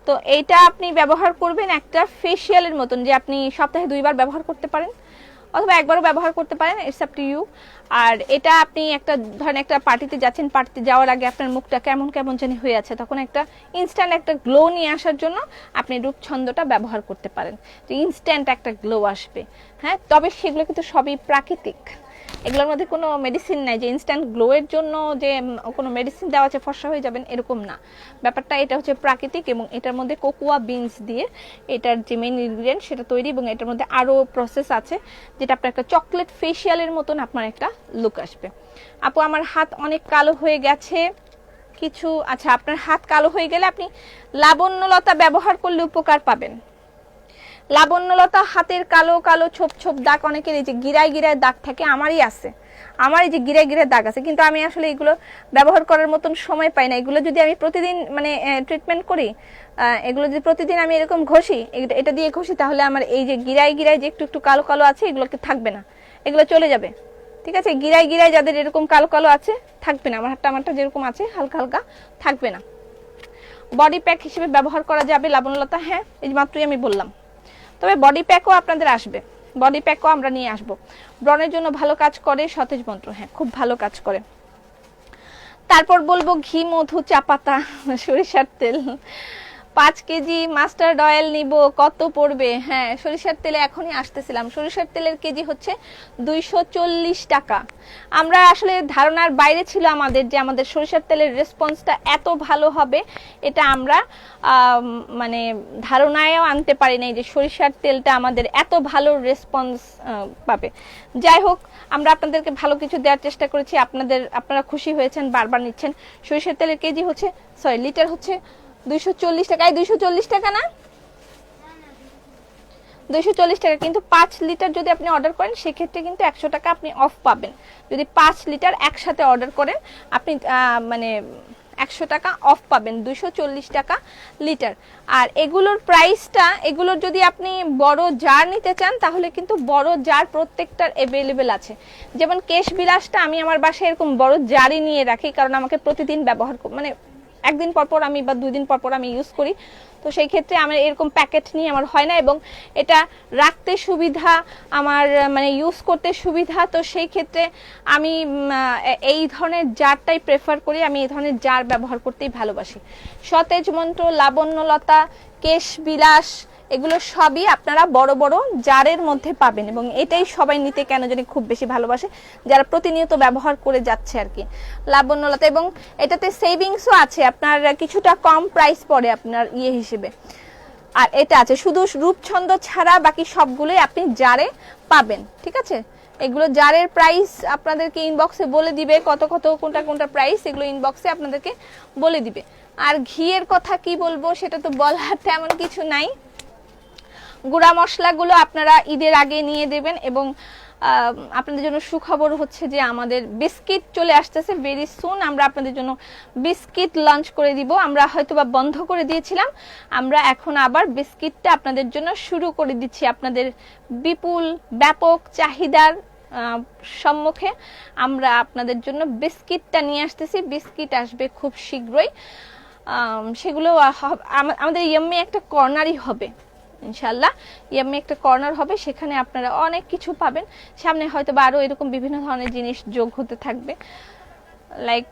তো এইটা আপনি ব্যবহার করবেন একটা ফেসিয়ালের মতন, যে আপনি সপ্তাহে 2 বার ব্যবহার করতে পারেন অথবা একবারও ব্যবহার করতে পারেন, ইটস আপ টু ইউ। আর এটা আপনি একটা ধরেন একটা পার্টিতে যাচ্ছেন, পার্টিতে যাওয়ার আগে আপনার মুখটা কেমন কেমন জানি হয়ে আছে, তখন একটা ইনস্ট্যান্ট একটা গ্লো নিয়ে আসার জন্য আপনি রূপছন্দটা ব্যবহার করতে পারেন, যে ইনস্ট্যান্ট একটা গ্লো আসবে। হ্যাঁ, তবে সেগুলো কিন্তু সবই প্রাকৃতিক, এগুলোর মধ্যে কোনো মেডিসিন নাই যে ইনস্ট্যান্ট গ্লোয়ের জন্য যে কোনো মেডিসিন দেওয়া আছে ফর্সা হয়ে যাবেন, এরকম না ব্যাপারটা। এটা হচ্ছে প্রাকৃতিক এবং এটার মধ্যে কোকোয়া বিনস দিয়ে এটার যে মেইন ইনগ্রিডিয়েন্ট সেটা তৈরি, এবং এটার মধ্যে আরও প্রসেস আছে যেটা আপনার একটা চকলেট ফেসিয়ালের মতন আপনার একটা লুক আসবে। আপু আমার হাত অনেক কালো হয়ে গেছে কিছু, আচ্ছা আপনার হাত কালো হয়ে গেলে আপনি লাবণ্যলতা ব্যবহার করলে উপকার পাবেন। লাবণ্যলতা হাতের কালো কালো ছোপ ছোপ দাগ, অনেকের এই যে গিরায় গিরায় দাগ থাকে, আমারই আছে, আমার এই যে গিরায় গিরায় দাগ আছে, কিন্তু আমি আসলে এগুলো ব্যবহার করার মতন সময় পাই না। এগুলো যদি আমি প্রতিদিন মানে ট্রিটমেন্ট করি, এগুলো যদি প্রতিদিন আমি এরকম ঘষি, এটা দিয়ে ঘষি, তাহলে আমার এই যে গিরায় গিরায় যে একটু একটু কালো কালো আছে এগুলোকে থাকবে না, এগুলো চলে যাবে, ঠিক আছে? গিরায় গিরায় যাদের এরকম কালো কালো আছে থাকবে না, আমারটা যেরকম আছে হালকা হালকা থাকবে না। বডি প্যাক হিসেবে ব্যবহার করা যাবে লাবণ্যলতা, হ্যাঁ এই মাত্রই আমি বললাম। তবে বডি প্যাকও আপনাদের আসবে, বডি প্যাকও আমরা নিয়ে আসব। ব্রণের জন্য ভালো কাজ করে সতেজ মন্ত্র, হ্যাঁ খুব ভালো কাজ করে। তারপর বলবো ঘি, মধু, চা পাতা, সরিষার তেল। 5 কেজি মাস্টার্ড অয়েল নিব, কত পড়বে? হ্যাঁ সরিষার তেলে এখনই আসতেছিলাম, সরিষার তেলের কেজি হচ্ছে 240 টাকা। আমরা আসলে ধারণার বাইরে ছিল আমাদের যে আমাদের সরিষার তেলের রেসপন্সটা এত ভালো হবে, এটা আমরা মানে ধারণায়ও আনতে পারি নাই যে সরিষার তেলটা আমাদের এত ভালো রেসপন্স পাবে। যাই হোক, আমরা আপনাদেরকে ভালো কিছু দেওয়ার চেষ্টা করেছি, আপনারা খুশি হয়েছেন, বারবার নিচ্ছেন। সরিষার তেলের কেজি হচ্ছে লিটার হচ্ছে 240 টাকা। 240 টাকা না, 240 টাকা। কিন্তু 5 লিটার যদি আপনি অর্ডার করেন সেক্ষেত্রে কিন্তু 100 টাকা আপনি অফ পাবেন। যদি 5 লিটার একসাথে অর্ডার করেন আপনি মানে 100 টাকা অফ পাবেন, 240 টাকা লিটার। আর এগুলোর প্রাইসটা, এগুলোর যদি আপনি বড় জার নিতে চান তাহলে কিন্তু বড় জার প্রত্যেকটার অ্যাভেলেবেল আছে। যেমন কেশ বিলাসটা আমি আমার বাসায় এরকম বড় জারই নিয়ে রাখি, কারণ আমাকে প্রতিদিন ব্যবহার মানে 1 দিন পর পর আমি বা 2 দিন পর পর আমি ইউজ করি। তো সেই ক্ষেত্রে আমার এরকম প্যাকেট নিয়ে আমার হয় না, এবং এটা রাখতে সুবিধা, আমার মানে ইউজ করতে সুবিধা। তো সেই ক্ষেত্রে আমি এই ধরনের জারটাই প্রেফার করি, আমি এই ধরনের জার ব্যবহার করতেই ভালোবাসি। সতেজ মন্ত্র, লাবণ্যলতা, কেশ বিলাস, এগুলো সবই আপনারা বড় বড় জারের মধ্যে পাবেন, এবং এটাই সবাই নিতে কেন জানি খুব বেশি ভালোবাসে, যারা প্রতিনিয়ত ব্যবহার করে যাচ্ছে আর কি লাবণ্যলতা। এবং এটাতে সেভিংসও আছে, আপনার কিছুটা কম প্রাইস পড়ে আপনার ইয়ে হিসেবে। আর এটা আছে শুধু রূপছন্দ ছাড়া বাকি সবগুলোই আপনি জারে পাবেন, ঠিক আছে। এগুলো জারের প্রাইস আপনাদেরকে ইনবক্সে বলে দিবে, কত কত কোনটা কোনটা প্রাইস এগুলো ইনবক্সে আপনাদেরকে বলে দিবে। আর ঘিয়ের কথা কি বলবো, সেটা তো বলার তেমন কিছু নাই। গুঁড়া মশলাগুলো আপনারা ঈদের আগে নিয়ে দেবেন। এবং আপনাদের জন্য সুখবর হচ্ছে যে আমাদের বিস্কিট চলে আসতেছে ভেরি সুন। আমরা আপনাদের জন্য বিস্কিট লঞ্চ করে দিব। আমরা হয়তোবা বন্ধ করে দিয়েছিলাম, আমরা এখন আবার বিস্কিটটা আপনাদের জন্য শুরু করে দিচ্ছি। আপনাদের বিপুল ব্যাপক চাহিদার সম্মুখে আমরা আপনাদের জন্য বিস্কিটটা নিয়ে আসতেছি। বিস্কিট আসবে খুব শীঘ্রই। সেগুলো আমাদের ইয়াম্মি একটা কর্নারই হবে ইনশাল্লাহ। ইয়াম্মি একটা কর্নার হবে, সেখানে আপনারা অনেক কিছু পাবেন। সামনে হয়তো বা আরো এরকম বিভিন্ন ধরনের জিনিস যোগ হতে থাকবে, লাইক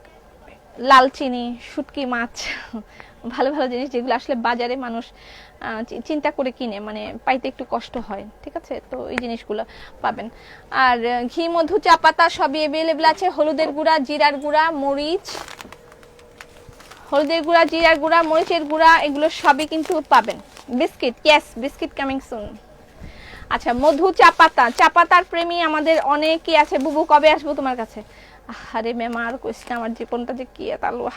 লাল চিনি, শুটকি মাছ, ভালো ভালো জিনিস যেগুলো আসলে বাজারে মানুষ চিন্তা করে কিনে, মানে পাইতে একটু কষ্ট হয়, ঠিক আছে। তো এই জিনিসগুলো পাবেন। আর ঘি, মধু, চা পাতা সবই অ্যাভেলেবল আছে। হলুদের গুঁড়া, জিরার গুঁড়া, মরিচ, হলুদের গুঁড়া, জিরার গুঁড়া, মরিচের গুঁড়া, এগুলো সবই কিন্তু পাবেন। Biscuit, yes biscuit coming soon. আচ্ছা, মধু, চা পাতা, চা পাতার প্রেমী আমাদের অনেকেই আছে। বুবু কবে আসবো তোমার কাছে? আরে ম্যাম আর কইস না, আমার জীবনটা যে কি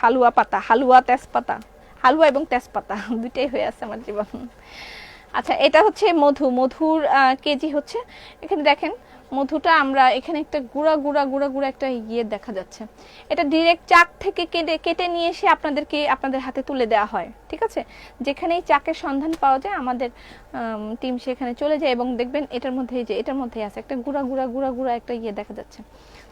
হালুয়া পাতা, হালুয়া তেজপাতা, হালুয়া এবং তেজপাতা দুইটাই হয়ে আছে আমার জীবন। আচ্ছা, এটা হচ্ছে মধু। মধুর কেজি হচ্ছে, এখানে দেখেন মধুটা আমরা এখানে একটা গুঁড়া গুঁড়া গুঁড়া গুঁড়া একটা ইয়ে দেখা যাচ্ছে। এটা ডিরেক্ট চাক থেকে কেটে নিয়ে এসে আপনাদের হাতে তুলে দেওয়া হয়, ঠিক আছে। যেখানেই চাকের সন্ধান পাওয়া যায় আমাদের টিম সেখানে চলে যায় এবং দেখবেন এটার মধ্যে, যে এটার মধ্যে আছে একটা গুঁড়া গুঁড়া গুঁড়া গুঁড়া একটা ইয়ে দেখা যাচ্ছে।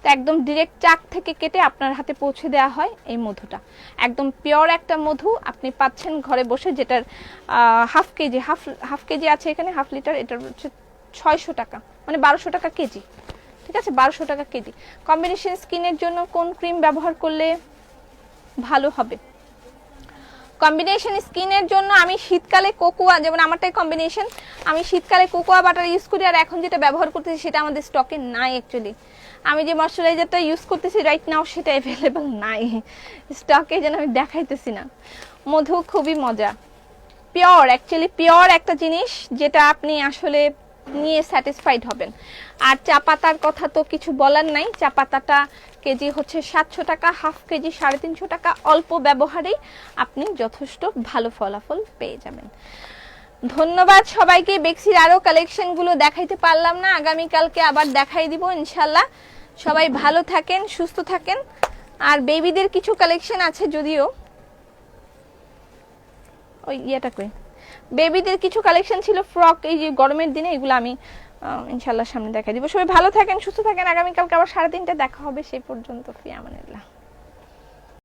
তো একদম ডিরেক্ট চাক থেকে কেটে আপনার হাতে পৌঁছে দেওয়া হয় এই মধুটা। একদম পিওর একটা মধু আপনি পাচ্ছেন ঘরে বসে, যেটার হাফ কেজি আছে এখানে, হাফ লিটার। এটার হচ্ছে 600 টাকা, মানে 1200 টাকা কেজি, ঠিক আছে, 1200 টাকা কেজি। কম্বিনেশন স্কিনের জন্য কোন ক্রিম ব্যবহার করলে ভালো হবে? কম্বিনেশন স্কিনের জন্য আমি শীতকালে কোকোয়া, যেমন আমারটাই কম্বিনেশন, আমি শীতকালে কোকোয়া বাটার ইউজ করি। আর এখন যেটা ব্যবহার করতেছি সেটা আমাদের স্টকে নাই অ্যাকচুয়ালি। আমি যে ময়শ্চারাইজারটা ইউজ করতেছি রাইট নাও সেটা অ্যাভেলেবল নাই স্টকে, যেন আমি দেখাইতেছি না। মধু খুবই মজা, পিওর, অ্যাকচুয়ালি পিওর একটা জিনিস যেটা আপনি আসলে নিয়ে স্যাটিসফাইড হবেন। আর চা পাতার কথা তো কিছু বলার নাই। চা পাতাটা কেজি হচ্ছে 700 টাকা, হাফ কেজি 350 টাকা। অল্প ব্যবহারেই আপনি যথেষ্ট ভালো ফলাফল পেয়ে যাবেন। ধন্যবাদ সবাইকে। বেক্সির আরো কালেকশনগুলো দেখাইতে পারলাম না, আগামীকালকে আবার দেখাই দিব ইনশাল্লাহ। সবাই ভালো থাকেন, সুস্থ থাকেন। আর বেবিদের কিছু কালেকশন আছে, যদিও ওই ইয়েটা কই, বেবিদের কিছু কালেকশন ছিল ফ্রক, এই যে গরমের দিনে, এগুলো আমি ইনশাল্লাহ সামনে দেখাই দিব। সবাই ভালো থাকেন, সুস্থ থাকেন। আগামীকালকে আবার 3:30টায় দেখা হবে। সেই পর্যন্ত ফি আমানিল্লাহ।